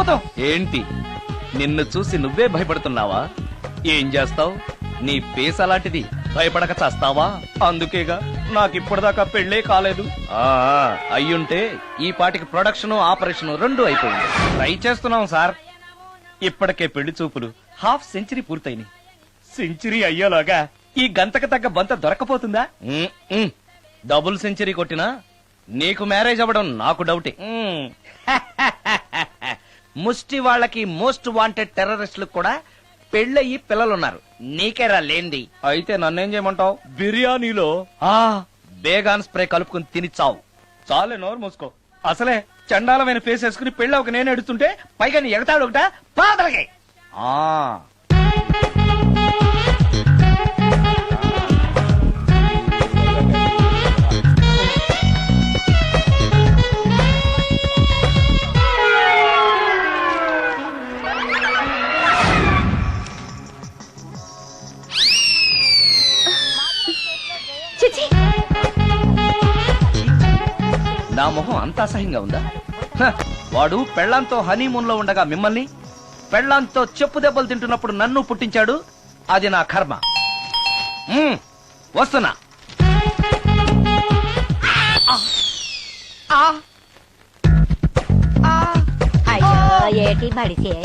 భూతం. ఏంటి నిన్ను చూసి నువ్వే భయపడుతున్నావా? ఏం చేస్తావ్? నీ ఫేస్ అలాంటిది, భయపడక చేస్తావా? అందుకేగా నాకిప్పటిదాకా పెళ్లే కాలేదు. అయ్యుంటే ఈ పాటికి ప్రొడక్షన్ ఆపరేషన్ రెండు అయిపోయింది. ట్రై చేస్తున్నాం సార్. ఇప్పటికే పెళ్లి చూపులు హాఫ్ సెంచరీ పూర్తయినాయి. సెంచరీ అయ్యేలాగా ఈ గంతకు తగ్గ బంత దొరకపోతుందా? డబుల్ సెంచరీ కొట్టినా నీకు మ్యారేజ్ అవ్వడం నాకు డౌటే. ముష్టి వాళ్ళకి మోస్ట్ వాంటెడ్ టెర్రరిస్టులకు కూడా పెళ్ళయి పిల్లలున్నారు. నీకేరా లేంది. అయితే నన్నేం చేయమంటావు? బిర్యానీలో బేగాన్ స్ప్రే కలుపుకుని తిని చావు. చాలే, నోరు మూసుకో. అసలే చండాలమైన ఫేస్ వేసుకుని పెళ్ళి ఒక నేను ఎడుతుంటే పైగా నీ ఎగతాడు ఒకట పాదలకి. నా మొహం అంత అసహ్యంగా ఉందా? వాడు పెళ్లాంతో హనీమూన్ లో ఉండగా మిమ్మల్ని, పెళ్లాంతో చెప్పు దెబ్బలు తింటున్నప్పుడు నన్ను పుట్టించాడు. అది నా కర్మ. వస్తున్నా. ఏటి బడిసే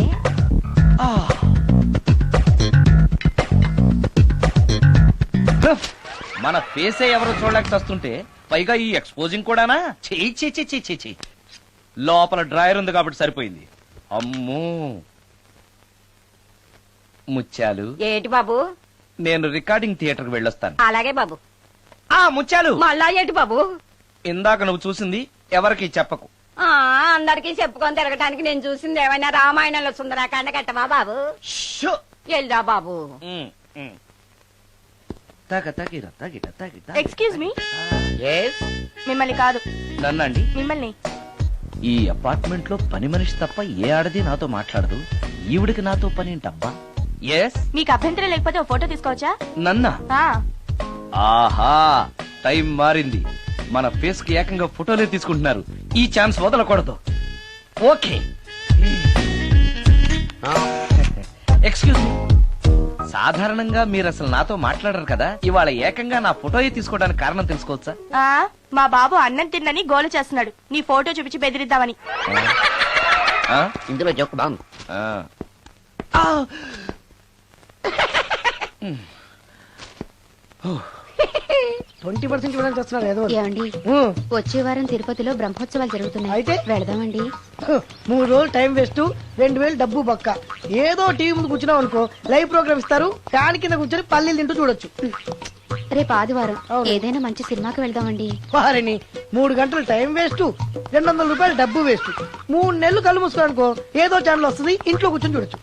మన ఫేసే ఎవరు చూడలేక వస్తుంటే పైగా ఈ ఎక్స్పోజింగ్ కూడానా? చీ. లోపల డ్రాయర్ ఉంది కాబట్టి సరిపోయింది. అమ్మో ముత్యాలు. ఏటి బాబు? నేను రికార్డింగ్ థియేటర్ కి వెళ్ళొస్తాను. అలాగే బాబు. ముత్యాలు, మళ్ళా ఏటి బాబు? ఇందాక నువ్వు చూసింది ఎవరికి చెప్పకు. అందరికి చెప్పుకొని తిరగటానికి నేను చూసింది ఏమైనా రామాయణంలో సుందరాకాండ కట్టవా బాబు? వెళ్దా బాబు. Excuse me. మిమ్మల్ని కాదు. నన్నండి? మిమ్మల్ని. ఈ అపార్ట్మెంట్ లో పని మనిషి తప్ప ఏ ఆడది నాతో మాట్లాడదు. ఈవిడికి నాతో పని ఏంటబ్బా? మీకు అభ్యంతరం లేకపోతే ఓ ఫోటో తీసుకోవచ్చా? నన్నా? ఆహా, టైం మారింది. మన ఫేస్ కి ఏకంగా ఫోటోలే తీసుకుంటున్నారు. ఈ ఛాన్స్ వదలకూడదు. ఓకే. Excuse me. సాధారణంగా మీరు అసలు నాతో మాట్లాడరు కదా. ఇవాళ ఏకంగా నా ఫోటోయే తీసుకోవడానికి కారణం తెలుసుకోవచ్చా? మా బాబు అన్నం తిన్నని గోల చేస్తున్నాడు. నీ ఫోటో చూపించి బెదిరిద్దామని. ఇందులో జోక్ బాగుంది. 20% ఇవ్వడానికి వస్తున్నారు ఏదో. ఏమండి, వచ్చే వారం తిరుపతిలో బ్రహ్మోత్సవాలు జరుగుతున్నాయి. అయితే వెళదామండి. 3 రోజులు టైం వేస్ట్, 2000 డబ్బు బొక్క. ఏదో టీవీ ముందు కూర్చున్నావు అనుకో, లైవ్ ప్రోగ్రామ్ ఇస్తారు. ఫ్యాన్ కింద కూర్చొని పల్లీలు తింటూ చూడొచ్చు. రేపు ఆదివారం ఏదైనా మంచి సినిమాకి వెళ్దామండి. వారిని 3 గంటలు టైం వేస్ట్, 200 రూపాయలు డబ్బు వేస్ట్. 3 నెలలు కళ్ళు మూసుకో అనుకో, ఏదో ఛానల్ వస్తుంది, ఇంట్లో కూర్చొని చూడొచ్చు.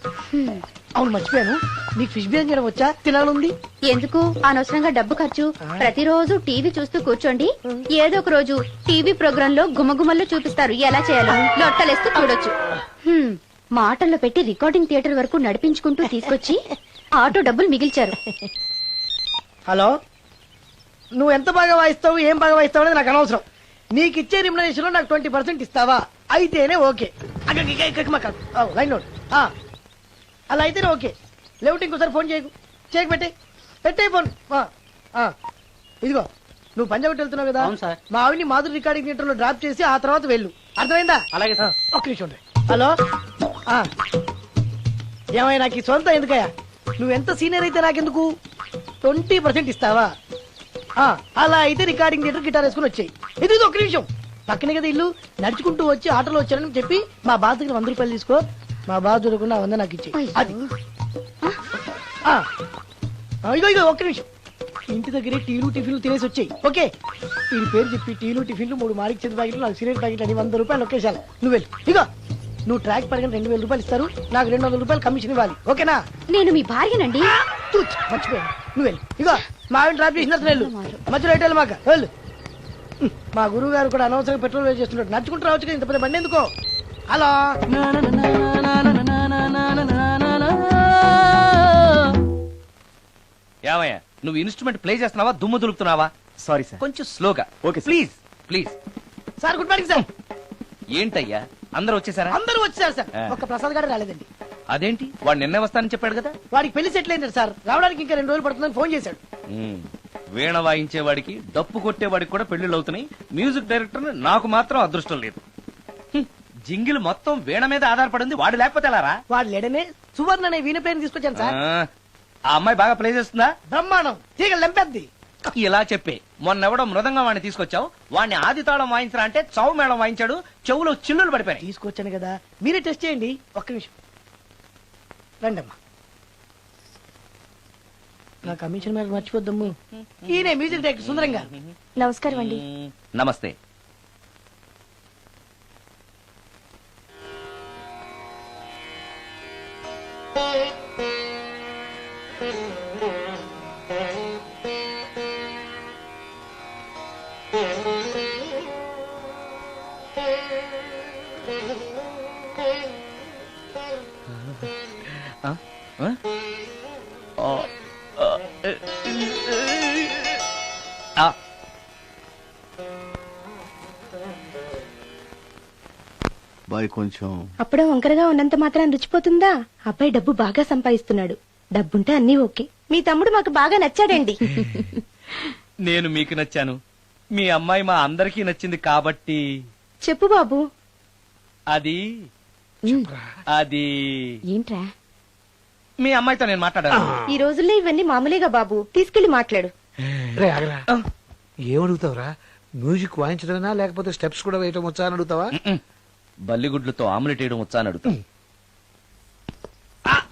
అవును, మర్చిపోయాను, నీకు ఫిష్ బిర్యానీ చేయడం వచ్చా? తినాలుంది. ఎందుకు అనవసరంగా డబ్బు ఖర్చు? ప్రతిరోజు టీవీ చూస్తూ కూర్చోండి. ఏదో ఒక రోజు టీవీ ప్రోగ్రామ్ లో గుమగుమల్లో చూపిస్తారు ఎలా చేయాలో. లొట్టలేస్తూ చూడొచ్చు. మాటల్లో పెట్టి రికార్డింగ్ థియేటర్ వరకు నడిపించుకుంటూ తీసుకొచ్చి ఆటో డబ్బులు మిగిల్చారు. హలో, నువ్వు ఎంత బాగా వాయిస్తావు, ఏం బాగా వాయిస్తావు అనేది నాకు అనవసరం. నీకు ఇచ్చే రిమ్యునరేషన్ లో నాకు 20% ఇస్తావా? అయితేనే ఓకే. Line note. అలా అయితేనే ఓకే. లేవుటి ఇంకోసారి ఫోన్ చేయకు. పెట్టే ఫోన్. ఇదిగో, నువ్వు పంజాబ్ వెళ్తున్నావు కదా, మా ఆవిని మాధురి రికార్డింగ్ థియేటర్ లో డ్రాప్ చేసి ఆ తర్వాత వెళ్ళు. అర్థమైందా? అలాగే. ఒక్క నిమిషం. హలో, ఏమైనా నాకు ఈ సొంత ఎందుకయ్యా? నువ్వెంత సీనియర్ అయితే నాకెందుకు? 20% ఇస్తావా? అలా అయితే రికార్డింగ్ థియేటర్ గిటార్ వేసుకుని వచ్చాయి. ఇది ఒక్క నిమిషం. పక్కనే కదా ఇల్లు. నడుచుకుంటూ వచ్చి ఆటోలో వచ్చానని చెప్పి మా బాధ దగ్గర 100 రూపాయలు తీసుకో. మా బాధ దొరకకుండా 100 నాకు ఇచ్చి. అది ఇగో ఒక్క నిమిషం. ఇంటి దగ్గరే టీలు టిఫిన్లు తినేసి వచ్చాయి. ఓకే, వీడి పేరు చెప్పి టీలు టిఫిన్లు 3 మారికి చెంది ప్యాకెట్లు, 4 సిగరెట్ ప్యాకెట్లు అని 100 రూపాయలు ఒకేసారి. నువ్వు వెళ్ళు. ఇగో, నువ్వు ట్రాక్ పరిగణ 2000 రూపాయలు ఇస్తారు, నాకు 200 రూపాయలు కమిషన్ ఇవ్వాలి. ఓకేనా? నేను మీ భార్యనండి. మర్చిపోయాను. నువ్వు వెళ్ళు. ఇగో, మా ఆవిడ డ్రాప్ చేసినట్టు వెళ్ళు. మధ్యలో ఎటు మాక వెళ్ళు. మా గురువు గారు కూడా అనవసరంగా పెట్రోల్ వేస్ట్ చేస్తున్నాడు. నడుచుకుంటూ రావచ్చు కదా, ఇంత పెద్ద బండి ఎందుకో. హలో, ఏమయ్యా, నువ్వు ఇన్స్ట్రుమెంట్ ప్లే చేస్తున్నావా, దుమ్ము దులుపుతున్నావా? సారీ సార్, కొంచెం స్లోగా. Okay please. Sir, good morning sir. ఏంటయ్యా, అందరూ వచ్చేసారా? అందరూ వచ్చారు సార్, ఆ. ఒక ప్రసాద్ గారు రాలేదండి. అదేంటి వాడు నిన్నే వస్తానని చెప్పాడు కదా. వాడికి పెళ్లి సెటిల్ అయింది సార్, రావడానికి ఇంకా 2 రోజులు పడుతుందని ఫోన్ చేశాడు. వీణ వాయించేవాడికి డప్పు కొట్టేవాడికి కూడా పెళ్లిళ్ళు అవుతున్నాయి. మ్యూజిక్ డైరెక్టర్ నాకు మాత్రం అదృష్టం లేదు. జింగిల్ మొత్తం వీణ మీద ఆధారపడింది, వాడు లేకపోతే ఎలారా? వాడు లేడనే సువర్ణ అనే వీణ ప్లేయర్ తీసుకొచ్చాను సార్. ఆ అమ్మాయి బాగా ప్లే చేస్తుందా? బ్రహ్మాండం, తీగ లెంపెద్ది. ఇలా చెప్పే మొన్నెవడో మృదంగా వాడిని తీసుకొచ్చావు, వాడిని ఆది తాళం వాయించరా అంటే చౌ మేళం వాయించాడు, చెవులో చిల్లులు పడిపోయాయి. తీసుకొచ్చాను కదా, మీరే టెస్ట్ చేయండి. ఒక్క నిమిషం రండమ్మా. నా కమిషన్ మీద మర్చిపోద్దమ్ము. ఈయనే మ్యూజిక్ డైరెక్టర్ సుందరం గారు. నమస్కారం అండి. నమస్తే. బాయ్ కొంచెం అప్పుడే వంకరగా ఉన్నంత మాత్రం రుచిపోతుందా? అబ్బాయి డబ్బు బాగా సంపాదిస్తున్నాడు, డబ్బుంటే అన్నీ ఓకే. మీ తమ్ముడు మాకు బాగా నచ్చాడండి. నేను మీకు నచ్చాను, మీ అమ్మాయి మా అందరికీ నచ్చింది కాబట్టి. చెప్పు బాబు. అది అది ఏంట్రా? మీ అమ్మాయితో నేను మాట్లాడాను. ఈ రోజుల్లో ఇవన్నీ మామూలుగా బాబు, తీసుకెళ్లి మాట్లాడు. రే ఆగరా, ఏమడుగుతావురా? మ్యూజిక్ వాయించడమేనా లేకపోతే స్టెప్స్ కూడా వేయటం వచ్చా అని అడుగుతావా? బల్లిగుడ్లతో ఆమ్లెట్ వేయడం వచ్చా అని అడుగుతా.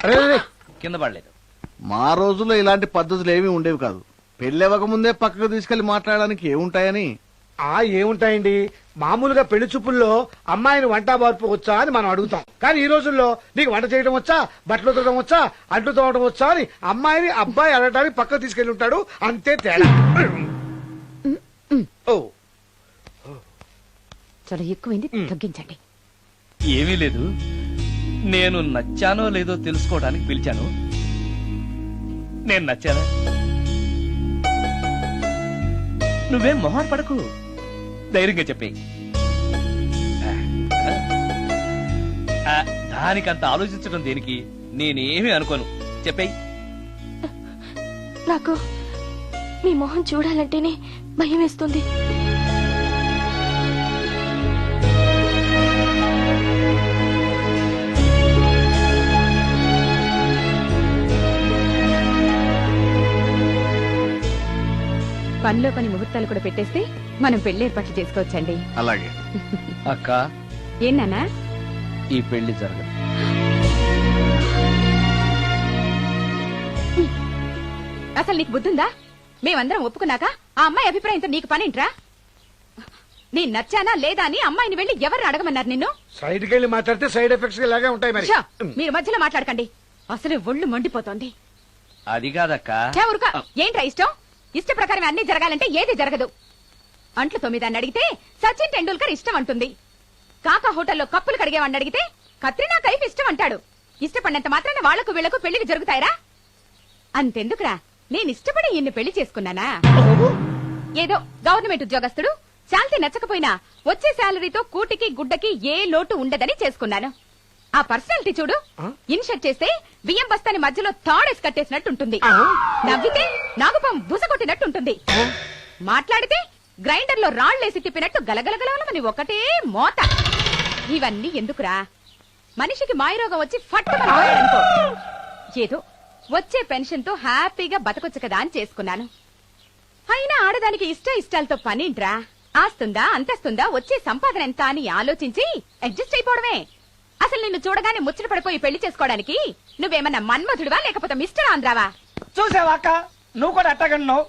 అరే రే, రే. కింద పడలేదు. మా రోజుల్లో ఇలాంటి పద్ధతులు ఏమీ ఉండేవి కాదు. పెళ్ళివ్వక ముందే పక్కకు తీసుకెళ్లి మాట్లాడడానికి ఏముంటాయని. ఏముంటాయండి, మామూలుగా పెళ్లి చూపుల్లో అమ్మాయిని వంట బార్పు వచ్చా అని మనం అడుగుతాం. కానీ ఈ రోజుల్లో నీకు వంట చేయడం వచ్చా, బట్టలు ఉతకడం వచ్చా, అంట్లు తోవడం వచ్చా అని అమ్మాయిని అబ్బాయి అడగడానికి పక్కకు తీసుకెళ్లి ఉంటాడు, అంతే తేడా. ఓ చాలా ఎక్కువైంది, తగ్గించండి. ఏమీ లేదు, నేను నచ్చానో లేదో తెలుసుకోవడానికి పిలిచాను. నేను నచ్చానా? నువ్వేం మొహాన్ పడకు, ధైర్యంగా చెప్పే. దానికంత ఆలోచించడం దేనికి? నేనేమీ అనుకోను, చెప్పేయ్. నాకు మీ మొహం చూడాలంటేనే భయం వేస్తుంది. పనిలో పని ముహూర్తాలు కూడా పెట్టేస్తే మనం పెళ్లి ఏర్పాట్లు చేసుకోవచ్చండి. అలాగే అక్క, ఏనానా? ఈ పెళ్లి జరగదు. అసలు నీకు బుద్ధుందా? మేమందరం ఒప్పుకున్నాక ఆ అమ్మాయి అభిప్రాయంతో నీకు పనింట్రా? నేను నచ్చానా లేదా అని అమ్మాయిని వెళ్ళి ఎవరు అడగమన్నారు నిన్ను? సైడ్కి వెళ్ళి మాట్లాడితే సైడ్ ఎఫెక్ట్స్ ఇలాగే ఉంటాయి మరి. ఛ, మీరు మధ్యలో మాట్లాడకండి, అసలే ఒళ్ళు మండిపోతోంది. అది కాదక్క. ఛ, ఊరుకో. ఏంట్రా ఇష్టం? ఇష్ట ప్రకారం అన్ని జరగాలంటే ఏది జరగదు. అంట్లు 9 అని అడిగితే సచిన్ టెండూల్కర్ ఇష్టం అంటుంది. కాకా హోటల్లో కప్పులు కడిగేవాడిని అడిగితే కత్రినా కైఫ్ ఇష్టం అంటాడు. ఇష్టపడినంత మాత్రాన వాళ్లకు వీళ్లకు పెళ్లికి జరుగుతాయరా? అంతెందుకురా, నేను ఇష్టపడి ఇన్ని పెళ్లి చేసుకున్నానా? ఏదో గవర్నమెంట్ ఉద్యోగస్తుడు, శాలరీ నచ్చకపోయినా వచ్చే శాలరీతో కూటికి గుడ్డకి ఏ లోటు ఉండదని చేసుకున్నాను. ఆ పర్సనాలిటీ చూడు, ఇన్షర్ట్ చేస్తే బియ్యం బస్తాని మధ్యలో తాడేసి కట్టేసినట్టుంటుంది. నవ్వితే నాగుపం బుసకొట్టినట్టుంటుంది. మాట్లాడితే గ్రైండర్ లో రాళ్లేసి తిప్పినట్టు గలగలగలమని ఒకటే మోత. ఇవన్నీ ఎందుకురా? మనిషికి మాయరోగం వచ్చి ఫట్టుమని పోయాడనుకో, ఏదో వచ్చే పెన్షన్ తో హ్యాపీగా బతకొచ్చు కదా అని చేసుకున్నాను. అయినా ఆడదానికి ఇష్టాలతో పనింట్రా? ఆస్తుందా, అంతస్తుందా, వచ్చే సంపాదన ఎంత అని ఆలోచించి అడ్జస్ట్ అయిపోవడమే. అసలు నిన్ను చూడగానే ముచ్చట పడిపోయి పెళ్లి చేసుకోవడానికి నువ్వేమన్నా మన్మధుడివా లేకపోతే మిస్టర్ ఆంధ్రావా? చూసావా అక్క, నువ్వు కూడా అట్టగన్నావు.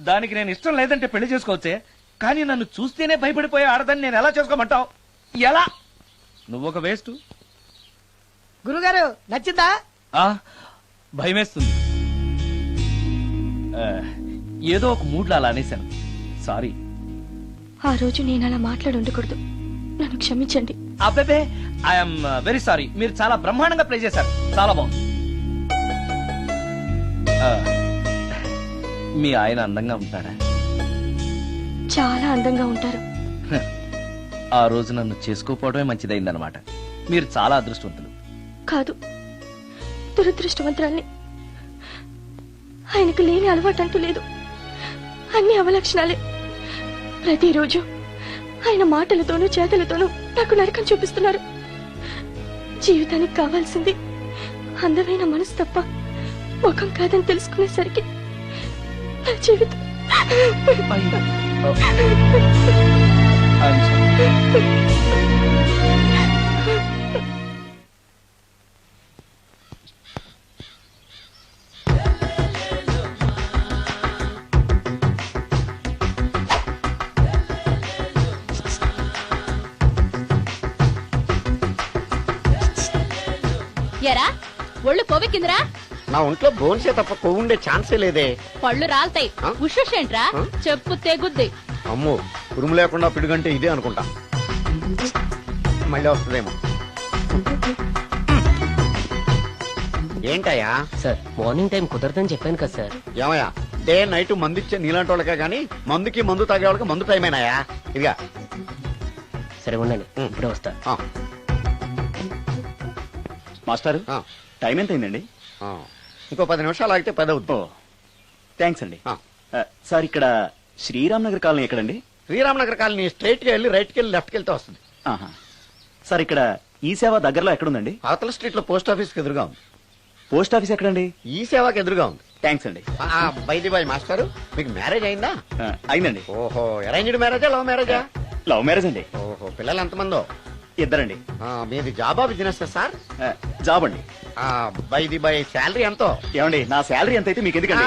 దానికి నేను ఇష్టం లేదంటే పెళ్లి చేసుకోవచ్చే, కానీ నన్ను చూస్తేనే భయపడిపోయే ఆడదని నేను ఎలా చేసుకోమంటావు? ఎలా? నువ్వొక వేస్ట్. గురుగారు నచ్చిందా? భయమేస్తుంది. ఏదో ఒక మూడ్లో అలా అనేశాను, సారీ. ఆ రోజు నేను అలా మాట్లాడి ఉండకూడదు, నన్ను క్షమించండి. అబ్బే, ఐఎమ్ వెరీ సారీ. మీరు చాలా బ్రహ్మాండంగా ప్లే చేశారు, చాలా బాగుంది. మీ ఆయన అందంగా ఉంటాడా? చాలా అందంగా ఉంటారు. ఆ రోజు నన్ను చేసుకోపోవడమే మంచిదైందనమాట. మీరు చాలా అదృష్టవంతులు. కాదు, దురదృష్టవంతురాల్ని. ఆయనకు లేని అలవాటు అంటూ లేదు. అన్ని అవలక్షణాలే. ప్రతిరోజు ఆయన మాటలతోనూ చేతలతోనూ నాకు నరకం చూపిస్తున్నారు. జీవితానికి కావాల్సింది అందమైన మనసు తప్ప ముఖం కాదని తెలుసుకునేసరికి నా జీవితం ఎరా ఒళ్ళు కొవ్వెక్కిందిరా? నా ఒంట్లో బోన్సే తప్ప కొవ్వు ఉండే ఛాన్సే లేదే. పళ్ళు రాల్తాయి. ఆ? ఉషేంట్రా? ఆ? చెప్పు తెగుద్ది. అమ్మో, ఉరుము లేకుండా పిడుగంటే ఇదే అనుకుంటా. మళ్ళీ వస్తుందేమో. ఏంటయ్యా? సార్ మార్నింగ్ టైం కుదరదని చెప్పాను కదా సార్. ఏమయ్యా, డే నైట్ మందు ఇచ్చే నీలాంటి వాళ్ళకే గానీ మందుకి మందు తాగే వాళ్ళకి మందు టైమేనాయా? ఇదిగా సరే ఉండండి, ఇప్పుడే వస్తా. మాస్టారు, ఆ. టైం ఎంత అయిందండి? ఇంకో 10 నిమిషాలు ఆగితే 10 అవుతుంది. థ్యాంక్స్ అండి. సార్, ఇక్కడ శ్రీరామ్ నగర్ కాలనీ ఎక్కడండి? శ్రీరామనగర్ కాలనీ స్ట్రైట్ గా వెళ్ళి రైట్ కి వెళ్ళి లెఫ్ట్ కి వెళ్తే వస్తుంది. సార్, ఇక్కడ ఈ సేవ దగ్గరలో ఎక్కడుందండి? అవతల స్ట్రీట్ లో పోస్ట్ ఆఫీస్ కి ఎదురుగా ఉంది. పోస్ట్ ఆఫీస్ ఎక్కడండి? ఈ సేవకి ఎదురుగా ఉంది. థ్యాంక్స్ అండి. బైది బాయ్ మాస్టారు, మీకు మ్యారేజ్ అయిందా? అయిందండి. ఓహో, అరేంజ్డ్ మ్యారేజా లవ్ మ్యారేజా? లవ్ మ్యారేజ్ అండి. ఓహో, పిల్లలు ఎంతమందో? ఇద్దరండి. మీది జాబా బిజినెస్ సార్? జాబ్ అండి. బైది బై శాలరీ ఎంతో? ఏమండి, నా శాలరీ ఎంత అయితే మీకు ఎందుకండి?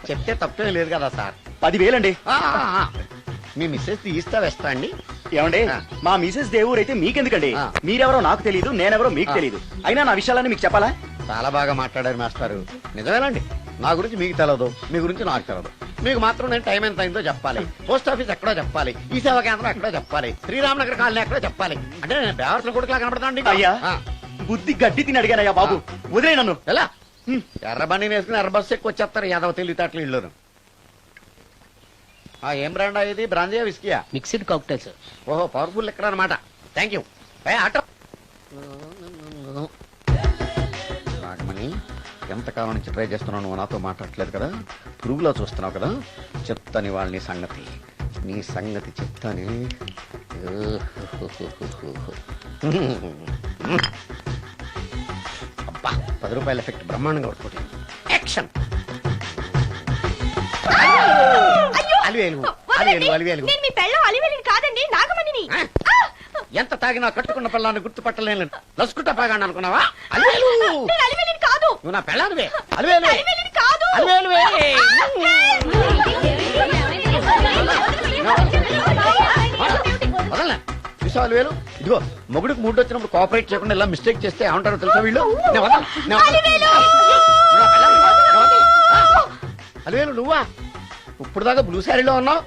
చెప్తే తప్పేం లేదు కదా సార్. 10,000 అండి. మీ మిస్సెస్ తీస్తా వేస్తా అండి. ఏమండి, మా మిసెస్ దేవూర్ అయితే మీకెందుకండి? మీరెవరో నాకు తెలియదు, నేనెవరో మీకు తెలియదు. అయినా నా విషయాలన్నీ మీకు చెప్పాలా? చాలా బాగా మాట్లాడారు మాస్టారు. నిజమేనండి, నా గురించి మీకు తెలియదు, మీ గురించి నాకు తెలియదు. మీకు మాత్రం నేను టైం ఎంత అయిందో చెప్పాలి, పోస్ట్ ఆఫీస్ ఎక్కడో చెప్పాలి, ఈ సేవా కేంద్రం ఎక్కడో చెప్పాలి, శ్రీరామనగర్ కాలనీ ఎక్కడో చెప్పాలి. అంటే నేను బేవర్సన కొడుకులా కనపడతాను. అయ్యా, బుద్ధి గడ్డి తిని అడిగానయ్యా బాబు, వదిలే నన్ను. ఎలా ఎర్ర బండి వేసుకుని ఎర్ర బస్సు ఎక్కువ వచ్చేస్తారు యాదవ తెలివితేటలు ఇల్లు. ఏం బ్రాండా ఇది? బ్రాంజియా విస్కియా? Mixed cocktail sir. ఓహో, పవర్ఫుల్ ఎక్కడ అనమాట. Thank you. ఆటో నాగమణి, ఎంతకాలం నుంచి ట్రై చేస్తున్నావు, నువ్వు నాతో మాట్లాడట్లేదు కదా, పురుగులో చూస్తున్నావు కదా, చెప్తాని వాళ్ళని సంగతి, నీ సంగతి చెప్తాని. అబ్బా, 10 రూపాయల ఎఫెక్ట్ బ్రహ్మాండంగా పడుతుంది. యాక్షన్. అలివేలు అలివేలు అలివేలు. మీ పెళ్ళం అలివేలిని కాదండి, నాగమణిని. ఎంత తాగినా కట్టుకున్న పిల్లాన్ని గుర్తుపట్టలేను, లసుకుంటా పాగాను అనుకున్నావా? అలివేలు అలివేలిని కాదు. నువ్వు నా పిల్లానివే. అలివేలు అలివేలిని కాదు. అలివేలువే. వదలనా? చూసావా అలివేలు? ఇదిగో, మొగుడికి మూడు వచ్చినప్పుడు కోఆపరేట్ చేయకుండా ఇలా మిస్టేక్ చేస్తే ఏమంటారో తెలుసా వీళ్ళు? అలివేలు నువ్వా? ఇప్పుడు దాకా బ్లూ శారీలో ఉన్నావు,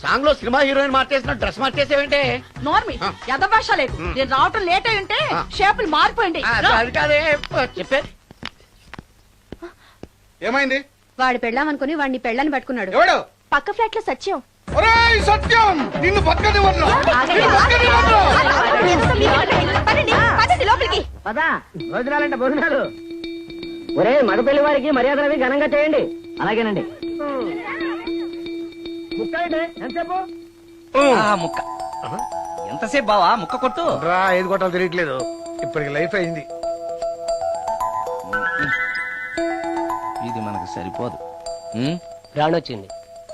సాంగ్ లో సినిమా హీరోయిన్ మార్చేసిన డ్రెస్ మార్చేసేవేంటే? నోర్మి ఎద భాష లేదు. నేను రావటం లేట్ అయి ఉంటే షేపులు మారిపోయింది. అది కాదే చెప్పేది. ఏమైంది? వాడు పెళ్ళామనుకుని వాడిని పెళ్ళని పట్టుకున్నాడు. ఎవడు? పక్క ఫ్లాట్ లో సత్యం. ఒరేయ్ సత్యం, నిన్ను పక్కనివ్వను. పదండి లోపలికి. పదా భోజనాలంటే భోజనాలు. ఒరే మగ పెళ్లి వారికి మర్యాదలవి ఘనంగా చేయండి. అలాగేనండి. ముక్క ఎంతసేపు? ముక్క ఎంతసేపు బావా? ముక్క కొట్టు. రా, ఏది కొట్టాలో తెలియట్లేదు. ఇప్పటికి లైఫ్ అయింది. ఇది మనకు సరిపోదు. రాణొచ్చింది.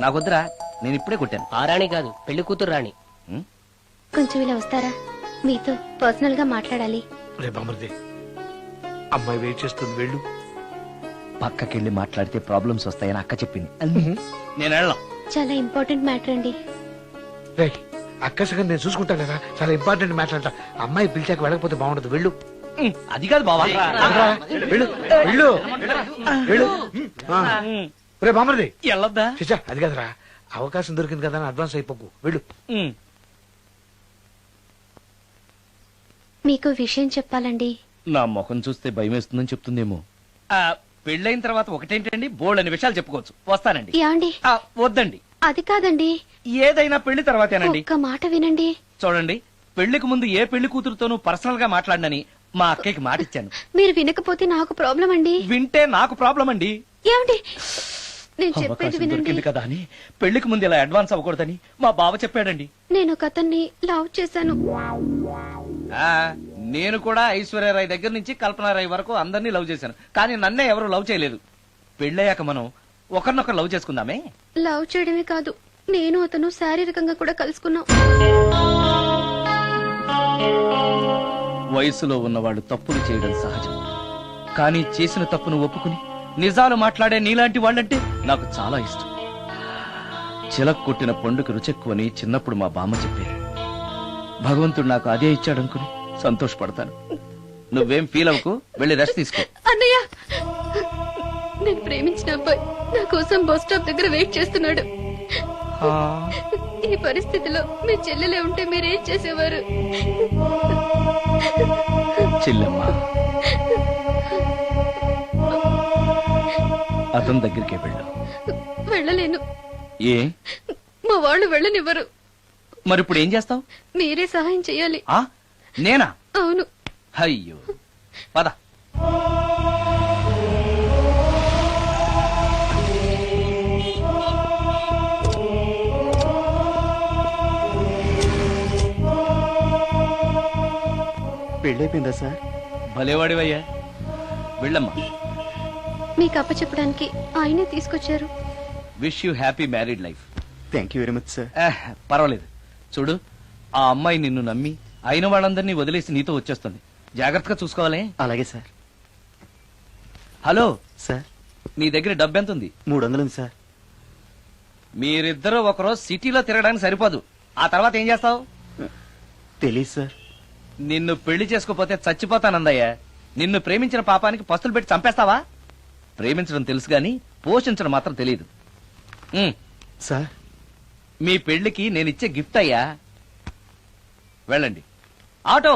నాకొద్దురా, నేను ఇప్పుడే కొట్టాను. ఆ రాణి కాదు, పెళ్లి కూతురు రాణి. కొంచెం ఇలా వస్తారా? మీతో పర్సనల్ గా మాట్లాడాలి. రేపు అమృతి, అమ్మాయి వెయిట్ చేస్తుంది, వెళ్ళు. పక్కకెళ్ళి మాట్లాడితే ప్రాబ్లమ్స్ వస్తాయని అక్క చెప్పింది. నేను వెళ్ళను. చాలా ఇంపార్టెంట్ మ్యాటర్ అండి. రేయ్, అక్కసగా నేను చూసుకుంటాను కదా, చాలా ఇంపార్టెంట్ మ్యాటర్ అంట. అమ్మాయి పిలిచాక వెళ్ళకపోతే బాగుండదు, వెళ్ళు. అది కాదు బావా. వెళ్ళు వెళ్ళు వెళ్ళు. రేపు అమృతి వెళ్ళొద్దా? చిచ్చా, అది కదరా, అవకాశం దొరికింది కదా అని అడ్వాన్స్ అయిపోకు, వెళ్ళు. మీకు విషయం చెప్పాలండి. నా ముఖం చూస్తే భయం వేస్తుందని చెప్తుందేమో. పెళ్ళైన తర్వాత ఒకటేంటండి, బోల్డ్ అనే విషయాలు చెప్పుకోవచ్చు. వస్తానండి. యాండి? వద్దండి, అది కాదండి, ఏదైనా పెళ్లి తర్వాతేనండి. ఒక్క మాట వినండి. చూడండి, పెళ్లికి ముందు ఏ పెళ్లి కూతురుతోనూ పర్సనల్ గా మాట్లాడనని మా అక్కకి మాటిచ్చాను. మీరు వినకపోతే నాకు ప్రాబ్లం అండి. వింటే నాకు ప్రాబ్లం అండి. ఏమండి నేను చెప్పేది అవకాశం వినండి. దొరికింది కదా అని పెళ్లికి ముందు ఇలా అడ్వాన్స్ అవ్వకూడదని మా బావ చెప్పాడండి. నేను ఒక అతన్ని లవ్ చేశాను. ఆ నేను కూడా ఐశ్వర్యరాయ్ దగ్గర నుంచి కల్పనారాయ్ వరకు అందరినీ లవ్ చేశాను. కానీ నన్నే ఎవరు లవ్ చేయలేదు. పెళ్ళయ్యాక మనం ఒకరినొకరు లవ్ చేసుకుందామే. లవ్ చేయడమే కాదు, నేను అతను శారీరకంగా కూడా కలుసుకున్నాం. వయసులో ఉన్నవాళ్ళు తప్పులు చేయడం సహజం. కానీ చేసిన తప్పును ఒప్పుకుని నిజాలు మాట్లాడే నీలాంటి వాళ్ళంటే నాకు చాలా ఇష్టం. చిలక్ కొట్టిన పండుగ రుచెక్కువని చిన్నప్పుడు మా బామ్మ చెప్పేది. భగవంతుడు నాకు అదే ఇచ్చాడనుకుని సంతోషపడతాను. నువ్వేం ఫీల్ అవ్వకు, వెళ్ళి రెస్ట్ తీసుకో. అన్నయ్య, నేను ప్రేమించిన అబ్బాయి నా కోసం బస్ స్టాప్ దగ్గర వెయిట్ చేస్తున్నాడు. ఈ పరిస్థితిలో మీ చెల్లెలే ఉంటే మీరేం చేసేవారు? చెల్లెమ్మ, అతని దగ్గరికే వెళ్ళు. వెళ్ళలేను. ఏ? మా వాళ్ళు వెళ్ళనివ్వరు. మరిప్పుడు ఏం చేస్తావు? మీరే సహాయం చేయాలి. నేనా? అవును. అయ్యో, పద. పెళ్ళైపోయిందా సార్? భలేవాడివయ్యా, వెళ్ళమ్మా. మీకు అప్పచెప్పడానికి ఆయనే తీసుకొచ్చారు. Wish you happy married life. Thank you very much sir. పర్వాలేదు. చూడు, ఆ అమ్మాయి నిన్ను నమ్మి అయిన వాళ్ళందరినీ వదిలేసి నీతో వచ్చేస్తుంది. జాగ్రత్తగా చూసుకోవాలి. అలాగే సార్. హలో సార్, నీ దగ్గర డబ్బు ఎంత ఉంది? 300 ఉంది సార్. మీరిద్దరూ ఒకరోజు సిటీలో తిరగడానికి సరిపోదు. ఆ తర్వాత ఏం చేస్తావు? తెలీదు సార్. నిన్ను పెళ్లి చేసుకోపోతే చచ్చిపోతానందయ్యా. నిన్ను ప్రేమించిన పాపానికి పస్తులు పెట్టి చంపేస్తావా? ప్రేమించడం తెలుసు గాని పోషించడం మాత్రం తెలియదు. సార్, మీ పెళ్లికి నేనిచ్చే గిఫ్ట్ అయ్యా. వెళ్ళండి. ఆటో.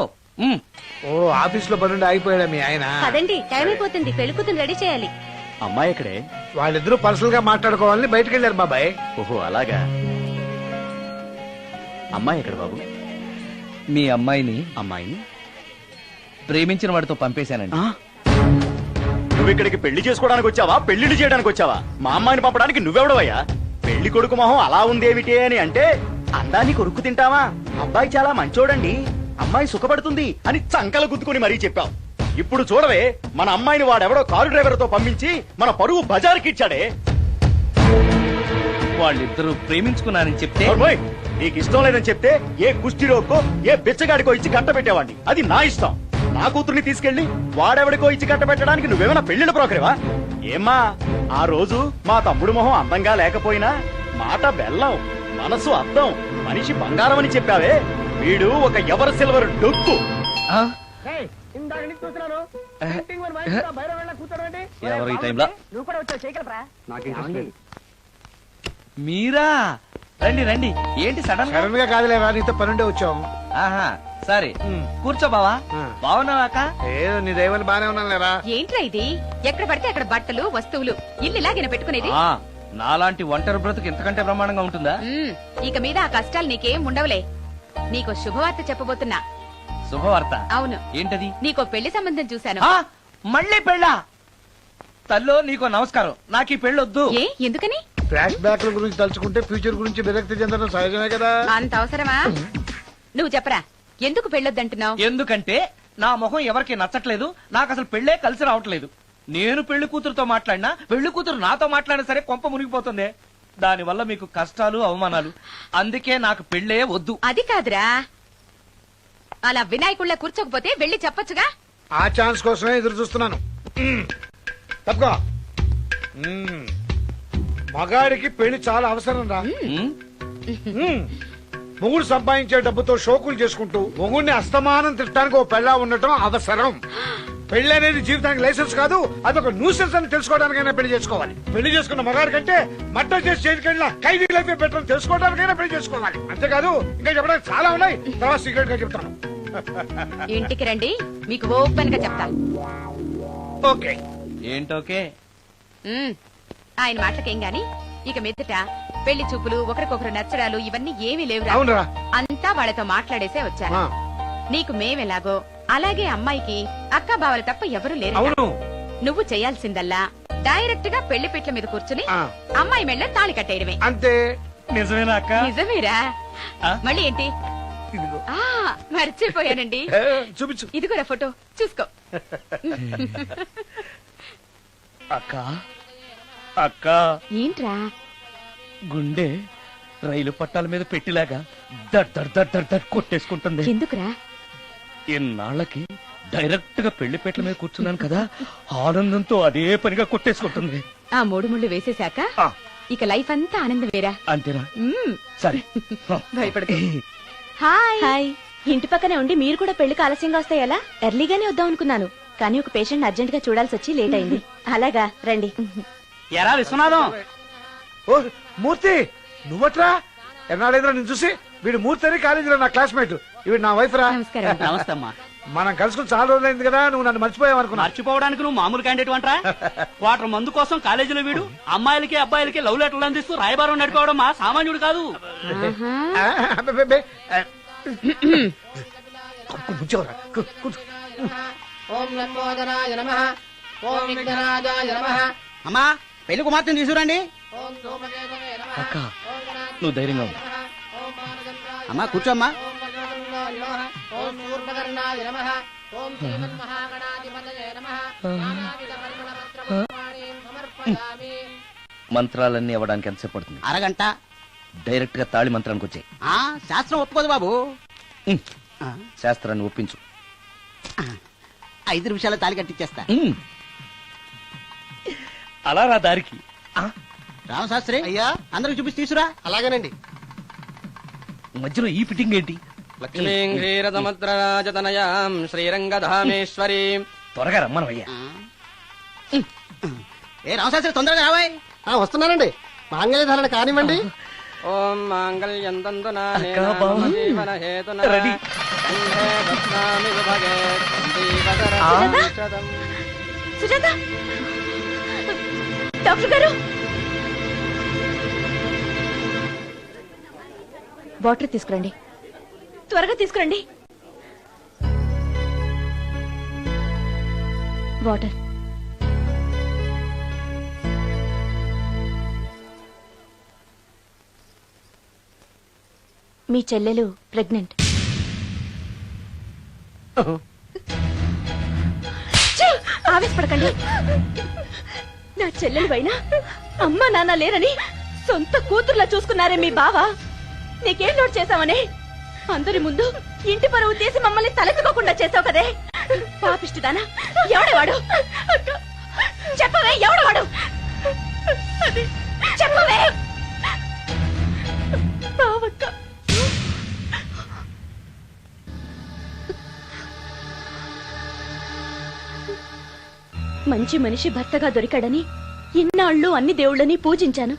ఓ ఆఫీస్ లో పనుండి ఆగిపోయాడా మీ ఆయన? పదండి, టైం అయిపోతుంది. పెళ్లి కూతురు రెడీ చేయాలి. అమ్మాయి ఎక్కడే? వాళ్ళిద్దరూ పర్సనల్ గా మాట్లాడుకోవాలని బయటకు వెళ్ళారు బాబాయ్. ఓహో అలాగా. అమ్మాయి ఎక్కడ బాబు? మీ అమ్మాయిని అమ్మాయిని ప్రేమించిన వాడితో పంపేశానండి. నువ్వు ఇక్కడికి పెళ్లి చేసుకోవడానికి వచ్చావా, పెళ్లిళ్ళు చేయడానికి వచ్చావా? మా అమ్మాయిని పంపడానికి నువ్వెవడవయ్యా? పెళ్లి కొడుకు మొహం అలా ఉందేమిటి అని అంటే అందాన్ని కొరుక్కు తింటావా? అబ్బాయి చాలా మంచోడండి, అమ్మాయి సుఖపడుతుంది అని చంకలు గుద్దుకుని మరీ చెప్పావు. ఇప్పుడు చూడవే, మన అమ్మాయిని వాడెవడో కారు డ్రైవర్ తో పంపించి మన పరువు బజారుకి ఇచ్చాడే. వాళ్ళిద్దరూ ప్రేమించుకున్నారని చెప్తే నీకు ఇష్టం లేదని చెప్తే ఏ కుష్టిరోకో ఏ బిచ్చగాడికో ఇచ్చి కట్ట పెట్టేవాడిని. అది నా ఇష్టం. నా కూతుర్ని తీసుకెళ్లి వాడెవడికో ఇచ్చి కట్ట పెట్టడానికి నువ్వేమైనా పెళ్లిళ్ళ బ్రోకరేవా? ఏమ్మా, ఆ రోజు మా తమ్ముడు మొహం అందంగా లేకపోయినా మాట బెల్లం, మనసు అద్దం, మనిషి బంగారం అని చెప్పావే. వీడు ఒక ఎవరు సిల్వర్ డొక్కు. ఎవరు ఈ టైంలో? నువ్వు కూడా వచ్చావు, చేయగలరా? మీరా? రండి రండి. ఏంటి సడన్ సడన్ గా కాదులేవా, నీతో పనుండే వచ్చాం. ఆహా, సరే కూర్చో బావా. బాగున్నావాక? ఏదో నీ దైవాలు బానే ఉన్నాను లేరా. ఏంట్రా ఇది? ఎక్కడ పడితే అక్కడ బట్టలు వస్తువులు ఇల్లు ఇలాగిన పెట్టుకునేది. నాలాంటి ఒంటరి బ్రతుకు ఎంతకంటే బ్రహ్మాండంగా ఉంటుందా? ఇక మీద ఆ కష్టాలు నీకేం ఉండవులే. నీకో శుభవార్త చెప్పబోతున్నా. శుభవార్త? అవును. ఏంటది? నీకో పెళ్లి సంబంధం చూశాను. మళ్ళీ పెళ్ళా? తల్లో నీకో నమస్కారం, నాకు ఈ పెళ్ళొద్దు. ఏ ఎందుకని? ఫ్లాష్ బ్యాక్ గురించి తలుచుకుంటే ఫ్యూచర్ గురించి విరక్తి చెందడం సహజమే కదా. అంత అవసరమా? నువ్వు చెప్పరా, ఎందుకు పెళ్ళొద్దంటున్నావు? ఎందుకంటే నా మొహం ఎవరికి నచ్చట్లేదు. నాకు అసలు పెళ్ళే కలిసి రావట్లేదు. నేను పెళ్లి కూతురుతో మాట్లాడినా, పెళ్లి కూతురు నాతో మాట్లాడినా సరే కొంప మునిగిపోతుంది. దానివల్ల మీకు కష్టాలు అవమానాలు. అందుకే నాకు పెళ్ళే వద్దు. అది కాదురా, అలా వినాయకుళ్ళ కూర్చోకపోతే వెళ్ళి చెప్పొచ్చుగా. ఆ ఛాన్స్ కోసమే ఎదురు చూస్తున్నాను. తప్పుకో. మగాడికి పెళ్లి చాలా అవసరం రా. మొగుడు సంపాదించే డబ్బుతో షోకులు చేసుకుంటూ మొగుడిని అస్తమానం తిట్టడానికి ఓ పెళ్ళా ఉండటం అవసరం. పెళ్లి అనేది జీవితానికి లైసెన్స్ కాదు, అదొక న్యూసెన్స్ అని తెలుసుకోవడానికైనా పెళ్లి చేసుకోవాలి. పెళ్లి చేసుకున్న మగాడి కంటే మర్డర్ చేసి చేతికెళ్ళిన ఖైదీ లైఫ్ బెటర్ తెలుసుకోవడానికైనా పెళ్లి చేసుకోవాలి. అంతేకాదు ఇంకా చెప్పడానికి చాలా ఉన్నాయి, తర్వాత సీక్రెట్ గా చెప్తాను. ఇంటికి రండి, మీకు ఓపెన్ గా చెప్తాను. ఓకే. ఏంటోకే? ఆయన మాటలకేం గాని, ఇక మీదట పెళ్లి చూపులు ఒకరికొకరు నచ్చడాలు ఇవన్నీ ఏమీ లేవురా. అవునరా. అంతా వాళ్ళతో మాట్లాడేసే వచ్చాను. ఆ. నీకు మేమెలాగో అలాగే అమ్మాయికి అక్క బావలు తప్ప ఎవరు లేరు. అవును. నువ్వు చేయాల్సిందల్లా డైరెక్ట్ గా పెళ్లి పెట్ల మీద కూర్చుని ఆ. అమ్మాయి మెళ్ళ తాళి కట్టేయడమే. అంతే. నిజమేనా అక్క? నిజమేరా. మళ్ళీ ఏంటి? ఇదిగో. ఆ మర్చిపోయానండి. చూపించు. ఇదిగోరా ఫోటో చూసుకో. అక్క అక్క ఏంట్రా? గుండె రైలు పట్టాల మీద పెట్టిలాగా దడ్ దడ్ దడ్ దడ్ దడ్ కొట్టేసుకుంటుంది. ఎందుకురా? ఇన్నాళ్ళకి డైరెక్ట్ గా పెళ్లిపేటల మీద కూర్చున్నాను కదా, ఆనందంతో అదే పనిగా కొట్టేసుకుంటుంది. ఆ 3 ముళ్ళు వేసేశాక ఆ. ఇక లైఫ్ అంతా ఆనందమేరా. అంతేనా? మ్మ్. సరే. భయపడకు. Hi hi. ఇంటి పక్కనే ఉండి మీరు కూడా పెళ్లికి ఆలస్యంగా వస్తే ఎలా? ఎర్లీగానే వద్దాం అనుకున్నాను, కానీ ఒక పేషెంట్ అర్జెంట్ గా చూడాల్సి వచ్చి లేట్ అయింది. అలాగా రండి. ఎరా విశ్వనాథం. ఓ మూర్తి, నువ్వట్రా? ఎన్నాళ్ళైందిరా నేను చూసి? వీడు మూర్తి అని కాలేజీలో నా క్లాస్మేట్, ఇవి నా వైఫ్ రా. నమస్కారం. నమస్తే అమ్మా. మనం కలుసుకుని చాలా రోజులైంది కదా, నువ్వు నన్ను మర్చిపోయావు అనుకున్నా. మర్చిపోవడానికి నువ్వు మామూలు క్యాండిడేట్ అంటరా? క్వార్టర్ మందు కోసం కాలేజీలో వీడు అమ్మాయిలకి అబ్బాయిలకి లవ్ లెటర్లు అందిస్తూ రాయబారం నడిపోవడం మా సామాన్యుడు కాదు. కూర్చోరా, కూర్చో. అమ్మా పెళ్లి కుమార్తెను తీసుకురండి. అక్క నువ్వు ధైర్యంగా ఉంది. అమ్మా కూర్చోమ్మా. మంత్రాలన్నీ అవ్వడానికి ఎంతసేపు పడుతుంది? అరగంట. డైరెక్ట్ గా తాళి మంత్రానికి వచ్చాయి. శాస్త్రం ఒప్పుకోదు బాబు. శాస్త్రాన్ని ఒప్పించు. 5 నిమిషాల తాళి కట్టించేస్తా. అలా రా దారికి. రామశాస్త్రి అయ్యా అందరికి చూపించి తీసురా. అలాగేనండి. మధ్యలో ఈ ఫిట్టింగ్ ఏంటి? లక్ష్మీంద్రీరసముద్రరాజతనయాం శ్రీరంగధామేశ్వరి. త్వరగా రమ్మనవయ్యా. ఏ రామశాస్త్రి తొందరగా రావాయ్. వస్తున్నానండి. మాంగళ్య ధారణ కానివ్వండి. ఓం మాంగళ్యం తంతునా అక్కా, బావ. జీవన హేతునా రెడీ. కంఠే బధ్నామి విభగే సందీపతరం శతం. సుజాత డాక్టర్ గారు, వాటర్ తీసుకురండి. త్వరగా తీసుకురండి. వాటర్. మీ చెల్లెలు ప్రెగ్నెంట్. ఆవేశపడకండి. నా చెల్లెలు అయినా అమ్మా నాన్న లేరని సొంత కూతుర్లా చూసుకున్నారే మీ బావ. నీకేం లోటు చేశావనే అందరి ముందు ఇంటి పరువు తీసి మమ్మల్ని తలెత్తుకోకుండా చేసావు కదే. పాపిష్టిదానా, ఎవడేవాడు? చెప్పవే, ఎవడవాడు? చెప్పవే. బావక్క, మంచి మనిషి భర్తగా దొరికాడని ఇన్నాళ్ళు అన్ని దేవుళ్ళని పూజించాను,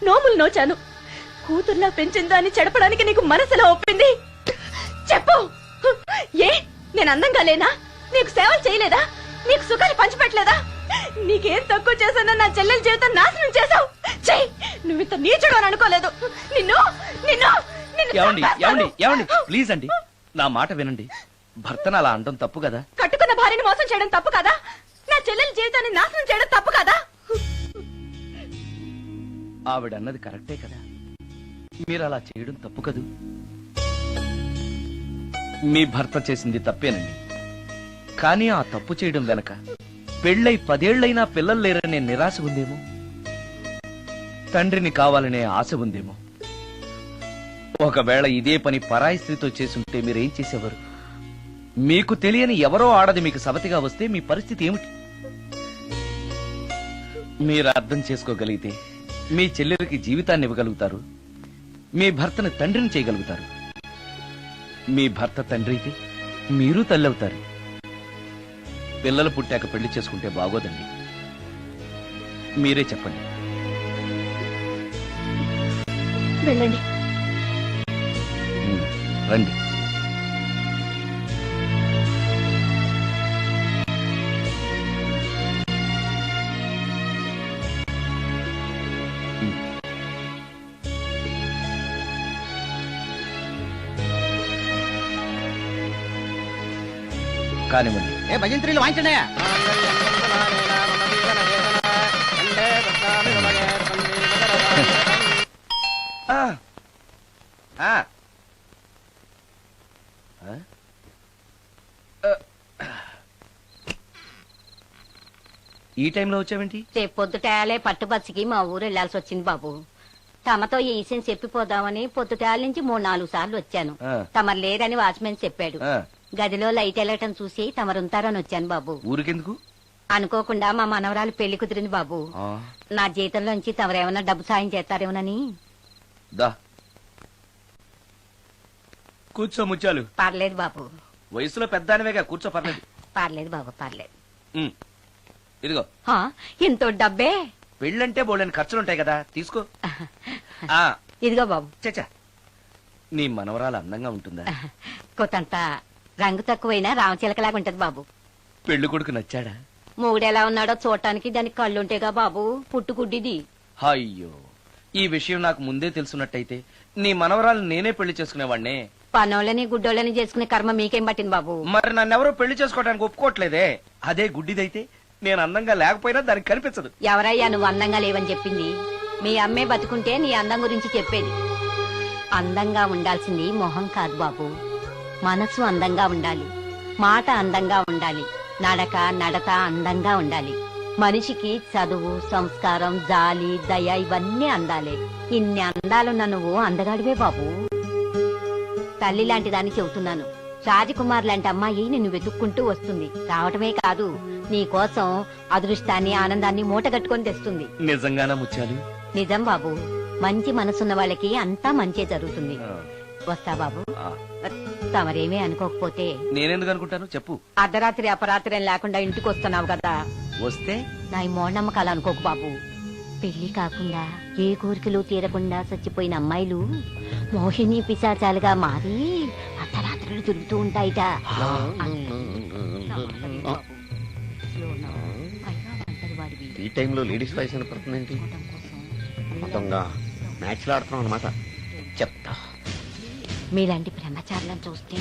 నోములు నోచాను. కూతుర్లా పెంచిందా అని చెడపడానికి నీకు మనసులో ఒప్పింది. చెప్పు, ఏ నేను అందంగా లేనా? నీకు సేవలు చేయలేదా? నీకు సుఖాలు పంచిపెట్టలేదా? నీకేం తక్కువ చేశానో నా చెల్లెల జీవితం నాశనం చేశావు. చెయ్యి, నువ్వు ఇంత నీచుడు అని అనుకోలేదు. నిన్ను నిన్ను ఏమండి ఏమండి ఏమండి ప్లీజ్ అండి, నా మాట వినండి. భర్తను అలా అనడం తప్పు కదా. కట్టుకున్న భార్యని మోసం చేయడం తప్పు కదా? నా చెల్లెల జీవితాన్ని నాశనం చేయడం తప్పు కదా? ఆవిడన్నది కరెక్టే కదా. మీరు అలా చేయడం తప్పు కదూ. మీ భర్త చేసింది తప్పేనండి, కానీ ఆ తప్పు చేయడం వెనక పెళ్ళై 10 ఏళ్లైనా పిల్లలు లేరనే నిరాశ ఉందేమో, తండ్రిని కావాలనే ఆశ ఉందేమో. ఒకవేళ ఇదే పని పరాయి స్త్రీతో చేసుంటే మీరేం చేసేవారు? మీకు తెలియని ఎవరో ఆడది మీకు సవతిగా వస్తే మీ పరిస్థితి ఏమిటి? మీరు అర్థం చేసుకోగలిగితే మీ చెల్లెలకి జీవితాన్ని ఇవ్వగలుగుతారు, మీ భర్తను తండ్రిని చేయగలుగుతారు. మీ భర్త తండ్రి అయితే మీరు తల్లి అవుతారు. పిల్లలు పుట్టాక పెళ్లి చేసుకుంటే బాగోదండి. మీరే చెప్పండి. వెళ్ళండి. రండి. కానివ్వండి. ఏ భజంత్రీలు వాయించండి. ఆ. ఆ. ఆ? ఈ టైంలో వచ్చావేంటి? రేపు పొద్దుటాలే పట్టుబచ్చికి మా ఊరు వెళ్లాల్సి వచ్చింది బాబు. తమతో ఈ విషయం చెప్పిపోదామని పొద్దుటాల నుంచి 3-4 సార్లు వచ్చాను. ఆ. తమరు లేరని వాచ్మెన్ చెప్పాడు. ఆ. గదిలో లైట్ వెళ్ళటం చూసి తమరుంటారని వచ్చాను బాబు. ఊరికెందుకు? అనుకోకుండా మా మనవరాలు పెళ్లి కుదిరింది బాబు. ఆ. నా జీతంలోంచి తమరేమన్నా డబ్బు సాయం చేస్తారేమోనని. దా కూర్చో ముత్యాలు. పర్లేదు బాబు, వయసులో పెద్దానివేగా, కూర్చో, పర్లేదు. పర్లేదు బాబు, పర్లేదు. ఉమ్. ఇదిగో హా, ఇంతో డబ్బే. పెళ్ళంటే బోళ్ళని ఖర్చులుంటాయి కదా, తీసుకో. ఆ. ఇదిగో బాబు. చచ్చా, నీ మనవరాలు అందంగా ఉంటుందా? కొత్తంత రంగు తక్కువైనా రామచిలకలాగా ఉంటది బాబు. పెళ్లి కొడుకు నచ్చాడా? మూడెలా ఉన్నాడో చూడటానికి దానికి కళ్ళుంటేగా బాబు, పుట్టుకుడ్డిది. అయ్యో, ఈ విషయం నాకు ముందే తెలుసున్నట్టయితే నీ మనవరాలు నేనే పెళ్లి చేసుకునేవాడినే. పనోళ్ళని గుడ్డోళ్ళని చేసుకునే కర్మ మీకేం పట్టింది బాబు? మరి నన్నెవరో పెళ్లి చేసుకోవడానికి ఒప్పుకోవట్లేదే. అదే గుడ్డిదైతే నేను అందంగా లేకపోయినా దానికి కనిపించదు. ఎవరయ్యా నువ్వు అందంగా లేవని చెప్పింది? మీ అమ్మే బతుకుంటే నీ అందం గురించి చెప్పేది. అందంగా ఉండాల్సింది మొహం కాదు బాబు, మనసు అందంగా ఉండాలి, మాట అందంగా ఉండాలి, నడత అందంగా ఉండాలి. మనిషికి చదువు, సంస్కారం, జాలి, దయ ఇవన్నీ అందాలే. ఇన్ని అందాలున్న నువ్వు అందగాడివే బాబు. తల్లి లాంటి దాన్ని చెబుతున్నాను. రాజకుమార్ లాంటి అమ్మాయి నిన్ను వెతుక్కుంటూ వస్తుంది. రావటమే కాదు, నీ కోసం అదృష్టాన్ని, ఆనందాన్ని మూటగట్టుకొని తెస్తుంది. నిజంగానా ముత్యాలు? నిజం బాబు, మంచి మనసున్న వాళ్ళకి అంతా మంచే జరుగుతుంది. వస్తా బాబు. తమరేమీ అనుకోకపోతే. నేనెందుకు అనుకుంటాను, చెప్పు. అర్ధరాత్రి అపరాత్రి లేకుండా ఇంటికి వస్తున్నావు కదా, వస్తే నా ఈ మూఢనమ్మకాలు అనుకోకు బాబు. పెళ్లి కాకుండా ఏ కోరికలు తీరకుండా చచ్చిపోయిన అమ్మాయిలు మోహిని పిశాచాలుగా మారి అర్ధరాత్రులు తిరుగుతూ ఉంటాయిట. ఈ టైంలో లేడీస్ వాయిస్ వినపడుతుందేంటి? మొత్తంగా మ్యాచ్లు ఆడుతున్నాం అనమాట. చెప్తా. మీలాంటి బ్రహ్మచారులను చూస్తే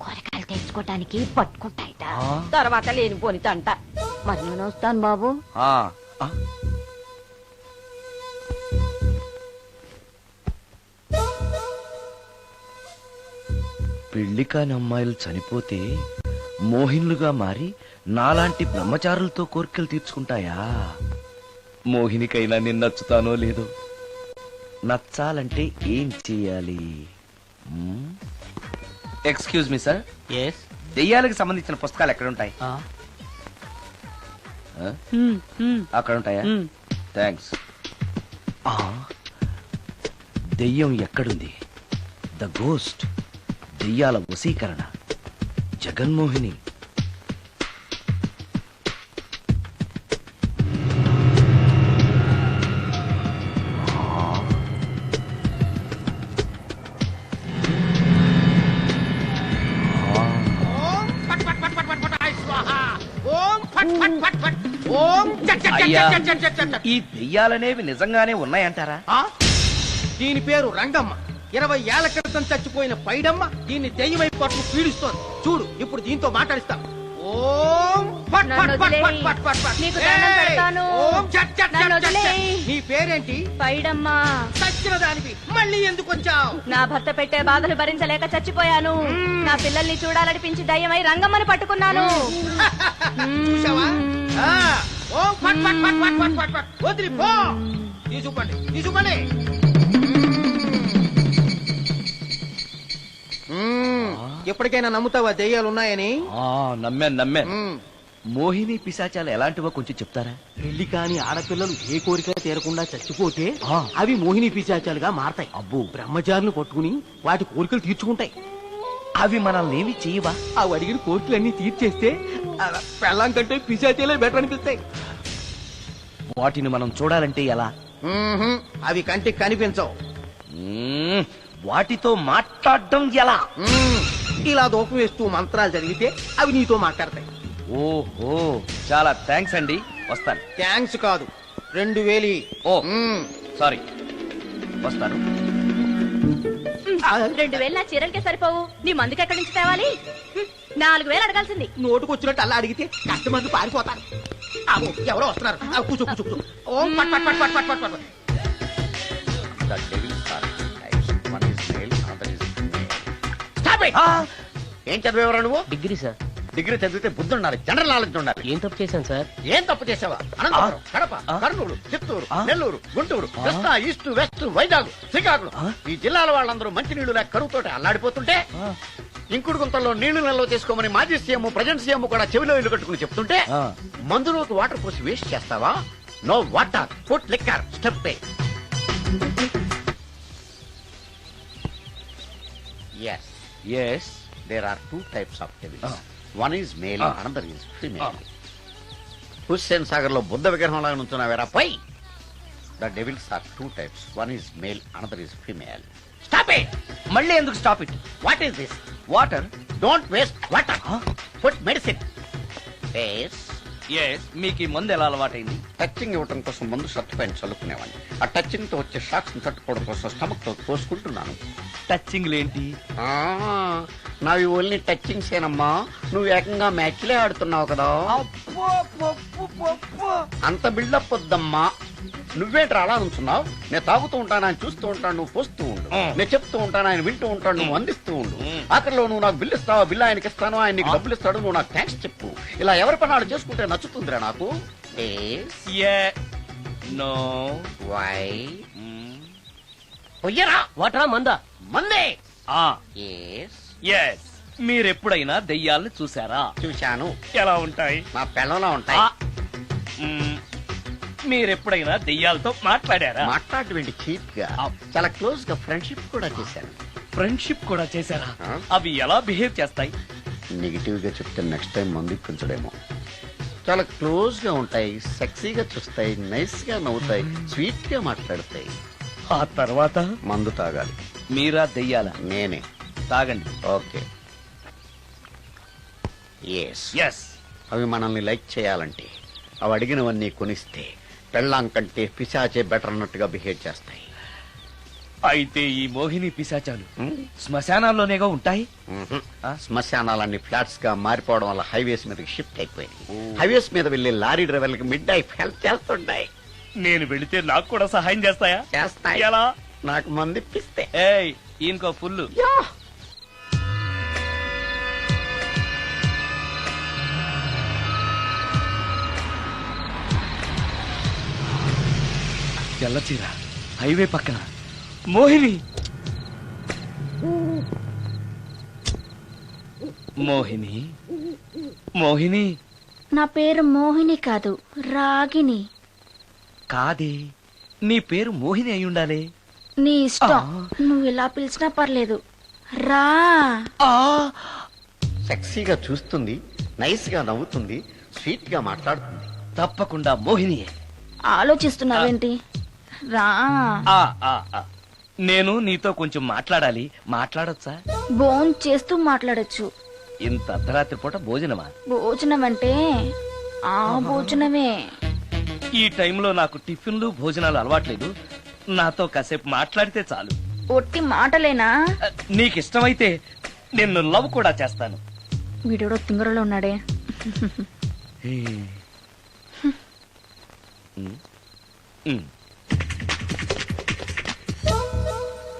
కూరగాయలు తెచ్చుకోవటానికి పట్టుకుంటాయిట. తర్వాత లేనిపోని తంట. మరి నేను వస్తాను బాబు. పెళ్లి కాని అమ్మాయిలు చనిపోతే మోహినులుగా మారి నాలాంటి బ్రహ్మచారులతో కోరికలు తీర్చుకుంటాయా? మోహినికైనా నేను నచ్చుతానో లేదో. నచ్చాలంటే ఏం చెయ్యాలి? ఎక్స్క్యూజ్ మీ సార్, దెయ్యాలకు సంబంధించిన పుస్తకాలు ఎక్కడ ఉంటాయి? అక్కడ ఉంటాయా? థ్యాంక్స్. దెయ్యం ఎక్కడుంది? ద గోస్ట్, దెయ్యాల వశీకరణ, జగన్మోహిని. అయ్యా, ఈ దెయ్యాలనేవి నిజంగానే ఉన్నాయంటారా? దీని పేరు రంగమ్మ. 20 ఏళ్ల క్రితం చచ్చిపోయిన పైడమ్మ దీన్ని దెయ్యమై పట్టు పీడిస్తోంది. చూడు, ఇప్పుడు దీంతో మాట్లాడిస్తాం. ఓం ఫట్ ఫట్ ఫట్ ఫట్ ఫట్ ఫట్ ఫట్. నీకు దండం పెడతాను. ఓం చట్ చట్ నన్ను చట్ చట్. వదిలేయ్. నీ పేరేంటి? పైడమ్మా. చచ్చిన దానివి మళ్ళీ ఎందుకు వచ్చావు? నా భర్త పెట్టే బాధలు భరించలేక చచ్చిపోయాను. నా పిల్లల్ని చూడాలనిపించి దయ్యమై రంగమ్మని పట్టుకున్నాను. చూసావా? ఓం ఫట్ ఫట్ ఫట్ ఫట్ ఫట్ ఫట్ ఫట్. వదిలి పో. తీసుకుపండి, తీసుకుపండి. ఎప్పటికైనా నమ్ముతావా దెయ్యాలు ఉన్నాయని? నమ్మాను. మోహిని పిశాచాలు ఎలాంటివో కొంచెం చెప్తారా? పెళ్లి కాని ఆడపిల్లలు ఏ కోరిక తీరకుండా చచ్చిపోతే అవి మోహిని పిశాచాలుగా మారతాయి. అబ్బో, బ్రహ్మచారులు పట్టుకుని వాటి కోరికలు తీర్చుకుంటాయి. అవి మనల్ని ఏమి చేయవా? అవి అడిగిన కోరికలన్నీ తీర్చేస్తే పెళ్ళం కంటే పిశాచాలే బెటర్ అనిపిస్తాయి. వాటిని మనం చూడాలంటే ఎలా? అవి కంటికి కనిపించవు. వాటితో మాట్లాడడం ఎలా? ఇలా దూపం వేస్తూ మంత్రాలు చదివితే అవి నీతో మాట్లాడతాయి. ఓహో, చాలా థ్యాంక్స్ అండి, వస్తాను. థ్యాంక్స్ కాదు, 2000. ఓ సారీ, వస్తాను. 2000 నా చీరలకే సరిపోవు, నీ మందుకి ఎక్కడి నుంచి తేవాలి? 4000 అడగాల్సింది. నోటుకు వచ్చినట్టు అలా అడిగితే కస్టమర్లు పారిపోతారు. అమ్మో, ఎవరో వస్తున్నారు. కూర్చో కూర్చో కూర్చో. ఓం పట్ పట్ పట్ పట్ పట్ పట్ పట్. The devil's are two types. One is male, another is female. Stop it! ఏం చదివేవరా నువ్వు? Degree sir. డిగ్రీ చదివితే బుద్ధి ఉండాలి, జనరల్ నాలెడ్జ్ ఉండాలి. ఏం తప్పు చేశాను సార్? ఏం తప్పు చేసావా? అనంతపురం, కడప, కర్నూలు, చిత్తూరు, నెల్లూరు, గుంటూరు, కృష్ణా, ఈస్ట్, వెస్ట్, వైజాగ్, శ్రీకాకుళం ఈ జిల్లాల వాళ్ళందరూ మంచినీళ్లు లేక కరువుతోటి అల్లాడిపోతుంటే ఇంకుడు గుంతల్లో నీళ్లు నిల్వ చేసుకోమని మాజీ సీఎం ప్రజెంట్ సీఎం కూడా చెవిలో ఇల్లు కట్టుకుని చెప్తుంటే మందులోకి వాటర్ పోసి వేస్ట్ చేస్తావా? No water, food liquor, step. Yes. Yes. There are two types of devils. One is male, another is female. Hussain Sagar లో బుద్ధ విగ్రహం లాగా నుంచున్నావేరా పై. The devils are two types. One is male, another is female. Stop it! మళ్ళీ ఎందుకు stop it? What is this? Water. Don't waste water. Put medicine. Yes. Yes, మీకు ఈ మందు ఎలా అలవాటైంది? టచింగ్ ఇవ్వటం కోసం ముందు షర్ట్ పైన చల్లుకునేవాడిని. ఆ టచింగ్ తో వచ్చే షాక్స్ ని తట్టుకోవడం కోసం స్టమక్ తో పోసుకుంటున్నాను. టచింగ్ లేంటి? నావి ఓన్లీ టచింగ్స్ ఏనమ్మా. నువ్వు ఏకంగా మ్యాచ్లే ఆడుతున్నావు కదా. అంత బిల్డప్ వద్దమ్మా. నువ్వేంట్రా అలా నుంచున్నావు? నేను తాగుతూ ఉంటాను, ఆయన చూస్తూ ఉంటాను, నువ్వు పోస్తూ ఉండు. నేను చెప్తూ ఉంటాను, ఆయన వింటూ ఉంటాడు, నువ్వు అందిస్తూ ఉండు. ఆఖరిలో నువ్వు నాకు బిల్లు ఇస్తావా, బిల్లు ఆయనకి ఇస్తాను, ఆయన నీకు డబ్బులు ఇస్తాడు, నువ్వు నాకు థ్యాంక్స్ చెప్పు. ఇలా ఎవరి పని చేసుకుంటే నచ్చుతుందిరా నాకు. నో. వై? పొయ్యరా. వాటరా మందా? మందే. ఎస్. మీరెప్పుడైనా దెయ్యాలను చూసారా? చూశాను. ఎలా ఉంటాయి? మా పిల్లలా ఉంటాయి. మీరెప్పుడైనా దెయ్యాలతో మాట్లాడారా? మాట్లాడేంటి చీప్ గా, చాలా క్లోజ్ గా ఫ్రెండ్షిప్ కూడా చేశాను. ఫ్రెండ్షిప్ కూడా చేశారా? అవి ఎలా బిహేవ్ చేస్తాయి? నెగిటివ్ గా చెప్తే నెక్స్ట్ టైం మందు ఇప్పించడేమో. చాలా క్లోజ్ గా ఉంటాయి, సెక్సీగా చూస్తాయి, నైస్ గా నవ్వుతాయి, స్వీట్ గా మాట్లాడతాయి. ఆ తర్వాత మందు తాగాలి. మీరా దెయ్యాల? నేనే. తాగండి. ఓకే. ఎస్. అవి మనల్ని లైక్ చేయాలంటే అవి అడిగినవన్నీ కొనిస్తే పెళ్ళాం కంటే పిశాచే బెటర్ అన్నట్టుగా బిహేవ్ చేస్తాయి. అయితే ఈ మోహిని పిశాచాలు శ్మశానాల్లోనేగా ఉంటాయి? శ్మశానాలన్నీ ఫ్లాట్స్ గా మారిపోవడం వల్ల హైవేస్ మీదకి షిఫ్ట్ అయిపోయింది. హైవేస్ మీద వెళ్లే లారీ డ్రైవర్లకి మిడ్ నైట్ హెల్ప్ చేస్తుంటాయి. నేను వెళితే నాకు కూడా సహాయం చేస్తాయా? చేస్తాయి. ఎలా? నాకు మంది ఇప్పిస్తే. ఏయ్, ఇంకో ఫుల్లు. తెల్లచీర, హైవే పక్కన మోహిని. మోహిని, మోహిని. నా పేరు మోహిని కాదు, రాగిని. కాదే, నీ పేరు మోహిని అయి ఉండాలి. నీ ఇష్టం, నువ్వు ఇలా పిలిచినా పర్లేదు. రా. సెక్సీగా చూస్తుంది, నైస్ గా నవ్వుతుంది, స్వీట్ గా మాట్లాడుతుంది. తప్పకుండా మోహిని. ఆలోచిస్తున్నావేంటి? రా. నేను నీతో కొంచెం మాట్లాడాలి. మాట్లాడొచ్చా? భోజనం చేస్తూ మాట్లాడొచ్చు. ఇంత అర్ధరాత్రి పూట భోజనమా? భోజనం అంటే ఆ భోజనమే. ఈ టైంలో నాకు టిఫిన్లు భోజనాలు అలవాట్లేదు. నాతో కాసేపు మాట్లాడితే చాలు. ఒట్టి మాటలేనా? నీకిష్టమైతే నిన్ను లవ్ కూడా చేస్తాను. వీడెవడో తింగరలో ఉన్నాడే.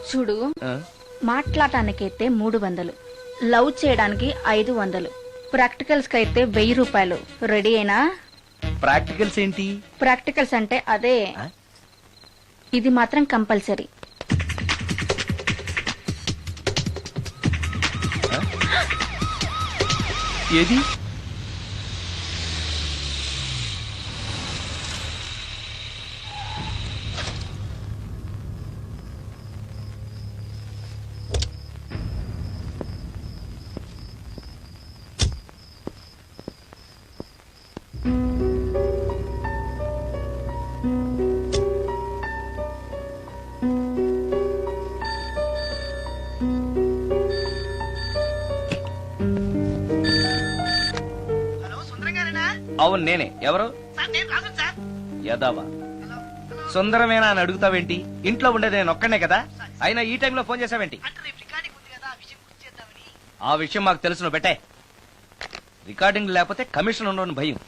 చూడు, మాట్లాడటానికైతే 300, లవ్ చేయడానికి 500, ప్రాక్టికల్స్ కి అయితే 1000 రూపాయలు. రెడీ అయినా? ప్రాక్టికల్స్ ఏంటి? ప్రాక్టికల్స్ అంటే అదే. ఇది మాత్రం కంపల్సరీ. ఏది? అవును, నేనే. ఎవరు? యదావా, సుందరమేనా అని అడుగుతావేంటి? ఇంట్లో ఉండేది నేను ఒక్కనే కదా. అయినా ఈ టైంలో ఫోన్ చేసావేంటి? ఆ విషయం మాకు తెలుసు, నువ్వు పెట్టే. రికార్డింగ్ లేకపోతే కమిషన్ ఉండని భయం.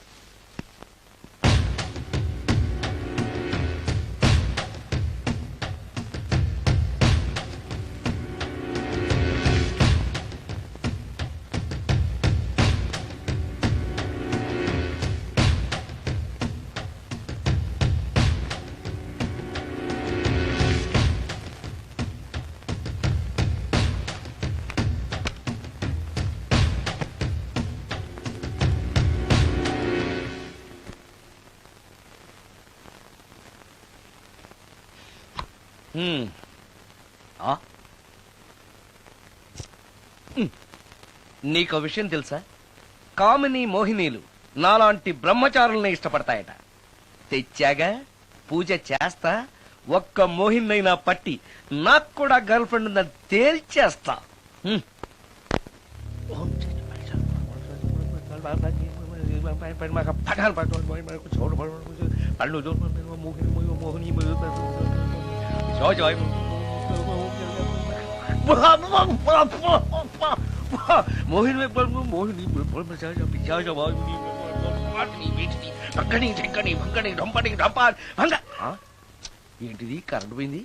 నీకో విషయం తెలుసా? కామిని మోహినీలు నాలాంటి బ్రహ్మచారుల్ని ఇష్టపడతాయట. తెచ్చాగా, పూజ చేస్తా, ఒక్క మోహినైనా పట్టి నాకు కూడా గర్ల్ ఫ్రెండ్ ఉందని తేల్చేస్తా. ఏంటిది? కరెంట్ పోయింది.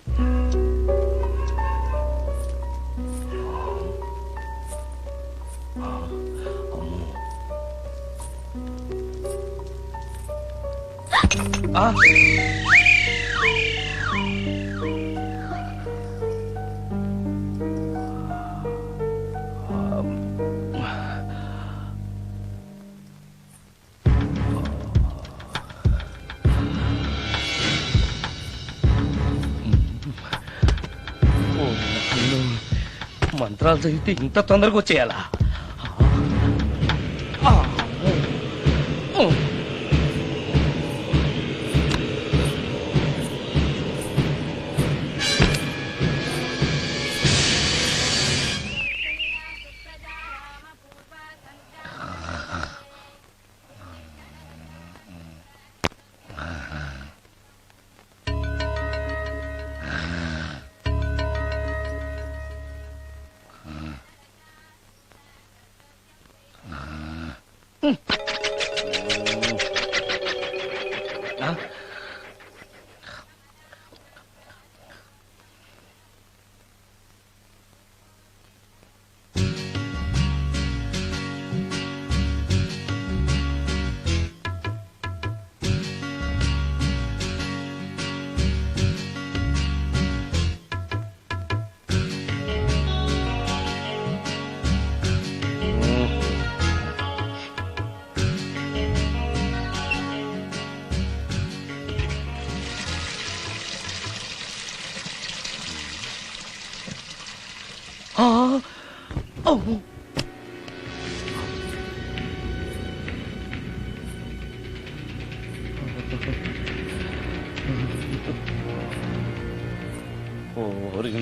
మంత్రాలు చదివితే ఇంత తొందరగా వచ్చేయాలా?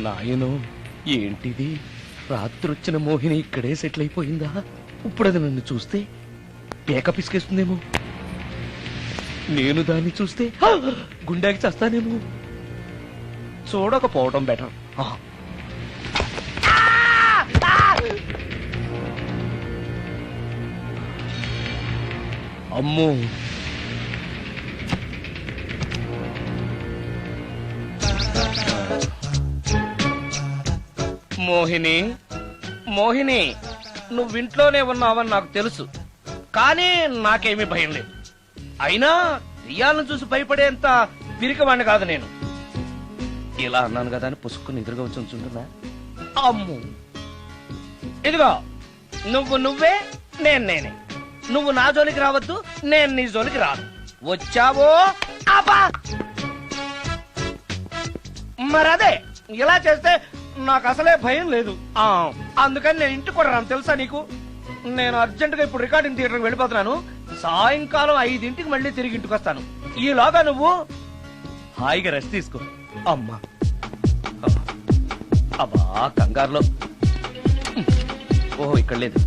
నాయను, ఏంటిది? రాత్రొచ్చిన మోహిని ఇక్కడే సెటిల్ అయిపోయిందా? ఇప్పుడు అది నన్ను చూస్తే పేక పిసికేస్తుందేమో. నేను దాన్ని చూస్తే గుండెకి చేస్తానేమో. చూడకపోవడం బెటర్. అమ్మో, మోహిని, మోహిని, నువ్వింట్లోనే ఉన్నావని నాకు తెలుసు, కానీ నాకేమీ భయం లేదు. అయినా దెయ్యాలను చూసి భయపడేంత పిరికవాణ్ణి కాదు నేను. ఇలా అన్నాను కదా అని పుసుక్కుని ఎదురుగా వచ్చి ఉంచుంటున్నా. అమ్ము, ఇదిగో, నువ్వే, నేనే. నువ్వు నా జోలికి రావద్దు, నేను నీ జోలికి రాను. వచ్చావో అబ్బా! మరదే, ఇలా చేస్తే నాకు అసలే భయం లేదు. అందుకని నేను ఇంటికి కూడా రాను, తెలుసా నీకు? నేను అర్జెంటుగా ఇప్పుడు రికార్డింగ్ థియేటర్కి వెళ్ళిపోతున్నాను. సాయంకాలం 5ంటికి మళ్ళీ తిరిగి ఇంటికి వస్తాను. ఈలోగా నువ్వు హాయిగా రెస్ట్ తీసుకో. అమ్మా, అబ్బా, కంగారులో. ఓహో, ఇక్కడ లేదు.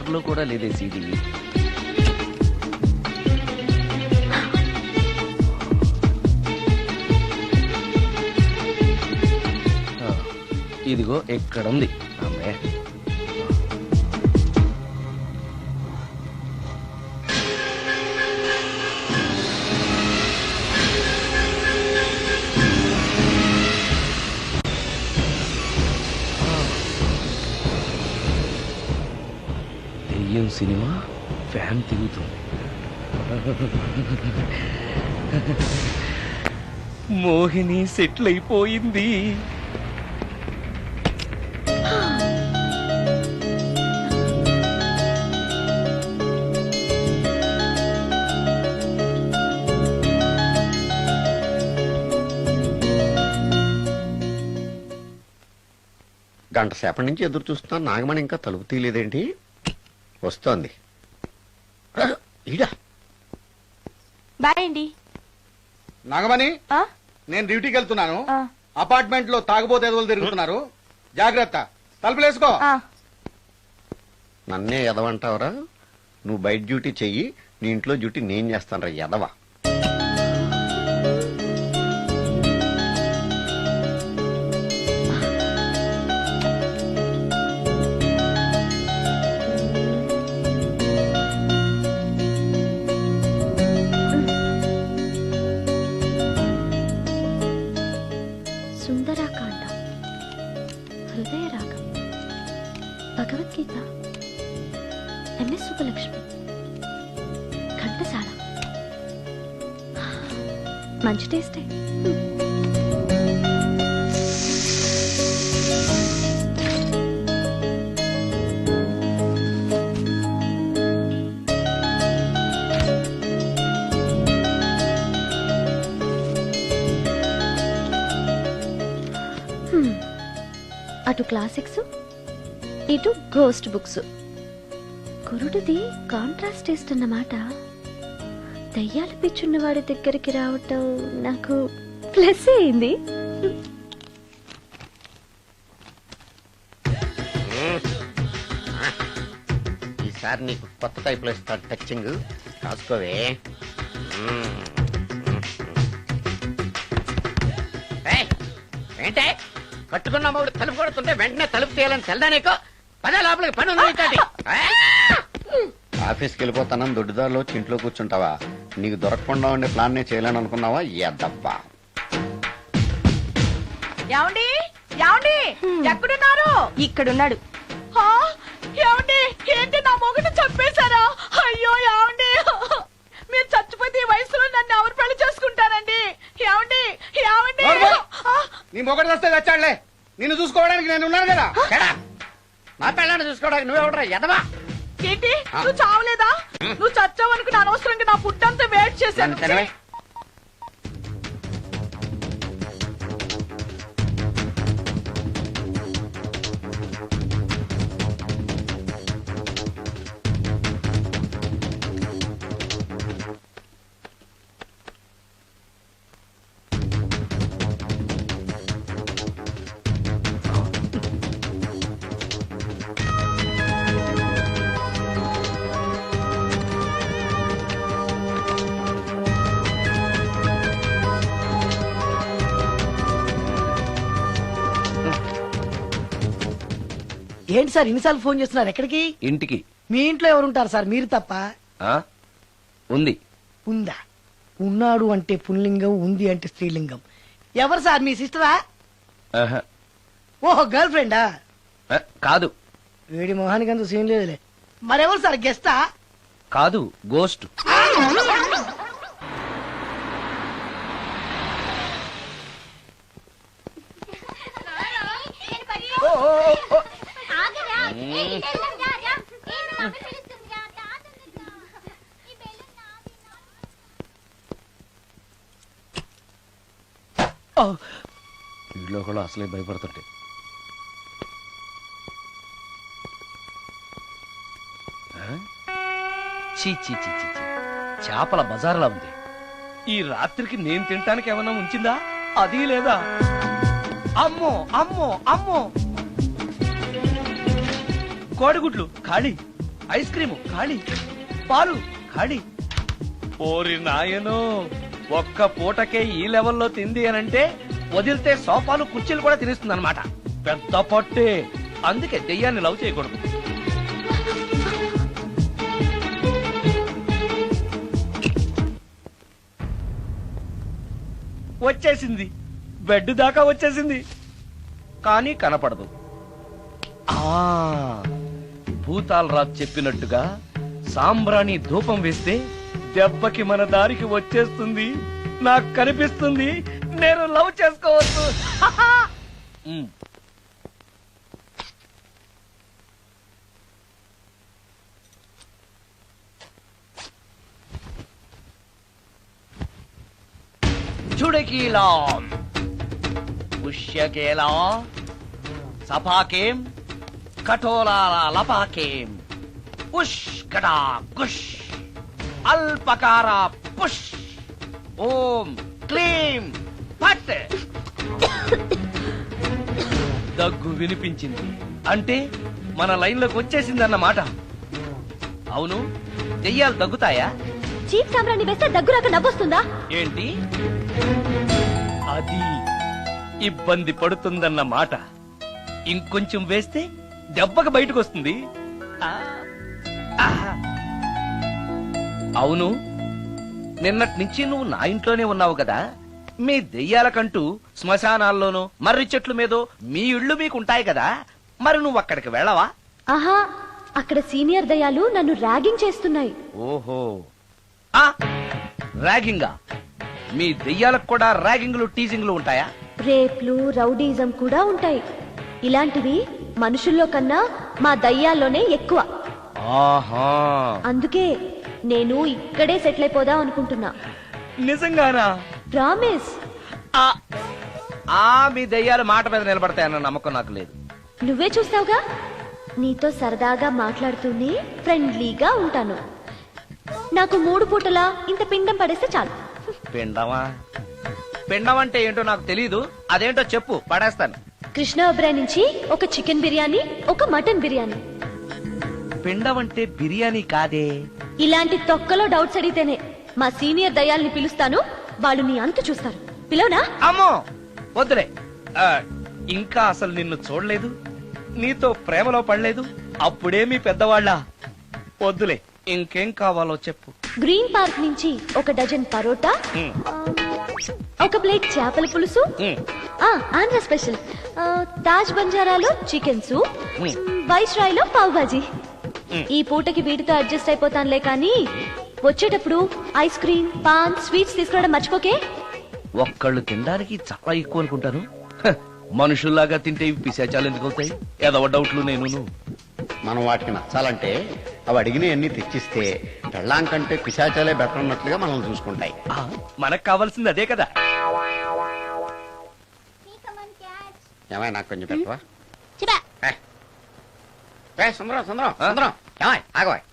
ప్లేయర్ లో కూడా లేదే సీడీ. ఇదిగో ఎక్కడ ఉంది అమ్మే. దెయ్యం సినిమా ఫ్యాన్ తిరుగుతుంది. మోహిని సెటిల్ అయిపోయింది. గంట సేపటి నుంచి ఎదురు చూస్తున్నాను, నాగమణి ఇంకా తలుపు తీయలేదేంటి? వస్తోంది. ఈడా బాయ్ అండి. నాగమణి, ఆ? నేను డ్యూటీకి వెళ్తున్నాను. ఆ. అపార్ట్మెంట్ లో తాగుబోతు ఎదవలు తిరుగుతున్నారు, జాగ్రత్త. తలుపులేసుకో. నన్నే ఎదవంటావరా? నువ్వు బయట డ్యూటీ చెయ్యి, నీ ఇంట్లో డ్యూటీ నేను చేస్తాను రా ఎదవ. సుందరాకాండ, హృదయ రాగం, భగవద్గీత, ఎంఎస్ సుబ్బలక్ష్మి, ఘంటసాల. మంచి టేస్టే. అటు క్లాసిక్స్, ఇటు గోస్ట్ బుక్స్. కురుడిది కాంట్రాస్ట్ టేస్ట్ అన్నమాట. దయ్యాలు పిచ్చున్న వాడి దగ్గరికి రావటం నాకు ప్లస్ అయింది. ఈసారి నీకు కొత్త టైప్ లో ఇస్తాడు టచ్చింగ్, రాసుకోవే. ఏంటే కట్టుకున్న మూడు తలుపు కొడుతుంటే వెంటనే తలుపు తీయాలని తెల్దా నీకు? పదే లోపలికి పని ఉంది. ఆఫీస్కి వెళ్ళిపోతానని దొడ్డిదారిలో ఇంట్లో కూర్చుంటావా? నీకు దొరకకుండా ఉండే ప్లాన్ నే చేయాలని అనుకున్నావా? ఎద్దబ్బా. ఏమండి ఏమండి ఎక్కడున్నారు? ఇక్కడున్నాడు. ఏమండి ఏంటి నా మొగుడు చంపేశారా? అయ్యో ఏమండి, మీరు చచ్చిపోతే ఈ వయసులో నన్ను ఎవరు పెళ్లి చేసుకుంటారండి? ఏమండి ఏమండి. నీ మొగడు వస్తే వచ్చాడులే, నిన్ను చూసుకోవడానికి నేను ఉన్నాను కదా. నా పెళ్ళాన్ని చూసుకోవడానికి నువ్వెవడరా ఎదవా? ఏంటి నువ్వు చావలేదా? నువ్వు చచ్చావనుకుని అనవసరంగా నా ఫుడ్ అంతా వెయిట్ చేశాను. ఏంటి సార్ ఇన్నిసార్లు ఫోన్ చేస్తున్నారు? ఎక్కడికి? ఇంటికి. మీ ఇంట్లో ఎవరుంటారు సార్, మీరు తప్ప? ఉంది. ఉందా? ఉన్నాడు అంటే పుల్లింగం, ఉంది అంటే స్త్రీలింగం. ఎవరు సార్, మీ సిస్టరా? ఓహో, గర్ల్ ఫ్రెండా? కాదు. వేడి మొహానికి అంత సీన్ లేదులే. మరెవరు సార్, గెస్టా? కాదు, గోస్ట్. ఇంట్లో కూడా అసలే భయపడుతుంటే. చీ చీ చీ చీ చీ, చేపల బజార్లా ఉంది. ఈ రాత్రికి నేను తినటానికి ఏమన్నా ఉంచిందా? అది లేదా? అమ్మో అమ్మో అమ్మో, కోడిగుడ్లు ఖాళీ. ఐస్ క్రీము ఖాళీ, పాలు ఖాళీ. ఓరి నాయనో, ఒక్క పూటకే ఈ లెవెల్లో తింది అనంటే వదిలితే సోఫాలు కుర్చీలు కూడా తినేస్తుంది అనమాట. పెద్ద పట్టే. అందుకే దెయ్యాన్ని లవ్ చేయకూడదు. వచ్చేసింది, బెడ్ దాకా వచ్చేసింది, కానీ కనపడదు. భూతాలరాజు చెప్పినట్టుగా సాంబ్రాణి ధూపం వేస్తే దెబ్బకి మన దారికి వచ్చేస్తుంది, నాకు కనిపిస్తుంది, నేను లవ్ చేసుకోవచ్చు. చుడకీలా పుష్యకేలా సపాకేం కఠోరాల లపాకేం పుష్కటా కుష్ అల్పకార పుష్ ఓం క్లీం పట్. దగ్గు వినిపించింది అంటే మన లైన్లోకి వచ్చేసిందన్నమాట. అవును, దెయ్యాలు దగ్గుతాయా? చీప్ సాంబ్రాన్ని వేస్తే దగ్గురాక నవ్వొస్తుందా? ఏంటి అది? ఇబ్బంది పడుతుందన్న మాట. ఇంకొంచెం వేస్తే దెబ్బకి బయటకు వస్తుంది. అవును, నిన్నటి నుంచి నువ్వు నా ఇంట్లోనే ఉన్నావు కదా. మీ దెయ్యాలకంటూ శ్మశానాల్లోనూ మర్రి చెట్ల మీదో మీ ఇళ్ళు మీకుంటాయి కదా, మరి నువ్వు అక్కడికి వెళ్ళవా? ఆహా, అక్కడ సీనియర్ దయాలు నన్ను ర్యాగింగ్ చేస్తున్నాయి. ఓహో, ర్యాగింగా? మీ దెయ్యాలకు కూడా ర్యాగింగ్లు టీజింగ్లు ఉంటాయా? రేప్లు, రౌడీజం కూడా ఉంటాయి. ఇలాంటివి మనుషుల్లో కన్నా మా దయ్యాల్లోనే ఎక్కువ. ఆహా, అందుకే నేను ఇక్కడే సెటిల్ అయిపోదాం అనుకుంటున్నా. నిజంగానా? ప్రామిస్. మీ దెయ్యాలు మాట మీద నిలబడతాయన్న నమ్మకం నాకు లేదు. నువ్వే చూస్తావుగా, నీతో సరదాగా మాట్లాడుతూనే ఫ్రెండ్లీగా ఉంటాను. నాకు 3 పూటలా ఇంత పిండం పడేస్తే చాలు. పిండమా? పిండం అంటే ఏంటో నాకు తెలీదు, అదేంటో చెప్పు, పడేస్తాను. కృష్ణ ఒబ్రాయ్ నుంచి ఒక చికెన్ బిర్యానీ, ఒక మటన్ బిర్యానీ. పిండం అంటే బిర్యానీ కాదే. ఇలాంటి తొక్కలో డౌట్స్ అడిగితేనే మా సీనియర్ దయాల్ని పిలుస్తాను, వాళ్ళు నీ అంతు చూస్తారు. పిలవనా? అమ్మో వద్దులే. ఇంకా అసలు నిన్ను చూడలేదు, నీతో ప్రేమలో పడలేదు, అప్పుడే మీ పెద్దవాళ్ళ. వద్దులే, ఇంకేం కావాలో చెప్పు. గ్రీన్ పార్క్ నుంచి ఒక డజన్ పరోటా, ఒక ప్లేట్ చేపల పులుసు, ఆంధ్ర స్పెషల్ తాజ్ బంజారాలో చికెన్ సూప్, వైస్ రాయ్ లో పావ్ బాజీ. ఈ పూటకి వీటితో అడ్జస్ట్ అయిపోతానులే, కానీ వచ్చేటప్పుడు ఐస్ క్రీమ్, పాన్, స్వీట్స్ తీసుకురావడం మర్చిపోకే. ఒక్కళ్ళు తినడానికి చాలా ఎక్కువ అనుకుంటాను. మనుషుల్లాగా తింటే ఇవి పిశాచాలు ఎందుకు అవుతాయి? ఏదో డౌట్లు నేను. మనం వాటికి నచ్చాలంటే అవి అడిగినవన్నీ తెచ్చిస్తే పెళ్ళాం కంటే పిశాచాలే బెటర్ అన్నట్లుగా మనల్ని చూసుకుంటాయి. మనకు కావాల్సింది అదే కదా. ఏమై నాకు కొంచెం పెట్టవా? సుందరం సుందరం సుందరం, ఏమై ఆగవాయ్.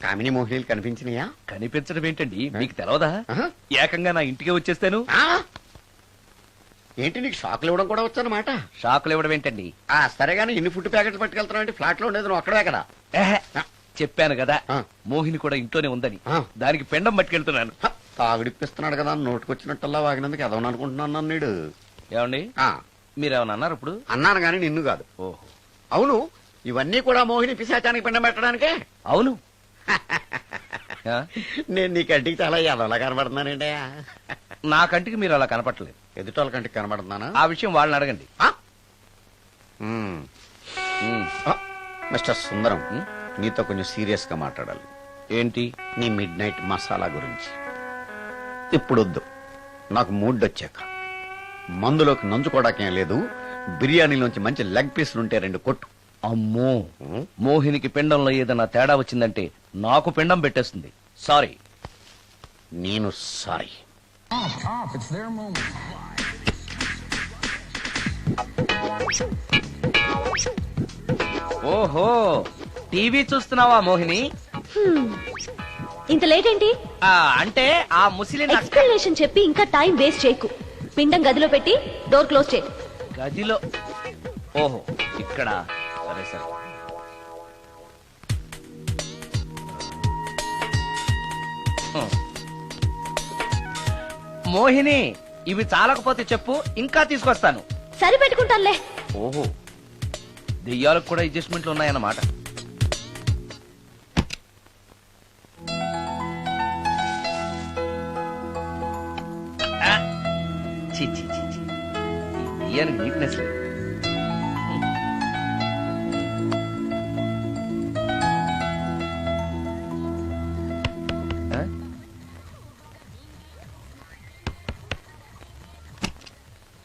కామిని మోహినీలు కనిపించినాయా? కనిపించడం ఏంటండి, మీకు తెలవదా? ఏకంగా నా ఇంటికే వచ్చేస్తాను. ఏంటి, నీకు షాకులు ఇవ్వడం కూడా వచ్చానమాట? షాకులు ఇవ్వడం ఏంటండి? సరే గానీ ఇన్ని ఫుడ్ ప్యాకెట్లు పట్టుకెళ్తున్నావు అంటే ఫ్లాట్ లో ఉండేది నువ్వు అక్కడే కదా. చెప్పాను కదా, మోహిని కూడా ఇంట్లోనే ఉందని. దానికి పెండం పట్టుకెళ్తున్నాను. తాగుడిప్పిస్తున్నాడు కదా, నోటుకొచ్చినట్టల్లా వాగినందుకు ఎదవని అనుకుంటున్నాను నీడు. ఏమండి, మీరేమన్నా అన్నారు ఇప్పుడు? అన్నాను గాని నిన్ను కాదు. ఓహో, అవును, ఇవన్నీ కూడా మోహిని పిశాచానికి పిండం పెట్టడానికే? అవును. నేను నీ కంటికి చాలా ఎదవలా కనబడుతున్నానండి. నా కంటికి మీరు అలా కనపడలేదు. ఎదుటోళ్ళ కంటికి కనబడుతున్నానా? ఆ విషయం వాళ్ళని అడగండి. మిస్టర్ సుందరం, నీతో కొంచెం సీరియస్ గా మాట్లాడాలి. ఏంటి? నీ మిడ్ నైట్ మసాలా గురించి. ఇప్పుడు వద్దు, నాకు మూడ్ వచ్చాక. మందులోకి నంచుకోవడాకేం లేదు, బిర్యానీలోంచి మంచి లెగ్ పీసులు ఉంటే 2 కొట్టు. అమ్మో, మోహినికి పిండంలో ఏదైనా తేడా వచ్చిందంటే నాకు పిండం పెట్టేస్తుంది. సారీ. నేను సారీ. ఓహో, టీవీ చూస్తున్నావా మోహిని? ఇంత లేట్ ఏంటి? అంటే ఆ ముసిలి ఎక్స్ప్లెనేషన్ చెప్పి ఇంకా టైం వేస్ట్ చేయకు. పిండం గదిలో పెట్టి డోర్ క్లోజ్ చేయి. గదిలో? ఓహో, ఇక్కడ. సరే సరే. మోహిని, ఇవి చాలకపోతే చెప్పు, ఇంకా తీసుకొస్తాను. సరి పెట్టుకుంటానులే. ఓహో, దెయ్యాలకు కూడా అడ్జస్ట్మెంట్లు ఉన్నాయన్నమాట. ఆ, ఛీ, ఛీ, ఛీ, ఛీ. ఈ దెయ్యానికి నీట్నెస్ లేదు.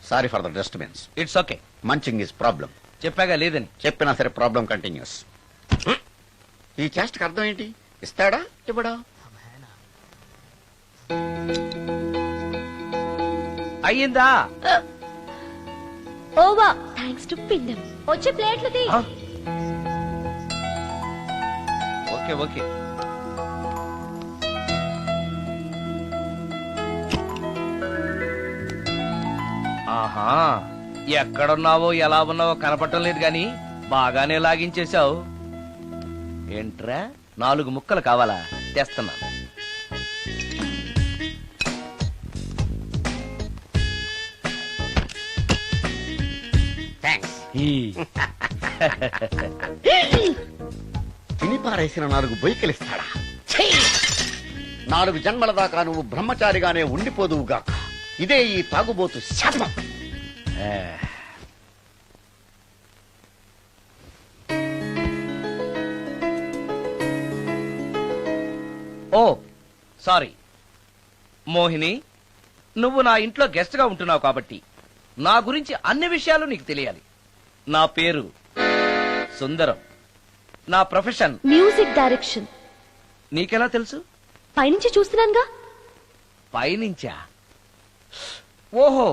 Sorry for the disturbance. It's okay. Munching is problem. చెప్పాగా లేదని. చెప్పినా సరే ప్రాబ్లం కంటిన్యూస్. ఈ చేష్టకి అర్థం ఏంటి? ఇస్తాడా ఇవ్వడా? అయ్యిందా? ఓవా థ్యాంక్స్ టు పిండం. వచ్చే ప్లేట్లు తీ. Okay okay. ఆహా, ఎక్కడున్నావో ఎలా ఉన్నావో కనపడటం లేదు గాని బాగానే లాగించేశావు. ఏంట్రా, 4 ముక్కలు కావాలా? తెస్తున్నాను. థ్యాంక్స్. తిని పారేసిన 4 బొయ్యికలిస్తాడా? 4 జన్మల దాకా నువ్వు బ్రహ్మచారిగానే ఉండిపోదువుగాక. ఇదే ఈ తాగుబోతు శాపం. ఓ సారీ మోహిని, నువ్వు నా ఇంట్లో గెస్ట్ గా ఉంటున్నావు కాబట్టి నా గురించి అన్ని విషయాలు నీకు తెలియాలి. నా పేరు సుందరం. నా ప్రొఫెషన్ మ్యూజిక్ డైరెక్షన్. నీకెలా తెలుసు? పైనుంచి చూస్తున్నానుగా. పైనుంచా? ఓహో,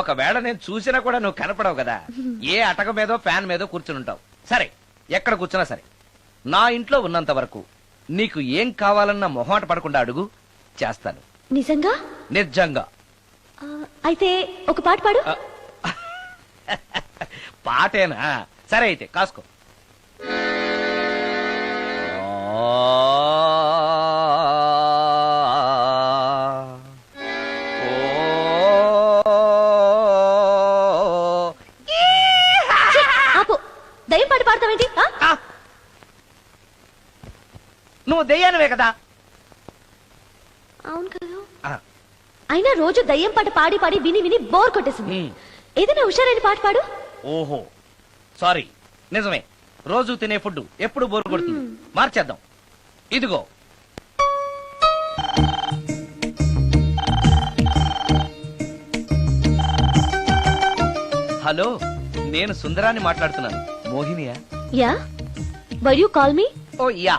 ఒకవేళ నేను చూసినా కూడా నువ్వు కనపడవు కదా. ఏ అటక మీదో ఫ్యాన్ మీదో కూర్చుని ఉంటావు. సరే, ఎక్కడ కూర్చున్నా సరే, నా ఇంట్లో ఉన్నంత వరకు నీకు ఏం కావాలన్న మొహమాట పడకుండా అడుగు, చేస్తాను. నిజంగా? నిజంగా. అయితే ఒక పాట పాడు. పాటేనా? సరే అయితే కాసుకో. ఆపు. దయ్యం పాట పాడతావేంటి? నువ్వు దెయ్యానివే కదా. అవును కదా. అయినా రోజు దయ్యం పాట పాడి పాడి విని విని బోర్ కొట్టేసింది. ఏదైనా హుషారైన పాట పాడు. ఓహో సారీ, నిజమే. రోజు తినే ఫుడ్ ఎప్పుడు బోర్ కొడుతుంది. మార్చేద్దాం. ఇదిగో. హలో, నేను సుందరాన్ని మాట్లాడుతున్నాను. మోహినియా? Yeah. Why you call me? Oh yeah.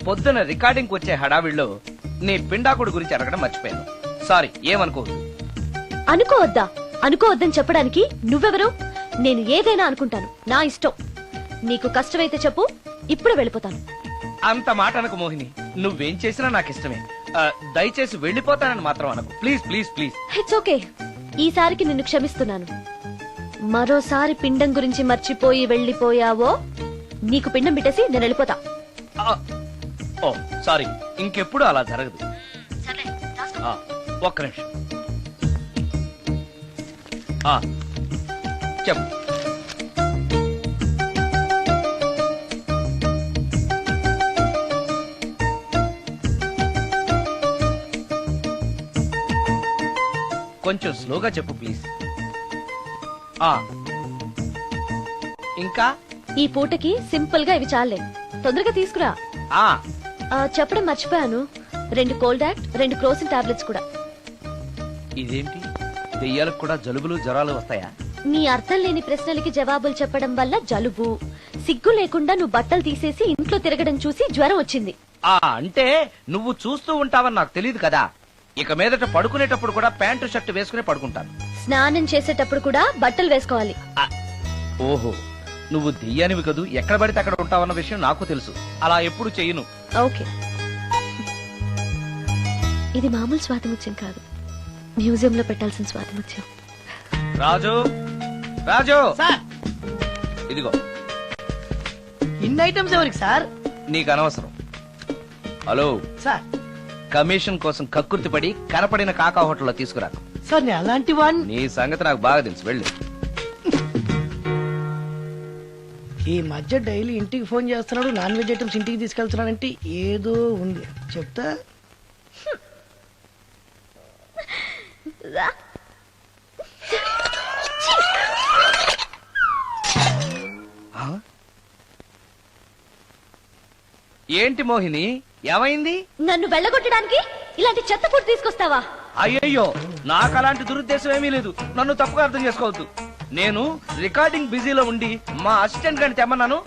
పొద్దున రికార్డింగ్ వచ్చే హడావిడిలో నీ పిండాకుడు గురించి అడగడం మర్చిపోయాను. సారీ, ఏమనుకోవద్దు. అనుకోవద్దా? అనుకోవద్దని చెప్పడానికి నువ్వెవరు? నేను ఏదైనా అనుకుంటాను, నా ఇష్టం. నీకు కష్టమైతే చెప్పు, ఇప్పుడే వెళ్ళిపోతాను. అంత మాట అనకు మోహిని. నువ్వేం చేసినా నాకు ఇష్టమే. దయచేసి వెళ్ళిపోతానని మాత్రం అనకు. Please please please. It's okay. ఈసారికి నిన్ను క్షమిస్తున్నాను. మరోసారి పిండం గురించి మర్చిపోయి వెళ్ళిపోయావో నీకు పిండం పెట్టేసి నేను వెళ్ళిపోతా. ఓ సారీ, ఇంకెప్పుడు అలా జరగదు. ఒక్క నిమిషం. చెప్పు. కొంచెం స్లోగా చెప్పు ప్లీజ్. ఇంకా ఈ పూటకి సింపుల్ గా ఇవి చాలే. తొందరగా తీసుకురా. చెప్పడం మర్చిపోయాను, 2 కోల్డ్ యాక్ట్, 2 క్రోసిన్ టాబ్లెట్స్ కూడా. ఇదేంటి, దెయ్యాలకు కూడా జలుబులు జ్వరాలు వస్తాయా? నీ అర్థం లేని ప్రశ్నలకి జవాబులు చెప్పడం వల్ల జలుబు, సిగ్గు లేకుండా నువ్వు బట్టలు తీసేసి ఇంట్లో తిరగడం చూసి జ్వరం వచ్చింది. అంటే నువ్వు చూస్తూ ఉంటావని నాకు తెలియదు కదా. ఇక మీదట పడుకునేటప్పుడు కూడా ప్యాంటు షర్ట్ వేసుకునే పడుకుంటాను. స్నానం చేసేటప్పుడు కూడా బట్టలు వేసుకోవాలి. ఓహో, నువ్వు దెయ్యానివి కదూ, ఎక్కడ పడితే అక్కడ ఉంటావన్న విషయం నాకు తెలుసు. అలా ఎప్పుడు చెయ్యను. ఓకే. ఇది మామూలు స్వాతిముత్యం కాదు, మ్యూజియం లో పెట్టాల్సిన స్వాతిముత్యం. రాజు, రాజు సార్, ఇదిగో. ఇన్ని ఐటమ్స్ ఎవరికి సార్? నీకు అనవసరం. హలో సార్, కమిషన్ కోసం కక్కుర్తిపడి కనపడిన కాకా హోటల్లో తీసుకురా. సార్ నేను అలాంటి వాడిని. నీ సంగతి నాకు బాగా తెలుసు, వెళ్ళు. ఈ మధ్య డైలీ ఇంటికి ఫోన్ చేస్తున్నాడు, నాన్ వెజ్ ఐటమ్స్ ఇంటికి తీసుకెళ్తున్నాడంటే ఏదో ఉంది చెప్తా. ఏంటి మోహిని, ఏమైంది? నన్ను వెళ్ళగొట్టడానికి ఇలాంటి చెత్త ఫుడ్ తీసుకొస్తావా? అయ్యయ్యో, నాకు అలాంటి దురుద్దేశం ఏమీ లేదు, నన్ను తప్పుగా అర్థం చేసుకోవద్దు. నేను రికార్డింగ్ బిజీలో ఉండి మా అసిస్టెంట్ గారిని తెమ్మన్నాను.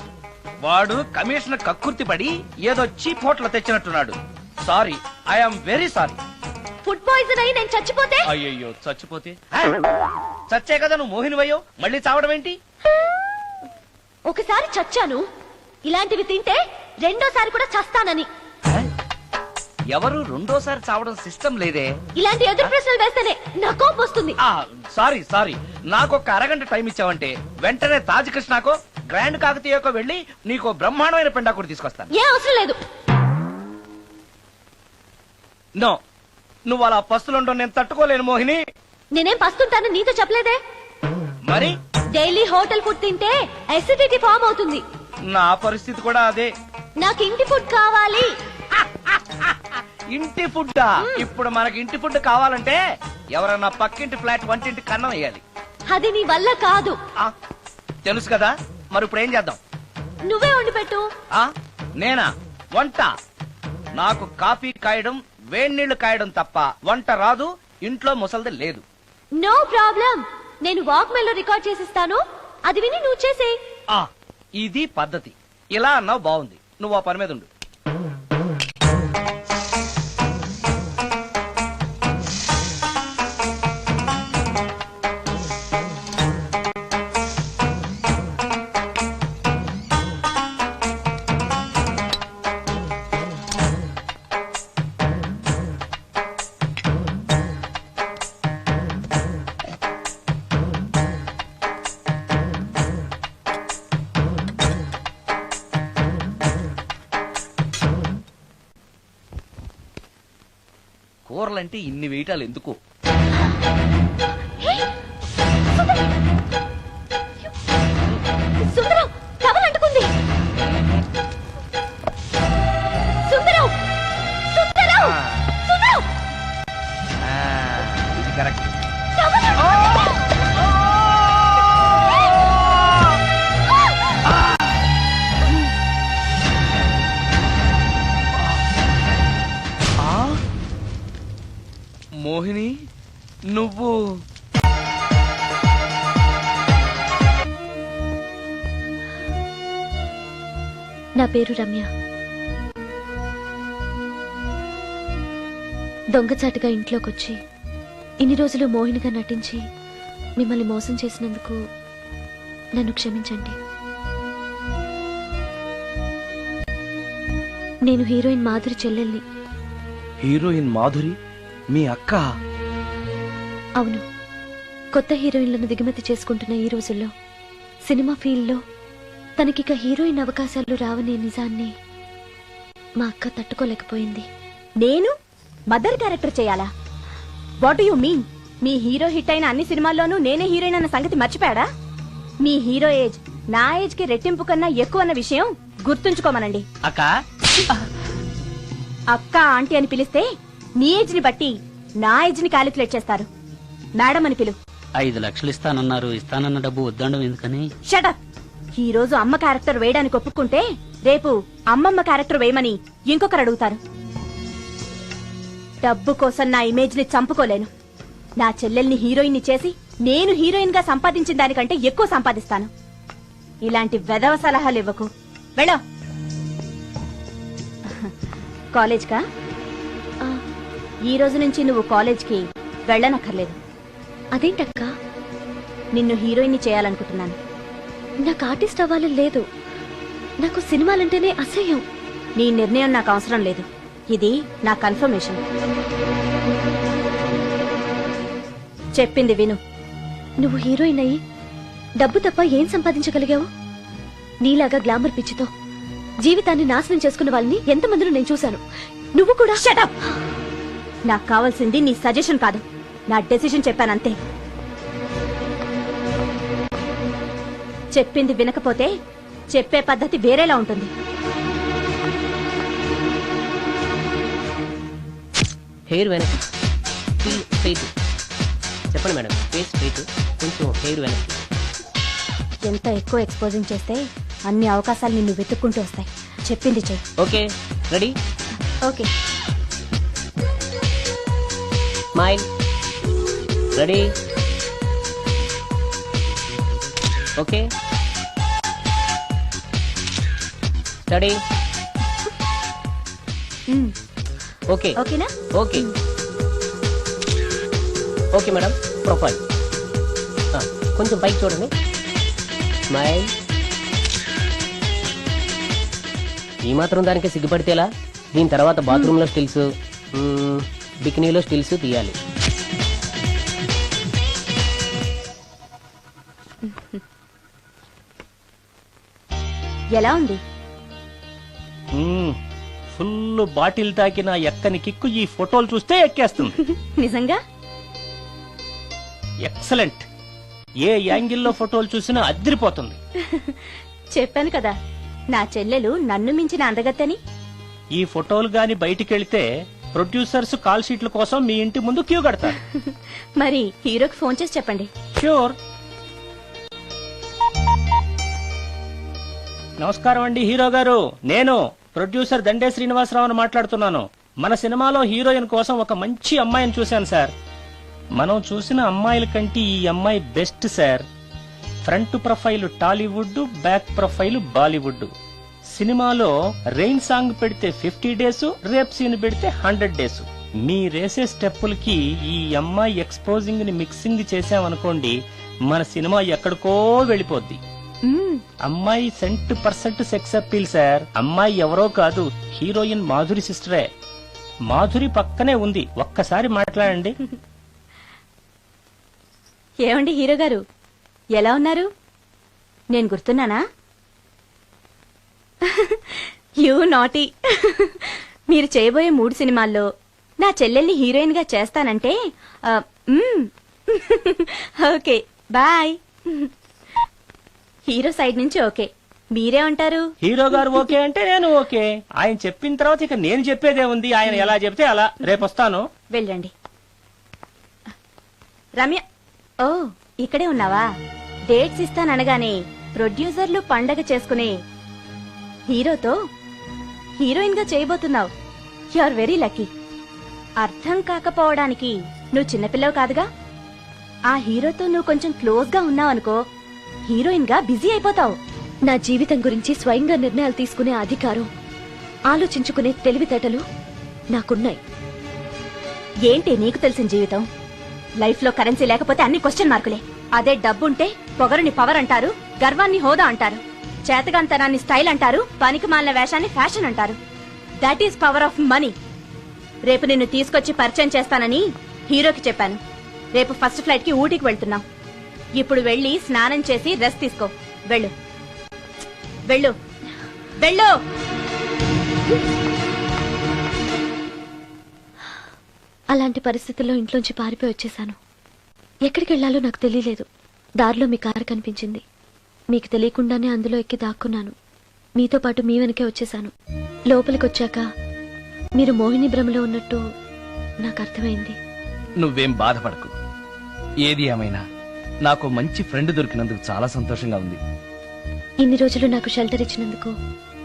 వాడు కమిషనర్ కక్కుర్తి పడి ఏదో చీప్ హోటల్ తెచ్చినట్టున్నాడు. Sorry, I'm very sorry. Food poison అయి నేను చచ్చిపోతే? అయ్యయ్యో, చచ్చిపోతే? చచ్చే కదా నువ్వు మోహినివయ్యో, మళ్ళీ చావడం ఏంటి? ఒకసారి చచ్చాను, ఇలాంటివి తింటే రెండోసారి కూడా చస్తానని. ఎవరు రెండోసారి చావడం సిస్టం లేదే. ఇలాంటి ఎదురు ప్రశ్నలు వేస్తేనే నా కోపం వస్తుంది. సారీ సారీ, నాకు ఒక అరగంట టైం ఇచ్చావంటే వెంటనే తాజ్ కృష్ణాకో గ్రాండ్ కాకతీయకో వెళ్ళి నీకు బ్రహ్మాండమైన పెండాకుడు తీసుకొస్తాను. ఏ అవసరం లేదు. నో, నువ్వు అలా పస్తులుండో నేను తట్టుకోలేను మోహిని. నేనేం పస్తుంటాను నీతో చెప్పలేదే. మరి డైలీ హోటల్ ఫుడ్ తింటే అసిడిటీ ఫామ్ అవుతుంది. నా పరిస్థితి కూడా అదే. నాకు ఇంటి ఫుడ్ కావాలి. ఇంటి ఫుడ్డా? ఇప్పుడు మనకి ఇంటి ఫుడ్ కావాలంటే ఎవరన్నా పక్కింటి ఫ్లాట్ వంటింటి కన్నం వేయాలి. అది నీ వల్ల కాదు. తెలుసు కదా, మరి ఇప్పుడు ఏం చేద్దాం? నువ్వే వండి పెట్టు. నేనా వంట? నాకు కాఫీ కాయడం వేడి నీళ్లు కాయడం తప్ప వంట రాదు. ఇంట్లో ముసల్ది లేదు. నో ప్రాబ్లం, నేను వాక్ మెయిల్ లో రికార్డ్ చేసిస్తాను, అది విని నువ్వు చేసే. ఇది పద్ధతి. ఇలా అన్నావు, బాగుంది. నువ్వు ఆ పని మీద ఉండు. కూరలంటే ఇన్ని వేయటాలు ఎందుకు? సుందరం టవల్ అంటుకుంది. సుందరం సుందరం సుందరం, ఇది కరెక్ట్. మోహిని, నువ్వు నా పేరు రమ్య. దొంగచాటుగా ఇంట్లోకొచ్చి ఇన్ని రోజులు మోహినిగా నటించి మిమ్మల్ని మోసం చేసినందుకు నన్ను క్షమించండి. నేను హీరోయిన్ మాధురి చెల్లెల్ని. హీరోయిన్ మాధురి మీ అక్క? అవును. కొత్త హీరోయిన్లను దిగుమతి చేసుకుంటున్న ఈ రోజుల్లో సినిమా ఫీల్డ్లో తనకిక హీరోయిన్ అవకాశాలు రావనే నిజాన్ని మా అక్క తట్టుకోలేకపోయింది. నేను మదర్ క్యారెక్టర్ చేయాలా? What you mean? Me hero hit అయిన అన్ని సినిమాల్లోనూ నేనే హీరోయిన్ అన్న సంగతి మర్చిపోయాడా? మీ హీరో ఏజ్ నా ఏజ్ కి రెట్టింపు కన్నా ఎక్కువ అన్న విషయం గుర్తుంచుకోమనండి. అక్క అక్క ఆంటీ అని పిలిస్తే నీ ఏజ్ ని బట్టి నా ఏజ్ ని క్యాలిక్యులేట్ చేస్తారు. మేడం అని పిలు. 5 లక్షలు ఇస్తానన్నారు, ఇస్తానన్న డబ్బు వద్దండం ఎందుకని? షటప్. ఈ రోజు అమ్మ క్యారెక్టర్ వేయడానికి ఒప్పుకుంటే రేపు అమ్మమ్మ క్యారెక్టర్ వేయమని ఇంకొకరు అడుగుతారు. డబ్బు కోసం నా ఇమేజ్ ని చంపుకోలేను. నా చెల్లెల్ని హీరోయిన్ ని చేసి నేను హీరోయిన్ గా సంపాదించిన దానికంటే ఎక్కువ సంపాదిస్తాను. ఇలాంటి వెధవ సలహాలు ఇవ్వకు. వెళ్ళో. కాలేజ్ కా? ఈ రోజు నుంచి నువ్వు కాలేజ్కి వెళ్ళనక్కర్లేదు. అదేంటక్క? నిన్ను హీరోయిన్ ని చేయాలనుకుంటున్నాను. నాకు ఆర్టిస్ట్ అవ్వాలని లేదు. నాకు సినిమాలంటేనే అసహ్యం. నీ నిర్ణయం నాకు అవసరం లేదు. ఇది నా కన్ఫర్మేషన్. చెప్పింది విను. నువ్వు హీరోయిన్ అయ్యి డబ్బు తప్ప ఏం సంపాదించగలిగావు? నీలాగా గ్లామర్ పిచ్చితో జీవితాన్ని నాశనం చేసుకున్న వాళ్ళని ఎంతమందిని నేను చూశాను. నువ్వు కూడా. Shut up. నాకు కావాల్సింది నీ సజెషన్ కాదు, నా డెసిషన్ చెప్పానంతే. చెప్పింది వినకపోతే చెప్పే పద్ధతి వేరేలా ఉంటుంది. హెయిర్ వెనక్కి, స్ట్రైట్. చెప్పండి మేడం, ఫేస్ స్ట్రైట్, కొంచెం హెయిర్ వెనక్కి. ఎంత ఎక్కువ ఎక్స్పోజింగ్ చేస్తే అన్ని అవకాశాలు నిన్ను వెతుక్కుంటూ వస్తాయి. చెప్పింది చెయ్యి. Okay, ready? Okay. Smile. Ready? Okay. Study. Okay. ఓకేనా? ఓకే. ఓకే మేడం, ప్రొఫైల్ కొంచెం పైకి చూడండి. స్మైల్. ఈ మాత్రం దానికి సిగ్గుపడితేలా? దీని తర్వాత బాత్రూంలో స్టిల్స్, బికినీలో స్టిల్స్ తీయాలి. ఎలా ఉంది? ఫుల్ బాటిల్ తాకిన ఎక్కని కిక్కు ఈ ఫోటోలు చూస్తే ఎక్కేస్తుంది. నిజంగా ఎక్సలెంట్. ఏ యాంగిల్లో ఫోటోలు చూసినా అదిరిపోతుంది. చెప్పాను కదా, నా చెల్లెలు నన్ను మించిన అందగత్తని. ఈ ఫోటోలు గాని బయటికెళ్తే ప్రొడ్యూసర్స్ కాల్ షీట్ల కోసం మీ ఇంటి ముందు క్యూ కడతారు. మరి హీరోకి ఫోన్ చేసి చెప్పండి. ష్యూర్. నమస్కారం అండి హీరో గారు, నేను ప్రొడ్యూసర్ దండే శ్రీనివాసరావుని మాట్లాడుతున్నాను. మన సినిమాలో హీరోయిన్ కోసం ఒక మంచి అమ్మాయిని చూశాను సార్. మనం చూసిన అమ్మాయిల కంటే ఈ అమ్మాయి best sir. Front profile Tollywood, back profile Bollywood. సినిమాలో రెయిన్ సాంగ్ పెడితే 50 డేస్, రేప్ సీన్ పెడితే 100 డేస్. మీరేసే స్టెప్పులకి ఈ అమ్మాయి ఎక్స్పోజింగ్ ని మిక్సింగ్ చేసామనుకోండి, మన సినిమా ఎక్కడికో వెళ్ళిపోద్ది. అమ్మాయి 100% సెక్స్ అప్పీల్ సార్. అమ్మాయి ఎవరో కాదు, హీరోయిన్ మాధురి సిస్టరే. మాధురి పక్కనే ఉంది, ఒక్కసారి మాట్లాడండి. ఏమండి హీరో గారు, ఎలా ఉన్నారు? నేను గుర్తున్నానా? You naughty. మీరు చేయబోయే 3 సినిమాల్లో నా చెల్లెల్ని హీరోయిన్ గా చేస్తానంటే ఓకే బాయ్. హీరో సైడ్ నుంచి ఓకే, మీరే ఉంటారు? హీరో గారు ఓకే అంటే నేను ఓకే. ఆయన చెప్పిన తర్వాత ఇక నేను చెప్పేదే ఉంది. ఆయన ఎలా చెప్తే అలా. రేపు వస్తాను. వెళ్ళండి. రమ్య, ఓ ఇక్కడే ఉన్నావా? డేట్స్ ఇస్తాననగానే ప్రొడ్యూసర్లు పండగ చేసుకునే హీరోతో హీరోయిన్ గా చేయబోతున్నావు. You are very lucky. అర్థం కాకపోవడానికి నువ్వు చిన్నపిల్లవు కాదుగా. ఆ హీరోతో నువ్వు కొంచెం క్లోజ్ గా ఉన్నావనుకో, హీరోయిన్ గా బిజీ అయిపోతావు. నా జీవితం గురించి స్వయంగా నిర్ణయాలు తీసుకునే అధికారం, ఆలోచించుకునే తెలివితేటలు నాకున్నాయి. ఏంటి నీకు తెలిసిన జీవితం? లైఫ్ లో కరెన్సీ లేకపోతే అన్ని క్వశ్చన్ మార్కులే. అదే డబ్బుంటే పొగరుని పవర్ అంటారు, గర్వాన్ని హోదా అంటారు, చేతగాంతనాన్ని స్టైల్ అంటారు, పనికి మాలిన వేషాన్ని ఫ్యాషన్ అంటారు. That is power of money. రేపు నిన్ను తీసుకొచ్చి పరిచయం చేస్తానని హీరోకి చెప్పాను. రేపు ఫస్ట్ ఫ్లైట్ కి ఊటీకి వెళ్తున్నాం. ఇప్పుడు వెళ్ళి స్నానం చేసి రెస్ట్ తీసుకో. వెళ్ళు వెళ్ళు వెళ్ళు. అలాంటి పరిస్థితుల్లో ఇంట్లోంచి పారిపోయి వచ్చేశాను. ఎక్కడికి వెళ్లాలో నాకు తెలియలేదు. దారిలో మీ కారు కనిపించింది. మీకు తెలియకుండానే అందులో ఎక్కి దాక్కున్నాను. మీతో పాటు మీ వెనకే వచ్చేశాను. లోపలికి వచ్చాక మీరు మోహిని భ్రమలో ఉన్నట్టు నాకు అర్థమైంది. నువ్వేం బాధపడకు. ఏది ఏమైనా నాకు మంచి ఫ్రెండ్ దొరికినందుకు చాలా సంతోషంగా ఉంది. ఇన్ని రోజులు నాకు షెల్టర్ ఇచ్చినందుకు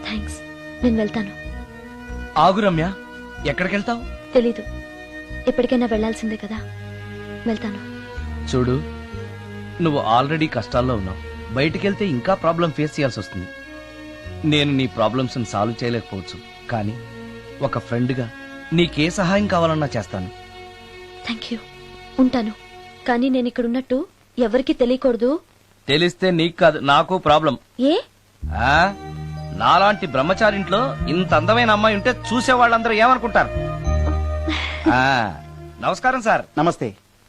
థ్యాంక్స్. నేను వెళ్తాను. ఆగు రమ్య, ఎక్కడికెళ్తావు? తెలీదు. ఎప్పటికైనా వెళ్లాల్సిందే కదా. వెళ్తాను. చూడు, నువ్వు ఆల్రెడీ కష్టాల్లో ఉన్నావు. బయటికెళ్తే ఇంకా ప్రాబ్లం ఫేస్ చేయాల్సి వస్తుంది. నేను నీ ప్రాబ్లమ్స్ సాల్వ్ చేయలేకపోవచ్చు, కానీ ఒక ఫ్రెండ్గా నీకే సహాయం కావాలన్నా చేస్తాను. Thank you. ఉంటాను. కానీ నేను ఇక్కడ ఉన్నట్టు ఎవరికి తెలియకూడదు. తెలిస్తే నీకు కాదు, నాకు ప్రాబ్లం. ఏ? నాలాంటి బ్రహ్మచారింట్లో ఇంత అందమైన అమ్మాయి ఉంటే చూసే వాళ్ళందరూ ఏమనుకుంటారు? నమస్కారం సార్. నమస్తే.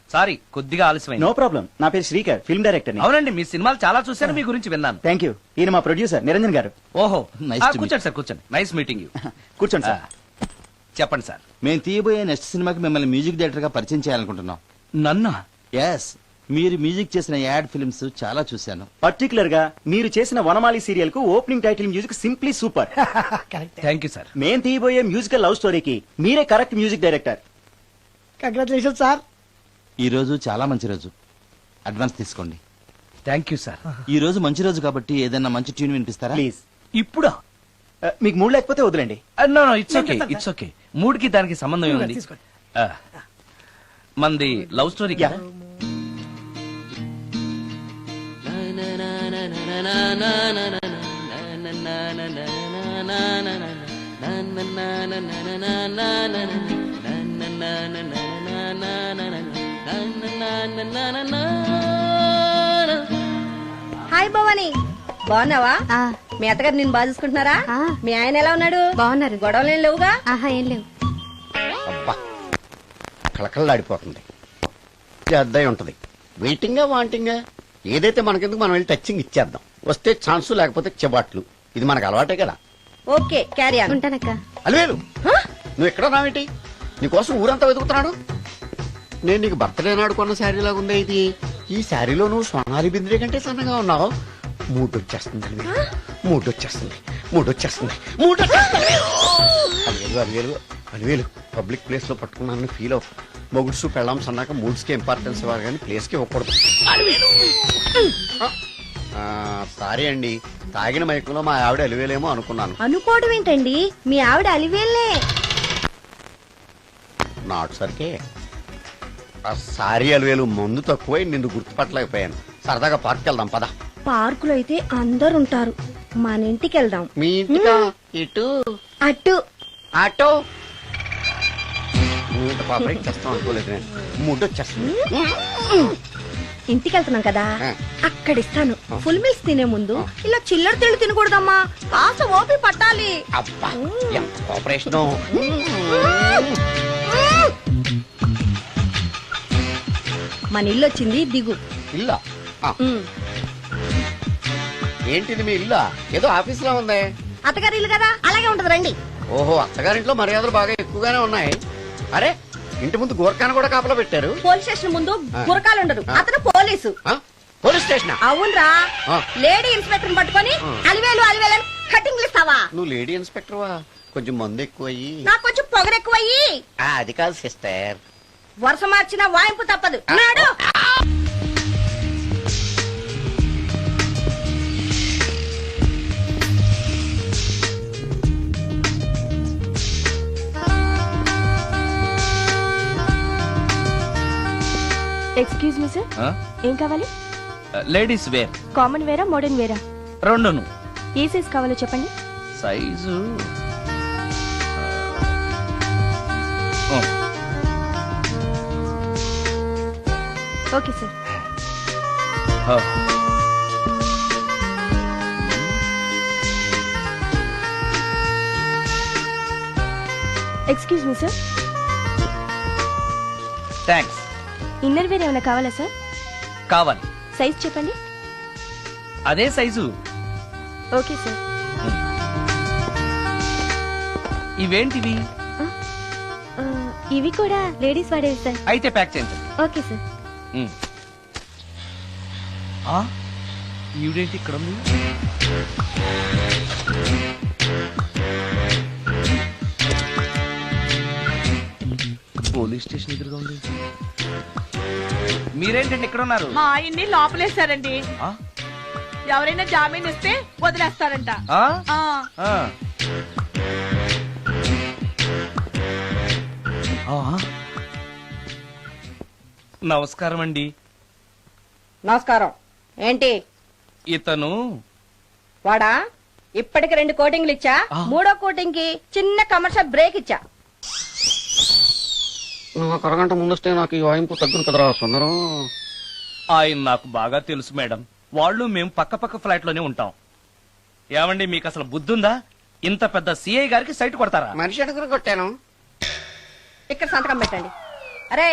సారీ, కొద్దిగా ఆలస్యమైంది. No problem. నా పేరు శ్రీకర్, ఫిల్మ్ డైరెక్టర్. అవునండి, మీ సినిమాలు చాలా చూశాను, మీ గురించి విన్నాను. Thank you. ఈయన మా ప్రొడ్యూసర్ నిరంజన్ గారు. ఓహో, కూర్చోండి సార్, కూర్చోండి. Nice meeting you. కూర్చోండి సార్. చెప్పండి సార్. మేము తీయబోయే నెక్స్ట్ సినిమాకి మిమ్మల్ని మ్యూజిక్ డైరెక్టర్ గా పరిచయం చేయాలనుకుంటున్నాం. నన్నా? ఎస్, మీరు మ్యూజిక్ చేసిన యాడ్ ఫిల్మ్స్ చాలా చూశాను. పర్టికులర్ గా మీరు చేసిన వనమాలి సీరియల్ కు opening title music simply super. Thank you sir. మేం తీయబోయే మ్యూజికల్ లవ్ స్టోరీకి మీరే correct music director. Congratulation sir. ఈ రోజు చాలా మంచి రోజు, అడ్వాన్స్ తీసుకోండి. Thank you sir. ఈ రోజు మంచి రోజు కాబట్టి ఏదైనా మంచి ట్యూన్ వినిపిస్తారా? ప్లీజ్. ఇప్పుడా? మీకు మూడు లేకపోతే వదిలేండి. No it's okay, it's okay. మూడుకి దానికి సంబంధం ఏముంది? మంది లవ్ స్టోరీ కదా. హాయ్ భవాని, బాగున్నావా? మీ అత్తగారు నిన్ను బాగా చూసుకుంటున్నారా? మీ ఆయన ఎలా ఉన్నాడు? బాగున్నారు. గొడవలు ఏం లేవుగా? ఆహా, ఏం లేవు. అబ్బా కళకళలాడిపోతుంది. అద్దయి ఉంటది. వెయిటింగా వాంటింగా ఏదైతే మనకెందుకు, మనం వెళ్ళి టచ్చింగ్ ఇచ్చేద్దాం. వస్తే ఛాన్సు, లేకపోతే చెబాట్లు. ఇది మనకు అలవాటే కదా. Okay, carry on. ఉంటానక్క. అలివేలు, నువ్వు ఎక్కడ రావేంటి? నీకోసం ఊరంతా వెతుకుతున్నాడు. నేను నీకు బర్త్డే నాడు కొన్న శారీ లాగుందే ఇది. ఈ శారీలో నువ్వు సోనాలి బింద్రే కంటే సన్నగా ఉన్నావు. మూడొచ్చేస్తుంది అలివేలు, మూడొచ్చేస్తుంది, మూడొచ్చేస్తుంది, మూడొచ్చేస్తుంది. అలివేలు అలివేలు అలివేలు, పబ్లిక్ ప్లేస్ లో పట్టుకున్నాను ఫీల్ అవ్వ. మొగుడ్సు పెళ్ళాం సన్నాక మూడ్స్ కి ఇంపార్టెన్స్ ఇవ్వాలి కానీ ప్లేస్ కి ఇవ్వకూడదు. సారీ అండి, తాగిన మైకులో మా ఆవిడ అలివేలేమో అనుకున్నాను. అనుకోవడం ఏంటండి, మీ ఆవిడ అలివేలే. నాట్ సరికే. సారీ అలివేలు, మందు తక్కువై నిన్ను గుర్తుపట్టలేకపోయాను. సరదాగా పార్క్ వెళ్దాం పద. పార్కులో అయితే అందరు ఉంటారు, మన ఇంటికి వెళ్దాం. మీ ఇంటికా? ఇటు అటు ఆటో. నువ్వు ఇంత పాపరేట్ చేస్తాం అనుకోలేదు నేను. మూడు వచ్చేస్తుంది. ఇంటికి వెళ్తున్నాం కదా, అక్కడ ఇస్తాను. ఫుల్ మీల్స్ తినే ముందు ఇలా చిల్లర తిళ్ళు తినకూడదమ్మా, కాస్త ఓపి పట్టాలి. అబ్బా ఎంత కోఆపరేషన్. మన ఇల్లు వచ్చింది, దిగు. ఇల్లా? ఏంటిది మీ ఇల్లా? ఏదో ఆఫీస్ లో ఉంది. అత్తగారి ఇల్లు కదా, అలాగే ఉంటది, రండి. ఓహో, అత్తగారింట్లో మర్యాదలు బాగా ఎక్కువగానే ఉన్నాయి. అరే, ఇంటి ముందు గోర్ఖాను కూడా కాపలా పెట్టారు. పోలీస్ స్టేషన్ ముందు గురకాలు ఉండరు, అతను పోలీసు. Police station? అవునరా. లేడీ ఇన్స్పెక్టర్ పట్టుకొని అలివేలు అలివేలు కటింగ్లు ఇస్తావా? నువ్వు లేడీ ఇన్స్పెక్టర్వా? కొంచెం మందు ఎక్కువయ్యి. నాకు కొంచెం పొగరెక్కువయ్యి. అది కాదు సిస్టర్, వరుస మార్చిన వాయింపు తప్పదు. నాడు ఎక్స్క్యూజ్ మీ సార్, ఏం కావాలి? Ladies wear. కామన్ వేరా, మోడర్న్ వేరా? రెండును. ఏ సైజ్ కావాలో చెప్పండి. Size okay sir. Excuse me sir, thanks. Inner wear ఏమైనా కావాలా సార్? కావాలి. సైజ్ చెప్పండి. అదే సైజు. Okay sir. ఇవేంటివి? ఇవి కూడా లేడీస్ వాడేవి సార్. అయితే ప్యాక్ చేయండి. Okay sir. ఈవిడేంటి ఇక్కడ ఉంది? పోలీస్ స్టేషన్ ఎదురుగా ఉంది. మీరేంటండి ఇక్కడ ఉన్నారు? మా ఆయన్ని లోపలేశారండి. ఎవరైనా జామీన్ ఇస్తే వదిలేస్తారంట. నమస్కారం అండి. నమస్కారం. ఏంటి ఇతను? వాడా, ఇప్పటికి 2 కోటింగ్లు ఇచ్చా, 3వ కోటింగ్ కి చిన్న కమర్షియల్ బ్రేక్ ఇచ్చా. నువ్వు ఒక అరగంట ముందొస్తే నాకు ఈ వాయింపు తగ్గును కదరా సుందరం. ఆయన నాకు బాగా తెలుసు మేడం. వాళ్ళు మేము పక్క పక్క ఫ్లాట్ లోనే ఉంటాం. ఏమండి, మీకు అసలు బుద్ధుందా? ఇంత పెద్ద సిఐ గారికి సైట్ కొడతారా? మనిషి అడుగురు కొట్టాను. ఇక్కడ సంతకం పెట్టండి. అరే,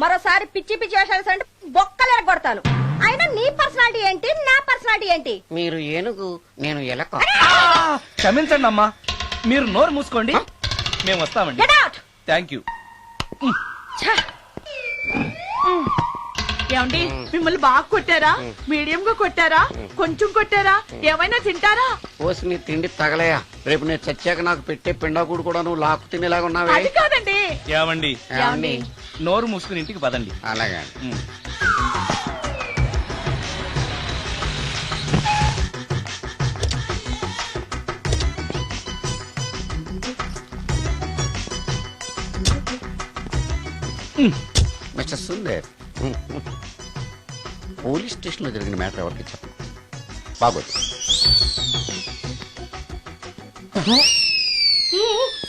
మరోసారి పిచ్చి పిచ్చి వేషాలు అంటే బొక్కలు ఎరగొడతాను. అయినా నీ పర్సనాలిటీ ఏంటి, నా పర్సనాలిటీ ఏంటి? మీరు ఏనుగు, నేను ఎలక. క్షమించండి అమ్మా, మీరు నోరు మూసుకోండి. మేము వస్తామండి. Get out! Thank you. ఏమండి మిమ్మల్ని బాగా కొట్టారా, మీడియం గా కొట్టారా, కొంచెం కొట్టారా, ఏమైనా తింటారా? పోసి నీ తిండి తగలయా, రేపు నేను చచ్చాక నాకు పెట్టే పిండాకుడు కూడా నువ్వు లాక్కు తినేలాగా ఉన్నావే. అది కాదండి. ఏమండి ఏమండి? నోరు మూసుకుని ఇంటికి పదండి. అలాగే. మిస్టర్ సుందర్, పోలీస్ స్టేషన్ లో జరిగిన మ్యాటర్ ఎవరికి చెప్పండి. బాగోదు.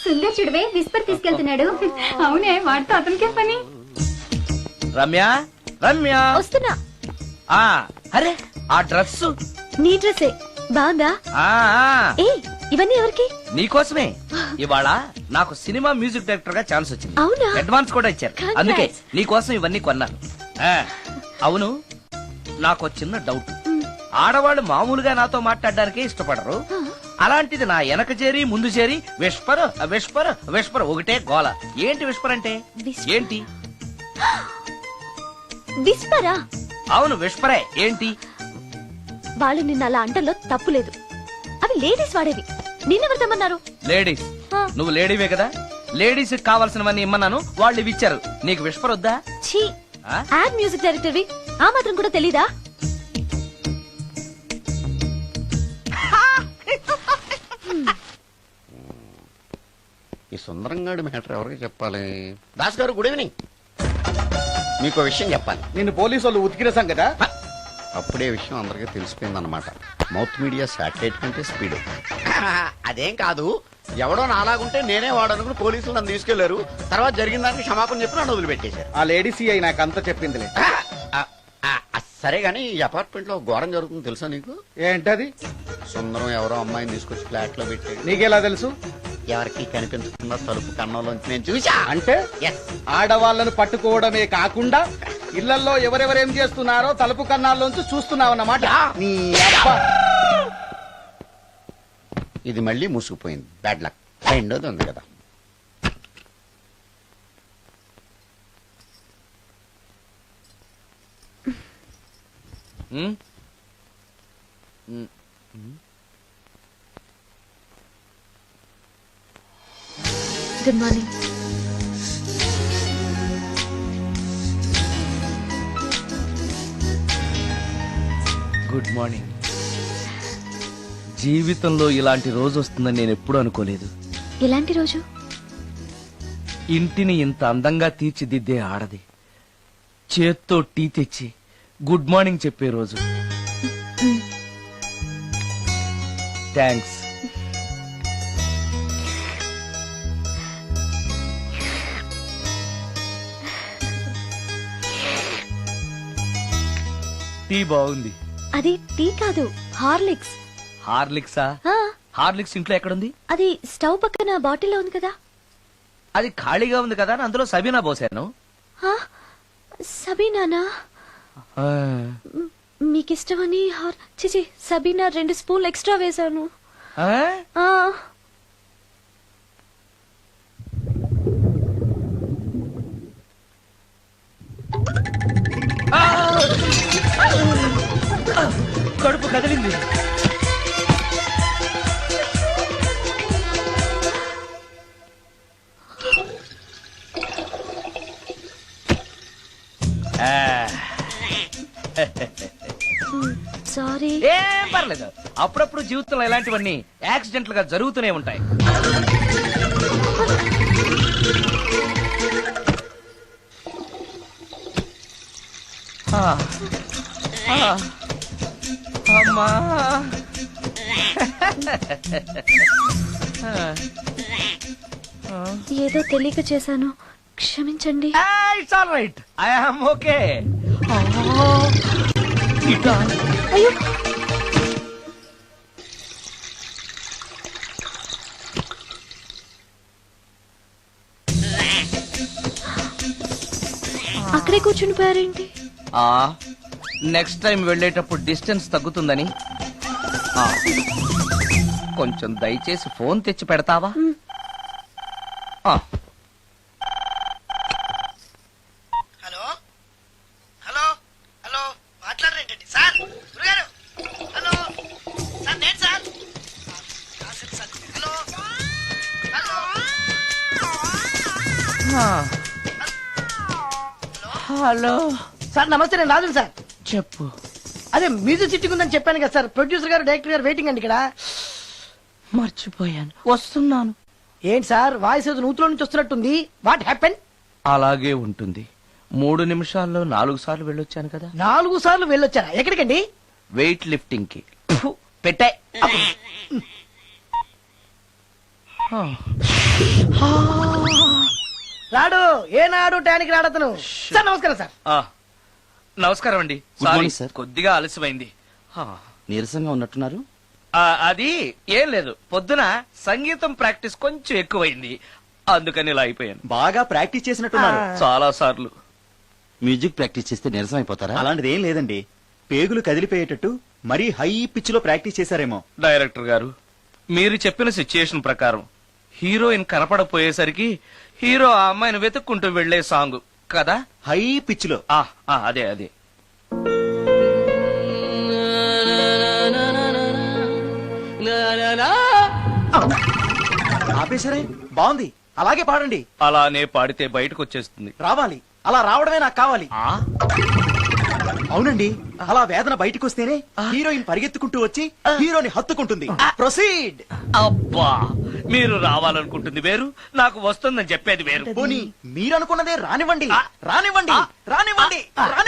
సుందర్ చూడవే విస్పర్ తీసుకెళ్తున్నాడు. అవునే, వాడితో అతనికే పని. రమ్య, రమ్య వస్తున్నా. ఆ అరే ఆ డ్రెస్ నీ డ్రెస్సే బాగుందా? ఏ ఇవన్నీ ఎవరికి? నీకోసమే. ఇవాళ నాకు సినిమా మ్యూజిక్ డైరెక్టర్ గా ఛాన్స్ వచ్చింది. అవునా? అడ్వాన్స్ కూడా ఇచ్చారు. Congrats. అందుకే నీకోసం ఇవన్నీ కొన్నాను. అవును, నాకు చిన్న డౌట్. ఆడవాళ్ళు మామూలుగా నాతో మాట్లాడడానికే ఇష్టపడరు. అలాంటిది నా వెనక చేరి ముందు చేరి విస్పర్ విస్పర్ విస్పర్ ఒకటే గోల. ఏంటి విస్పర్ అంటే? ఏంటి? విస్పరా? అవును విస్పరే. ఏంటి? వాళ్ళు నిన్న అలా అంటలో తప్పు లేదు. అవి లేడీస్ వాడేవి. నిన్నెవరు తెమ్మన్నారు? లేడీస్. నువ్వు లేడీవే కదా, లేడీస్ కావాల్సినవన్నీ ఇమ్మన్నాను, వాళ్ళు ఇవి ఇచ్చారు. నీకు విస్పర్ వద్దా? ఛీ, యాడ్ మ్యూజిక్ డైరెక్టర్వి, ఆ మాత్రం కూడా తెలీదా? ఈ సుందరంగాడి మ్యాటర్ ఎవరికి చెప్పాలి? దాస్ గారు, గుడ్ ఈవినింగ్. మీకు విషయం చెప్పాలి. నిన్ను పోలీసు వాళ్ళు ఉతికిన కదా. అప్పుడే విషయం అందరికీ తెలిసిపోయిందన్నమాట. మౌత్ మీడియా శాటిలైట్ కంటే స్పీడ్. అదేం కాదు, ఎవడో నాలాగుంటే నేనే వాడనుకుని పోలీసులు నన్ను తీసుకెళ్లారు. తర్వాత జరిగిన దానికి క్షమాపణ చెప్పి నన్ను వదిలిపెట్టేశారు. ఆ లేడీ సిఐ నాకు అంతా చెప్పిందిలే. సరే గానీ ఈ అపార్ట్మెంట్ లో ఘోరం జరుగుతుంది తెలుసా నీకు? ఏంటది? సుందరం ఎవరో అమ్మాయిని తీసుకొచ్చి ఫ్లాట్ లో పెట్టాడు. నీకెలా తెలుసు? ఎవరికి కనిపించకుండా తలుపు కన్నంలోంచి నేను చూసా. అంటే ఆడవాళ్లను పట్టుకోవడమే కాకుండా ఇళ్లలో ఎవరెవరేం చేస్తున్నారో తలుపు కన్నాల్లోంచి చూస్తున్నావన్నమాట. నీ అబ్బా. ఇది మళ్ళీ మూసుకుపోయింది. Bad luck. రెండోది ఉంది కదా. Good morning. Good morning. జీవితంలో ఇలాంటి రోజు వస్తుందని నేను ఎప్పుడూ అనుకోలేదు. ఎలాంటి రోజు? ఇంటిని ఇంత అందంగా తీర్చిదిద్దే ఆడది చేత్తో టీ తెచ్చి గుడ్ మార్నింగ్ చెప్పే రోజు. థ్యాంక్స్. టీ బాగుంది. అది టీ కాదు, హార్లిక్స్. హార్లిక్సా? హార్లిక్స్ ఇంట్లో ఎక్కడుంది? అది స్టవ్ పక్కన బాటిల్లో ఉంది కదా. అది ఖాళీగా ఉంది కదా, అందులో సబీనా పోసాను. సబీనానా? మీకిష్టమని చిచి సబీనా 2 స్పూన్లు ఎక్స్ట్రా వేశాను. కడుపు కదిలింది. సారీ. ఏం పర్లేదు. అప్పుడప్పుడు జీవితంలో ఇలాంటివన్నీ యాక్సిడెంట్లు గా జరుగుతూనే ఉంటాయి. అమ్మా. ఏదో తెలియక చేశాను, క్షమించండి. It's all right. I am okay. అయ్యో, అక్కడే కూర్చుని పోయారేంటి? నెక్స్ట్ టైం వెళ్ళేటప్పుడు డిస్టెన్స్ తగ్గుతుందని. కొంచెం దయచేసి ఫోన్ తెచ్చి పెడతావా? హలో సార్, నమస్తే. నేను రాజు సార్. చెప్పు. అదే మ్యూజిక్ సిట్టింగ్ ఉందని చెప్పాను కదా సార్. ప్రొడ్యూసర్ గారు, డైరెక్టర్ గారు వెయిటింగ్ అండి ఇక్కడ. మర్చిపోయాను, వస్తున్నాను. ఏంటి సార్, వాయిస్ ఏదో నూతులో నుంచి వస్తున్నట్టుంది. What happen? అలాగే ఉంటుంది. 3 నిమిషాల్లో 4 సార్లు వెళ్ళొచ్చాను కదా. 4 సార్లు వెళ్ళొచ్చారా? ఎక్కడికండి? వెయిట్ లిఫ్టింగ్ కి. పెట్టే రాడు ఏనాడు టానికి రాడతను. సార్ నమస్కారం సార్. నమస్కారం అండి. Good morning, sir. కొద్దిగా ఆలస్యమైంది. నీరసంగా ఉన్నట్టున్నారు. అది ఏం లేదు, పొద్దున సంగీతం ప్రాక్టీస్ కొంచెం ఎక్కువైంది, అందుకని ఇలా అయిపోయాను. బాగా ప్రాక్టీస్ చేసినట్టున్నారు. చాలా సార్లు. మ్యూజిక్ ప్రాక్టీస్ చేస్తే నీరసం అయిపోతారా? అలాంటిది ఏం లేదండి, పేగులు కదిలిపోయేటట్టు మరీ హై పిచ్ లో ప్రాక్టీస్ చేశారేమో. డైరెక్టర్ గారు, మీరు చెప్పిన సిచ్యుయేషన్ ప్రకారం హీరోయిన్ కనపడపోయేసరికి హీరో ఆ అమ్మాయిని వెతుక్కుంటూ వెళ్లే సాంగ్ కదా. హై పిచ్ లో. అదే అదే. ఆపేసరే, బాగుంది, అలాగే పాడండి. అలానే పాడితే బయటకు వచ్చేస్తుంది. రావాలి, అలా రావడమే నాకు కావాలి. అవునండి, అలా వేదన బయటకు వస్తేనే హీరోయిన్ పరిగెత్తుకుంటూ వచ్చి హీరోని హత్తుకుంటుంది. ప్రొసీడ్. అబ్బా, మీరు రావాలనుకుంటుంది వేరు, నాకు వస్తుందని చెప్పేది వేరు. పోనీ మీరు అనుకున్నదే రానివ్వండి, రానివ్వండి, రానివ్వండి,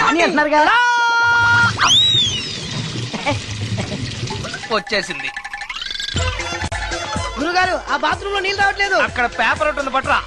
అని అంటున్నారు కదా. వచ్చేసింది. గురుగారు, ఆ బాత్రూమ్ లో నీళ్ళు రావట్లేదు. అక్కడ పేపర్ ఒకటి ఉంది, పట్రా.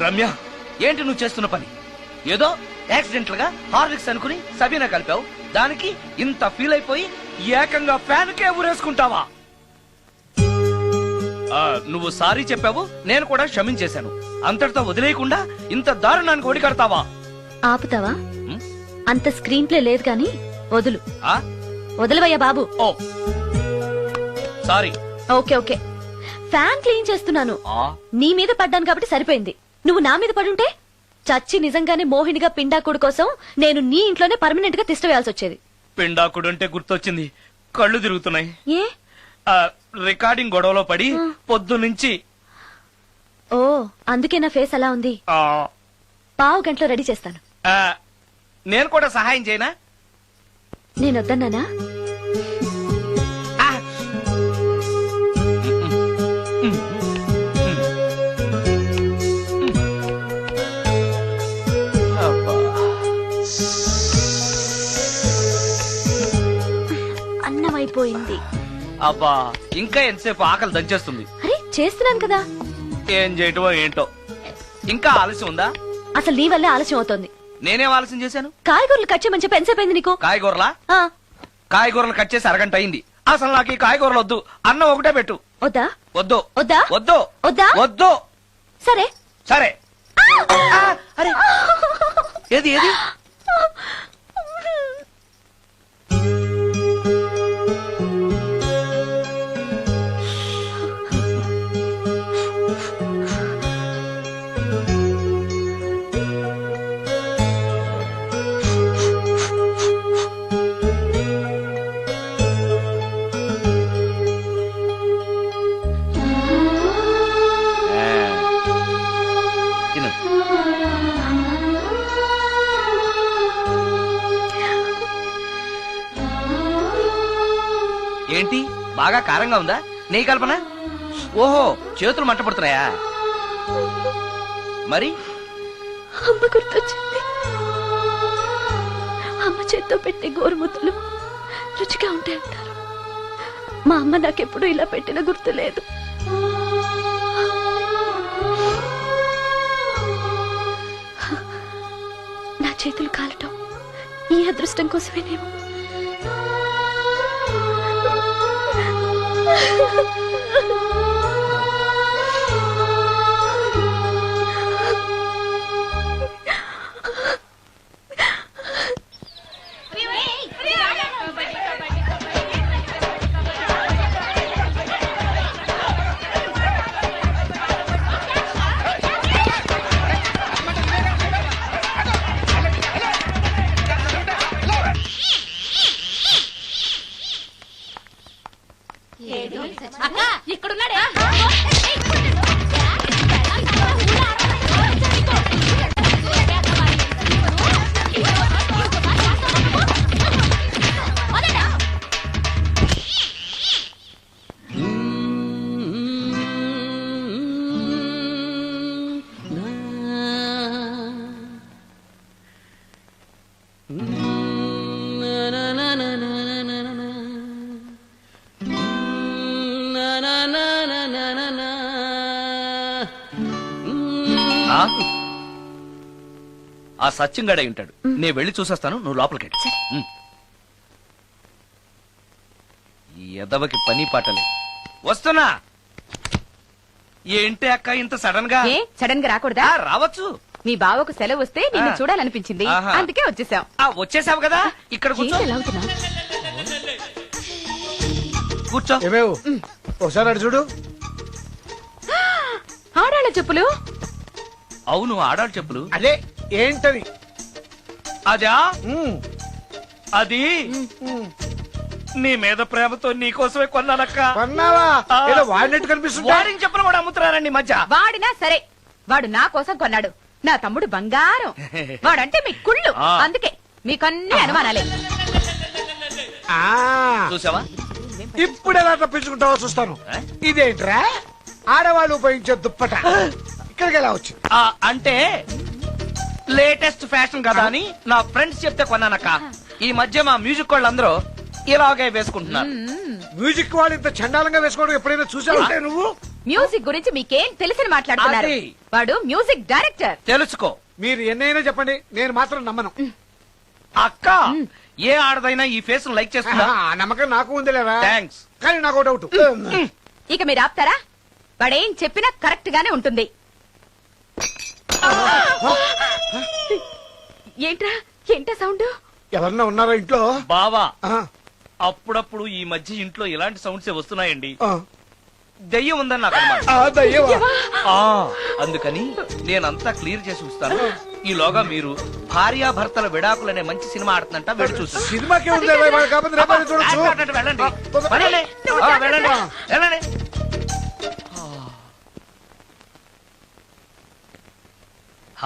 రమ్య, ఏంటి నువ్వు చేస్తున్న పని? ఏదో యాక్సిడెంటల్ గా హార్లిక్స్ అనుకుని సబీనా కలిపావు, దానికి ఇంత ఫీల్ అయిపోయి ఏకంగా ఫ్యాన్ కే ఊరేసుకుంటావా? నువ్వు సారీ చెప్పావు, నేను కూడా క్షమించేశాను. అంతటితో వదిలేయకుండా ఇంత దారుణానికి ఒడికడతావా? ఆపుతావా? అంత స్క్రీన్ ప్లే లేదు గాని వదులు. ఆ? వదలవయ్యా బాబు. Oh sorry. Okay okay, fan clean చేస్తున్నాను. నీ మీద పడ్డాను కాబట్టి సరిపోయింది. నువ్వు నా మీద పడుంటే చచ్చి నిజంగానే మోహినిగా పిండాకుడు కోసం నేను నీ ఇంట్లోనే పర్మనెంట్ గా తిష్ట వేయాల్సి వచ్చేది. పిండాకుడు అంటే గుర్తొచ్చింది, కళ్ళు తిరుగుతున్నాయి. ఏ? రికార్డింగ్ గొడవలో పడి పొద్దు నుంచి. ఓ, అందుకే నా ఫేస్ అలా ఉంది. పావు గంటలో రెడీ చేస్తాను. నేను కూడా సహాయం చేయనా? నేను వద్దన్నానా? అన్నం అయిపోయింది. అబ్బా, ఇంకా ఎంతసేపు? ఆకలి దంచేస్తుంది. అరే చేస్తున్నాను కదా. ఏం చేయటమో ఏంటో, ఇంకా ఆలస్యం ఉందా? అసలు నీ వల్లే ఆలస్యం అవుతోంది. నేనేం ఆలస్యం చేశాను? కాయగూరలు కట్ చేయమని చెప్పి ఎంతసేపు అయింది నీకు? కాయగూరలా? కాయగూరలు కట్ చేసి అరగంట అయింది. అసలు నాకు ఈ కాయగూరలు వద్దు, అన్నం ఒకటే పెట్టు. వద్దా? వద్దు వద్దా? వద్దు వద్దా? వద్దు. సరే సరే. అరే, ఏది ఏది? ఏంటి, బాగా కారంగా ఉందా? నెయ్యి కల్పన? ఓహో, చేతులు మంట పడుతున్నాయా? మరి అమ్మ గుర్తొచ్చింది. అమ్మ చేత్తో పెట్టే గోరుముద్దలు రుచిగా ఉంటాయంటారు. మా అమ్మ నాకెప్పుడు ఇలా పెట్టిన గుర్తు లేదు. నా చేతులు కాలటం ఈ అదృష్టం కోసమేనేమో. ఆ సత్యం గడై ఉంటాడు. నేను వెళ్ళి చూసేస్తాను, నువ్వు లోపలికి వెళ్ళు. ఈ ఎదవకి పని పాటలే. వస్తున్నా. ఏంటి అక్క ఇంత సడన్ గా? సడన్ గా రాకూడదా? రావచ్చు. మీ బావకు సెలవు వస్తే నిన్ను చూడాలనిపించింది, అందుకే వచ్చేసాం. వచ్చేసావు కదా, ఇక్కడ కూర్చో. కూర్చో. ఏమేవు ఒకసారి అటు చూడు. ఆడాళ్ళ చెప్పులు. అవును, ఆడాడు చెప్పులు. అదే ఏంటది? అదా అది నీ మీద ప్రేమతో నీకోసమే కొన్నానక్క. కొన్నావా? ఏదో వాడినట్టు కనిపిస్తుంది. వాడిని చెప్పులు కూడా అమ్ముతున్నారండి మధ్య. వాడినా సరే, వాడు నా కోసం కొన్నాడు. నా తమ్ముడు బంగారం. వాడంటే మీ కుళ్ళు, అందుకే మీకన్నీ అనుమానాలే. చూసావా? ఇప్పుడు ఎలా తప్పించుకుంటావో చూస్తాను. ఇదేంట్రా ఆడవాళ్ళు ఉపయోగించే దుప్పట ఇక్కడికి ఎలా వచ్చింది? అంటే లేటెస్ట్ ఫ్యాషన్ కదా అని నా ఫ్రెండ్స్ చెప్తే కొన్నానక్క. ఈ మధ్య మా మ్యూజిక్ వాళ్ళందరూ ఇలాగే వేసుకుంటున్నారు. మ్యూజిక్ వాళ్ళు ఇంత చండాలంగా వేసుకోవడం ఎప్పుడైనా చూసావా నువ్వు? మ్యూజిక్ గురించి మీకేం తెలిసిన మాట్లాడుతున్నారు? వాడు మ్యూజిక్ డైరెక్టర్. తెలుసుకో. మీరు ఎన్నైనా చెప్పండి, నేను మాత్రం నమ్మను. అక్క, ఏ ఆడదైనా ఈ ఫేస్ లైక్ చేస్తుందా? నమ్మకం నాకు ఉందిలేవా. థ్యాంక్స్. కానీ నాకు డౌట్. ఇక మీరు ఆపుతారా? వాడేం చెప్పినా కరెక్ట్ గానే ఉంటుంది. ఏంటా సౌండ్? ఎవరన్నా ఉన్నారా ఇంట్లో? బావా, అప్పుడప్పుడు ఈ మధ్య ఇంట్లో ఇలాంటి సౌండ్స్ వస్తున్నాయండి. దెయ్యం ఉందని నాకు అందుకని నేనంతా క్లియర్ చేసి ఉంచుతాను. ఈలోగా మీరు భార్యాభర్తల విడాకులనే మంచి సినిమా ఆడుతుందంట, వెళ్ళి చూస్తాను. సినిమాకి వెళ్ళండి.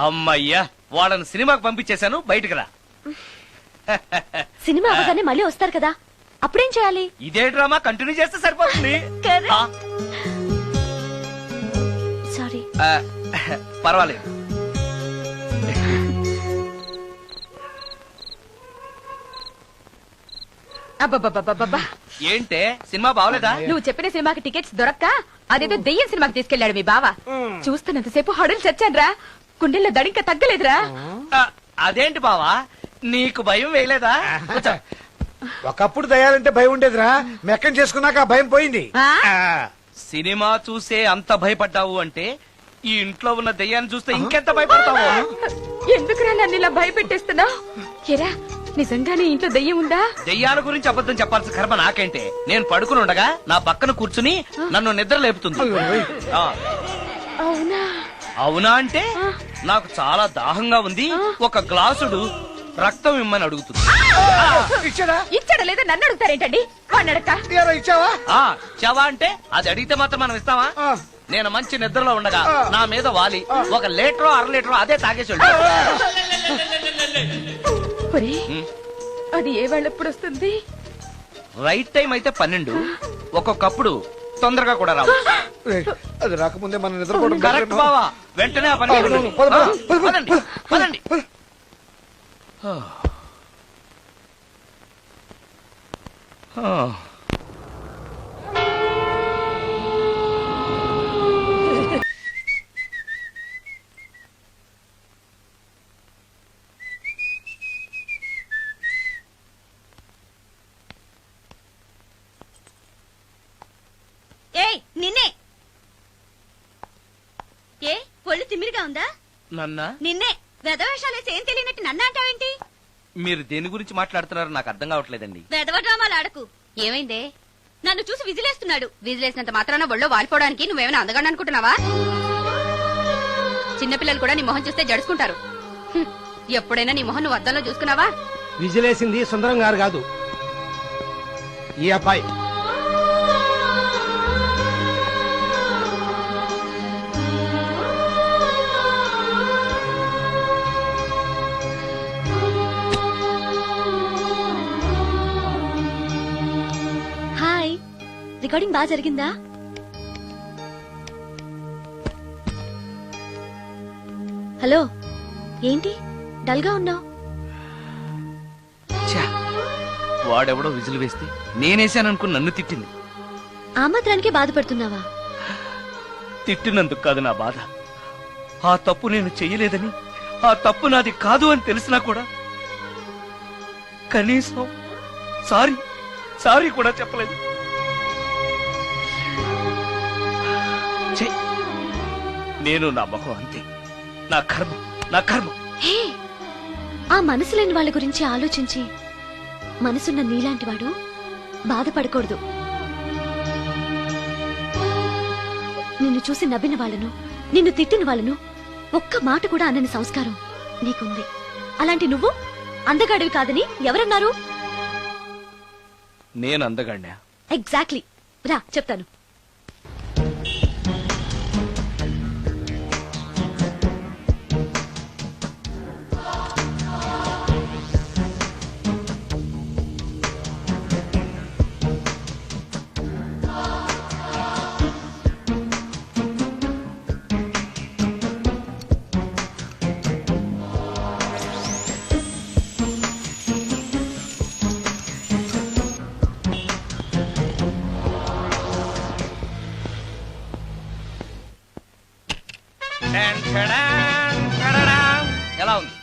అమ్మయ్యా, వాళ్ళని సినిమాకి పంపించేశాను, బయటకు రా. సినిమా అవగానే మళ్ళీ వస్తారు కదా, అప్పుడేం చేయాలి? ఇదే డ్రామా కంటిన్యూ చేస్తే సరిపోతుంది. సారీ. పర్వాలేదు. అబ్బబ్బబ్బబ్బబ్బా, ఏంటే సినిమా బాగలేదా? నువ్వు చెప్పిన సినిమాకి టికెట్స్ దొరక్క అదేదో దెయ్యం సినిమాకి తీసుకెళ్లాడు మీ బావ. చూస్తున్నంతసేపు హడులు చచ్చాన్రా, గుండెల్లో దడింక తగ్గలేదురా. అదేంటి బావా, నీకు భయం వేయలేదా? ఒకప్పుడు దయాలంటే భయం ఉండేదిరా, మెక్కం చేసుకున్నాక భయం పోయింది. సినిమా చూసే అంత భయపడ్డావు అంటే ఈ ఇంట్లో ఉన్న దెయ్యాన్ని చూస్తే ఇంకెంత భయపడతావు? ఎందుకురా నన్ను ఇలా భయపెట్టేస్తున్నావు? ఎరా, నిజంగానే ఇంట్లో దెయ్యం ఉందా? దెయ్యాల గురించి అబద్ధం చెప్పాల్సిన కర్మ నాకేంటే? నేను పడుకుని ఉండగా నా పక్కన కూర్చుని నన్ను నిద్ర లేపుతుంది. అవునా? అవునా అంటే నాకు చాలా దాహంగా ఉంది, ఒక గ్లాసుడు రక్తం ఇమ్మని అడుగుతుంది. ఇచ్చాడా లేదా నన్ను అడుగుతారేంటండి? వాడిని అడక్క. ఇచ్చావా అంటే అది అడిగితే మాత్రం మనం ఇస్తావా? నేను మంచి నిద్రలో ఉండగా నా మీద వాలి 1 లీటరో 1/2 లీటరో అదే తాగేసి అది ఏ వేళ ఎప్పుడు వస్తుంది? రైట్ టైం అయితే 12, ఒక్కొక్కప్పుడు తొందరగా కూడా రావు. అది రాకముందే మనం నిద్రపోవడం కరెక్ట్ బావా, వెంటనే ఆ పని పదండి. ఏయ్ నిన్నే. ఏ ఒళ్ళు తిమ్మిరిగా ఉందా? నన్నా? నిన్నే. వెధవేషాలేసి ఏం తెలియనట్టు నన్ను అంటావేంటి? మీరు దేని గురించి మాట్లాడుతున్నారో నాకు అర్థం కావట్లేదండి. వెధవ డ్రామాలు ఆడకు. ఏమైందే? నన్ను చూసి విజిలేస్తున్నాడు. విజిలేసినంత మాత్రాన ఒళ్ళో వాలిపోవడానికి నువ్వేమైనా అందగాడు అనుకుంటున్నావా? చిన్నపిల్లలు కూడా నీ మొహం చూస్తే జడుచుకుంటారు. ఎప్పుడైనా నీ మొహం నువ్వు అద్దంలో చూసుకున్నావా? విజిలేసింది సుందరం గారు కాదు, ఈ అబ్బాయి. హాయ్, రికార్డింగ్ బాగా జరిగిందా? హలో, ఏంటి డల్ గా ఉన్నావు? ఛా, వాడెవడో విజిల్ వేస్తే నేనేశాననుకుని నన్ను తిట్టింది. ఆ మాత్రానికి బాధపడుతున్నావా? తిట్టినందుకు కాదు నా బాధ. ఆ తప్పు నేను చెయ్యలేదని, ఆ తప్పు నాది కాదు అని తెలిసినా కూడా కనీసం సారీ కూడా చెప్పలేదు. ఛీ, నేను నా మొహం అంతే. నా కర్మ. హే, ఆ మనసు లేని వాళ్ళ గురించి ఆలోచించి మనసున్న నీలాంటి వాడు బాధపడకూడదు. నిన్ను చూసి నవ్విన వాళ్ళను, నిన్ను తిట్టిన వాళ్ళను ఒక్క మాట కూడా అనని సంస్కారం నీకుంది. అలాంటి నువ్వు అందగాడివి కాదని ఎవరన్నారు? నేను అందగాడినా? ఎగ్జాక్ట్లీ. రా చెప్తాను. ఎలా ఉంది?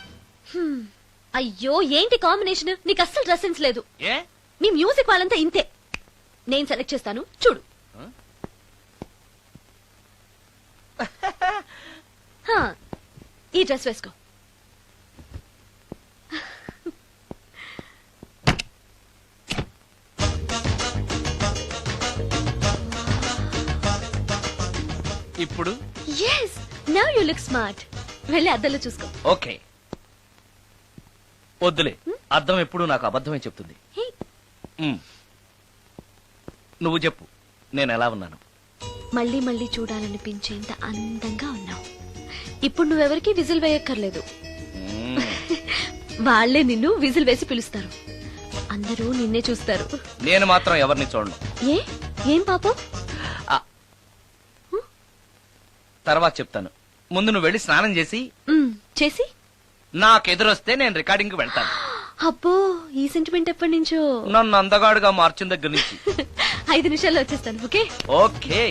అయ్యో, ఏంటి కాంబినేషన్? నీకు అస్సలు డ్రెస్ సెన్స్ లేదు. ఏ, మీ మ్యూజిక్ వాళ్ళంతా ఇంతే. నేను సెలెక్ట్ చేస్తాను, చూడు. హా, ఈ డ్రెస్ వేసుకో. ఇప్పుడు yes, now you look smart. వెళ్ళి అద్దంలో చూసుకో. ఓకే. వద్దులే, అర్థం ఎప్పుడు నాకు అబద్ధమే చెప్తుంది. నువ్వు చెప్పు, నేను ఎలా ఉన్నాను? మళ్ళీ మళ్ళీ చూడాలనిపించేంత అందంగా ఉన్నావు. ఇప్పుడు నువ్వెవరికి విజిల్ వేయక్కర్లేదు. వాళ్లే నిన్ను విజిల్ వేసి పిలుస్తారు. అందరూ నిన్నే చూస్తారు. నేను మాత్రం ఎవరిని చూడను. ఏం పాపం? తర్వాత చెప్తాను. ముందు నువ్వు వెళ్ళి స్నానం చేసి నాకెదురొస్తే నేను రికార్డింగ్ కి వెళ్తాను. అబ్బో, ఈ సెంటిమెంట్ ఎప్పటి నుంచో? నన్ను అందగాడుగా మార్చిన దగ్గర నుంచి. 5 నిమిషాల్లో వచ్చేస్తాను. Okay okay.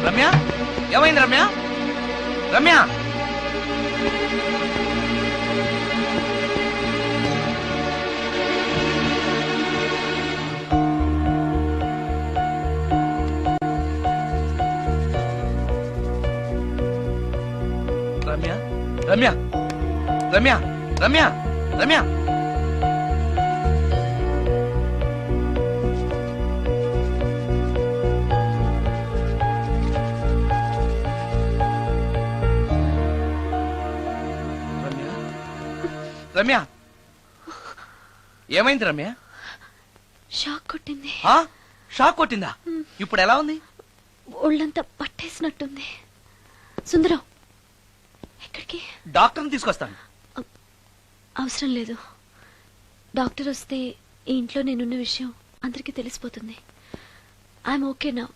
రమ్య, ఏమైంది రమ్య? రమ్య, రమ్య, రమ్య, రమ్య, రమ్య, రమ్య. రమ్య, ఏమైంది రమ్య? షాక్ కొట్టింది. షాక్ కొట్టిందా? ఇప్పుడు ఎలా ఉంది? ఒళ్ళంతా పట్టేసినట్టుంది. సుందరం, ఎక్కడికి? డాక్టర్ని తీసుకొస్తాను. అవసరం లేదు. డాక్టర్ వస్తే ఈ ఇంట్లో నేనున్న విషయం అందరికీ తెలిసిపోతుంది. ఐఎమ్ ఓకే నా.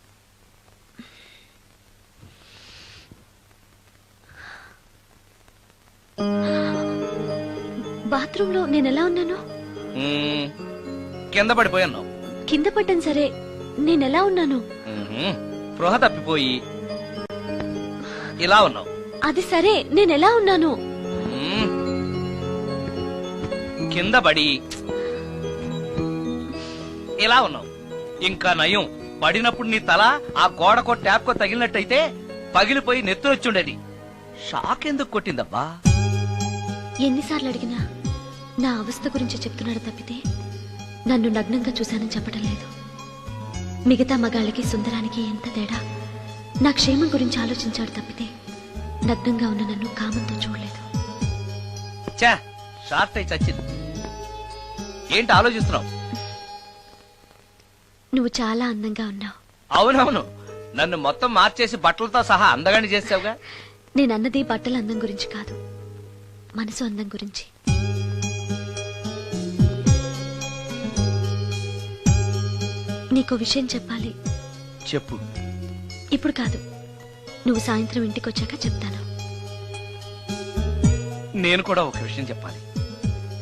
బాత్రూమ్ లో నేను ఎలా ఉన్నాను? కింద పడిపోయాను. కింద పడ్డాను సరే, నేనెలా ఉన్నాను? స్పృహ తప్పిపోయి ఇలా ఉన్నావు. అది సరే, నేనెలా ఉన్నాను? కింద పడి ఇలా ఉన్నావు. ఇంకా నయం, పడినప్పుడు నీ తల ఆ గోడకో ట్యాప్కో తగిలినట్టయితే పగిలిపోయి నెత్తురొచ్చుండేది. షాక్ ఎందుకు కొట్టిందబ్బా? ఎన్నిసార్లు అడిగినా నా అవస్థ గురించి చెప్తున్నాడు తప్పితే నన్ను నగ్నంగా చూశానని చెప్పడం లేదు. మిగతా మగాళ్ళకి సుందరానికి ఎంత తేడా. నా క్షేమం గురించి ఆలోచించాడు తప్పితే నగ్నంగా ఉన్న నన్ను కామంతో చూడలేదు. చా షార్ట్ అయి చచ్చింది. ఏంటి ఆలోచిస్తున్నావు? నువ్వు చాలా అందంగా ఉన్నావు. అవునవును, నన్ను మొత్తం మార్చేసి బట్టలతో సహా అందగాని చేసావుగా. నేనన్నది బట్టల అందం గురించి కాదు, మనసు అందం గురించి. నీకో విషయం చెప్పాలి. చెప్పు. ఇప్పుడు కాదు, నువ్వు సాయంత్రం ఇంటికి వచ్చాక చెప్తాను. నేను కూడా ఒక విషయం చెప్పాలి.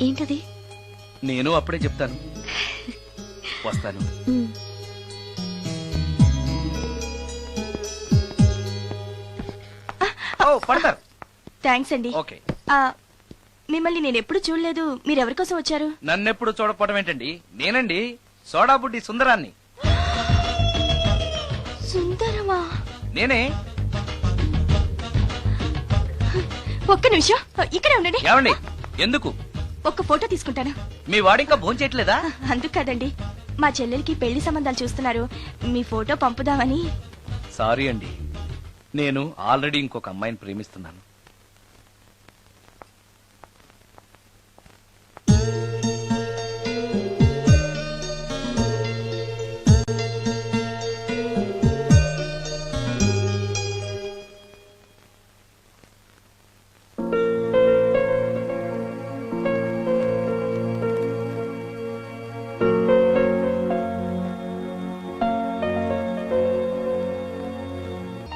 ఏంటది? నేను అప్పుడే చెప్తాను. వస్తాను. పడతారు. థ్యాంక్స్ అండి. ఓకే. మిమ్మల్ని నేను ఎప్పుడు చూడలేదు. మీరెవరి కోసం వచ్చారు? నన్నెప్పుడు చూడకపోవడం ఏంటండి? నేనండి, సోడా బుడ్డి సుందరాన్ని. సుందరమా? నేనే. ఒక్క నిమిషం ఇక్కడే ఉండండి. ఏమండి? ఎందుకు? ఒక్క ఫోటో తీసుకుంటాను. మీ వాడింకా భోంచేయట్లేదా? అందుకు కదండి, మా చెల్లెలికి పెళ్లి సంబంధాలు చూస్తున్నారు. మీ ఫోటో పంపుదామని. సారీ అండి, నేను ఆల్రెడీ ఇంకొక అమ్మాయిని ప్రేమిస్తున్నాను.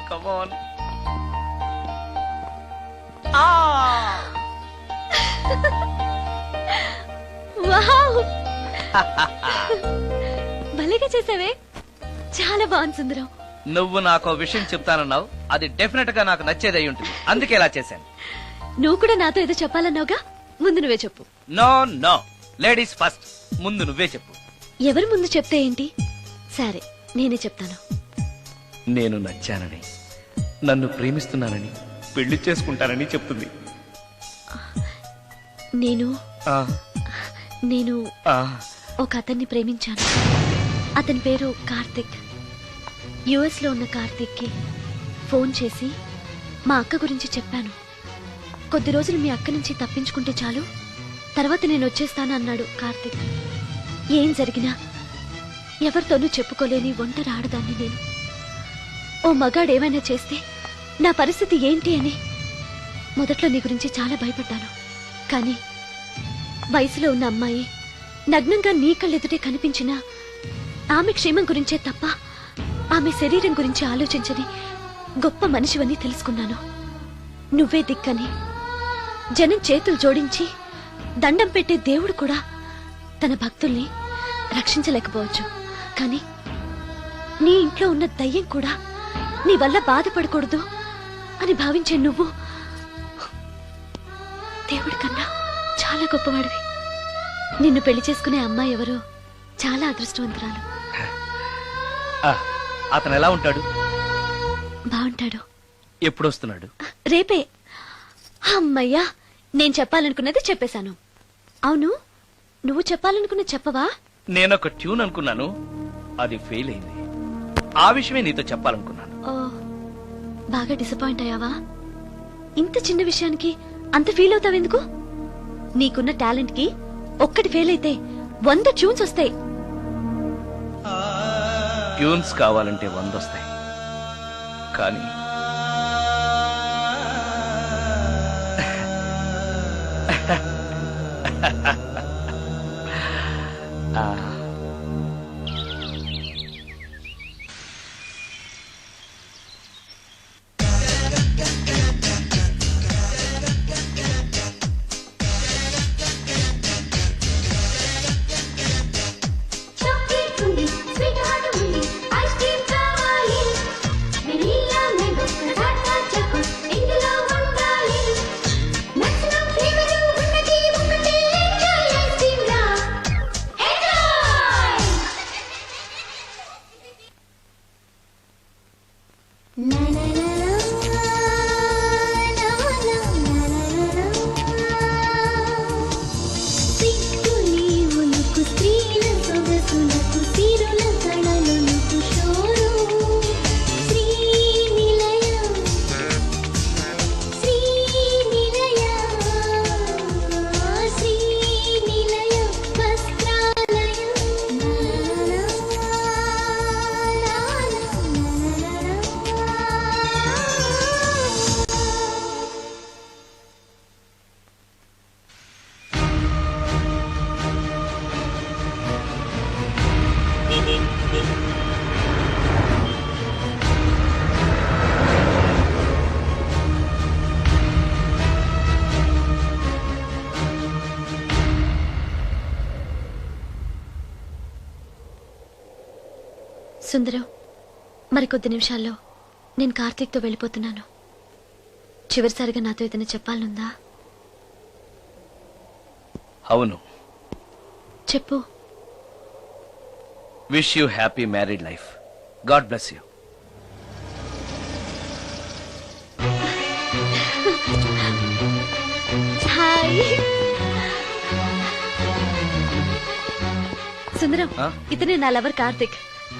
Come on. వావ్! భలేగా చేసావే. చాలా బాగుంది సుందరం. నువ్వు నాకు విషయం చెప్తానన్నావు, అది డెఫినెట్ గా నాకు నచ్చేది అయి ఉంటుంది, అందుకే ఇలా చేశాను. నువ్వు కూడా నాతో ఏదో చెప్పాలన్నావుగా, ముందు నువ్వే చెప్పు. No no, ladies first. ముందు నువ్వే చెప్పు. ఎవరు ముందు చెప్తే ఏంటి? సరే, నేనే చెప్తాను. నేను నచ్చానని, నన్ను ప్రేమిస్తున్నానని, పెళ్లి చేసుకుంటానని చెప్తుంది. నేను ఆ, నేను ఆ, ఒక అతన్ని ప్రేమించాను. అతని పేరు కార్తిక్. యుఎస్ లో ఉన్న కార్తిక్ కి ఫోన్ చేసి మా అక్క గురించి చెప్పాను. కొద్ది రోజులు మీ అక్క నుంచి తప్పించుకుంటే చాలు, తర్వాత నేను వచ్చేస్తాను అన్నాడు కార్తిక్. ఏం జరిగినా ఎవరితోనూ చెప్పుకోలేని ఒంటరి ఆడదాన్ని నేను. ఓ మగాడు ఏమైనా చేస్తే నా పరిస్థితి ఏంటి అని మొదట్లో నీ గురించి చాలా భయపడ్డాను. కానీ వయసులో ఉన్న అమ్మాయి నగ్నంగా నీ కళ్ళెదుటే కనిపించినా ఆమె క్షేమం గురించే తప్ప ఆమె శరీరం గురించి ఆలోచించని గొప్ప మనిషివని తెలుసుకున్నాను. నువ్వే దిక్కని, జనం చేతులు జోడించి దండం పెట్టే దేవుడు కూడా తన భక్తుల్ని రక్షించలేకపోవచ్చు. కానీ నీ ఇంట్లో ఉన్న దయ్యం కూడా నీ వల్ల బాధపడకూడదు అని భావించే నువ్వు దేవుడి కన్నా చాలా గొప్పవాడివి. నిన్ను పెళ్లి చేసుకునే అమ్మాయి ఎవరో చాలా అదృష్టవంతురాలు. అతను ఎలా ఉంటాడు? బాగుంటాడు. ఎప్పుడు వస్తున్నాడు? రేపే. అమ్మయ్యా, నేను చెప్పాలనుకున్నది చెప్పేశాను. అవును, నువ్వు చెప్పాలనుకున్న చెప్పవా? నేనొక ట్యూన్ అనుకున్నాను, అది ఫెయిల్ అయింది. ఆ విషయమే నీతో చెప్పాలనుకున్నాను. ఓ, బాగా డిసప్పాయింట్ అయ్యావా? ఇంత చిన్న విషయానికి అంత ఫీల్ అవుతావెందుకు? నీకున్న టాలెంట్ కి ఒక్కటి ఫెయిల్ అయితే 100 ట్యూన్స్ వస్తాయి. ట్యూన్స్ కావాలంటే 100 వస్తాయి, కానీ ఇందులో ఉండాలి. నచ్చిన ప్రేమలో ఉన్నది ఒకటే ఎంజాయ్. సుందరం, మరికొద్ది నిమిషాల్లో నేను కార్తీక్తో వెళ్ళిపోతున్నాను. చివరిసారిగా నాతో ఏదైనా చెప్పాలనుందా? అవును. చెప్పు. Wish you happy married life. God bless you. Hi Sundaram, ఇతనే నా లవర్ కార్తిక్.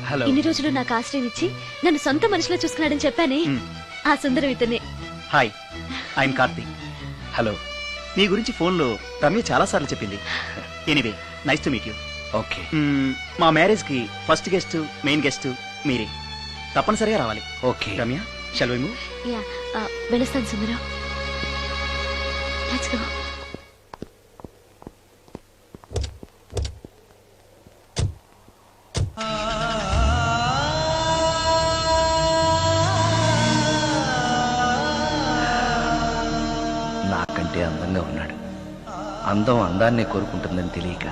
హలో. ఇన్ని రోజులు నాకు ఆశ్రయం ఇచ్చి నన్ను సొంత మనిషిలో చూసుకున్నాడని చెప్పానే, ఆ సుందరం ఇతనే. Hi, I'm Karthik. హలో. మీ గురించి ఫోన్లో రమ్య చాలా సార్లు చెప్పింది. Anyway, nice to meet you. Okay. మా మ్యారేజ్ కి ఫస్ట్ గెస్ట్, మెయిన్ గెస్ట్ మీరే. తప్పనిసరిగా రావాలి. Okay Ramya, shall we move? Yeah, వెళ్ళొస్తాను సుందరం. Let's go. నాకంటే అందంగా ఉన్నాడు. అందం అందాన్నే కోరుకుంటుందని తెలియక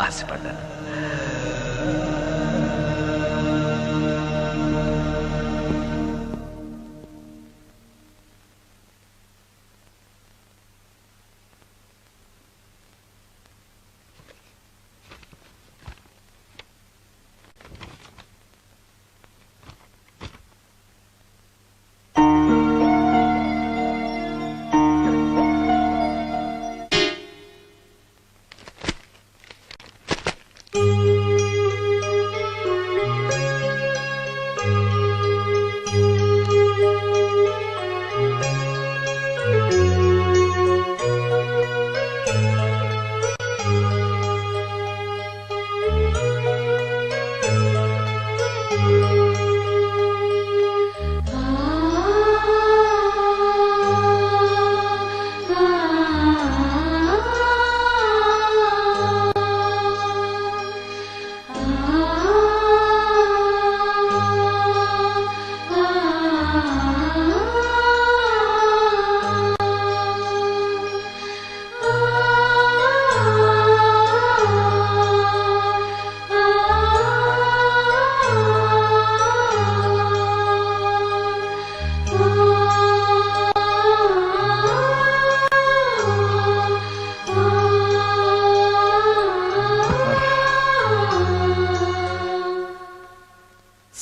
ఆశపడ్డాను.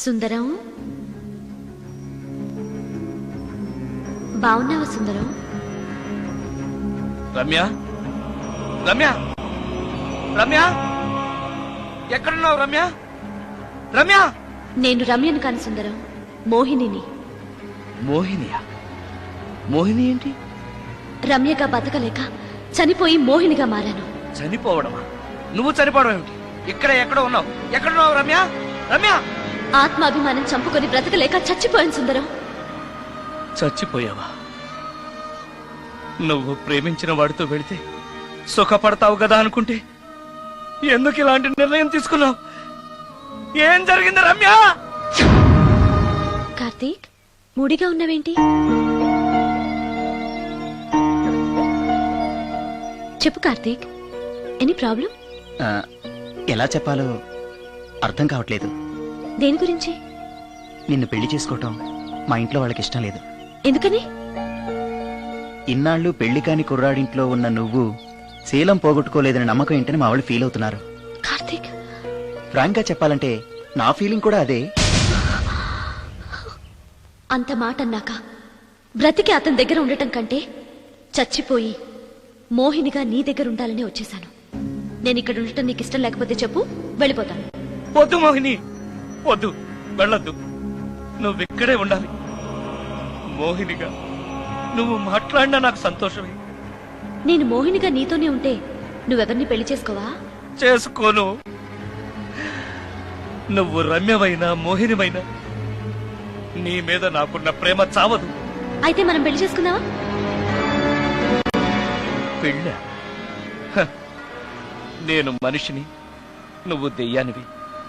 సుందరం, బాగున్నావా సుందరం? రమ్య, రమ్య, రమ్య, ఎక్కడున్నావు రమ్య? రమ్య! నేను రమ్యను కాని సుందరం, మోహినిని. మోహినియా? మోహిని ఏంటి? రమ్యగా బతకలేక చనిపోయి మోహినిగా మారాను. చనిపోవడమా? నువ్వు చనిపోవడం ఏమిటి? ఇక్కడ ఎక్కడో ఉన్నావు. ఎక్కడున్నావు రమ్య? రమ్య! ఆత్మాభిమానం చంపుకొని బ్రతకలేక చచ్చిపోయాను సుందరం. చచ్చిపోయావా? నువ్వు ప్రేమించిన వాడితో వెళితే సుఖపడతావు కదా అనుకుంటే ఎందుకు ఇలాంటి నిర్ణయం తీసుకున్నావు? ఏం జరిగింది రమ్య? కార్తీక్, మూడిగా ఉన్నావేంటి? చెప్పు కార్తీక్, ఎనీ ప్రాబ్లం? ఎలా చెప్పాలో అర్థం కావట్లేదు. దేని గురించి? నిన్ను పెళ్లి చేసుకోవటం మా ఇంట్లో వాళ్ళకి ఇష్టం లేదు. ఎందుకని? ఇన్నాళ్ళు పెళ్లి కాని కుర్రాడింట్లో ఉన్న నువ్వు శీలం పోగొట్టుకోలేదని నమ్మకం ఏంటని మా వాళ్ళు ఫీల్ అవుతున్నారు. కార్తీక్, ఫ్రాంక్ గా చెప్పాలంటే నా ఫీలింగ్ కూడా అదే. అంత మాట అన్నాక బ్రతికి అతని దగ్గర ఉండటం కంటే చచ్చిపోయి మోహినిగా నీ దగ్గర ఉండాలని వచ్చేశాను. నేను ఇక్కడ ఉండటం నీకు ఇష్టం లేకపోతే చెప్పు, వెళ్ళిపోతాను. వద్దు మోహిని, వద్దు, వెళ్ళొద్దు. నువ్విక్కడే ఉండాలి. మోహినిగా నువ్వు మాట్లాడినా నాకు సంతోషమే. నేను మోహినిగా నీతోనే ఉంటే నువ్వెవరిని పెళ్లి చేసుకోవా? చేసుకోను. నువ్వు రమ్యమైనా మోహినిమైనా నీ మీద నాకున్న ప్రేమ చావదు. అయితే మనం పెళ్లి చేసుకుందావా? పెళ్ళ? నేను మనిషిని, నువ్వు దెయ్యానివి.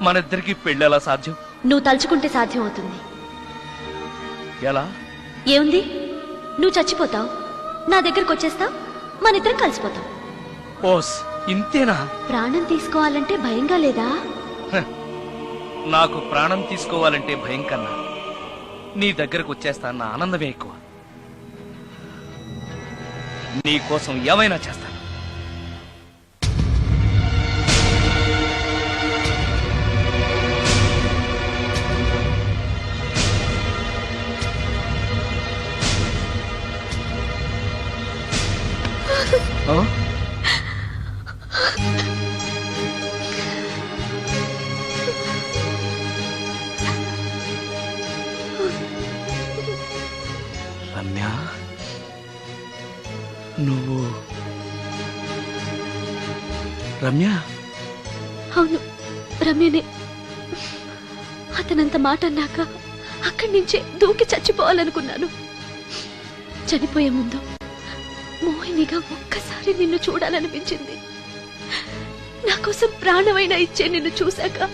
మనిద్దరికి పెళ్ళెలా సాధ్యం? నువ్వు తలుచుకుంటే సాధ్యం అవుతుంది. ఎలా? ఏముంది, నువ్వు చచ్చిపోతావు, నా దగ్గరకు వచ్చేస్తావు, మనిద్దరం కలిసిపోతాం. ఓస్, ఇంతేనా? ప్రాణం తీసుకోవాలంటే భయంగా లేదా? నాకు ప్రాణం తీసుకోవాలంటే భయం కన్నా నీ దగ్గరకు వచ్చేస్తాన్న ఆనందమే ఎక్కువ. నీ కోసం ఏమైనా చేస్తాను. రమ్య, నువ్వు రమ్య? అవును, రమ్యనే. అతనంత మాట అన్నాక అక్కడి నుంచే దూకి చచ్చిపోవాలనుకున్నాను. చనిపోయే ముందు మోహినిగా ఒక్కసారి నిన్ను చూడాలనిపించింది. నా కోసం ప్రాణమైనా ఇచ్చే నిన్ను చూశాక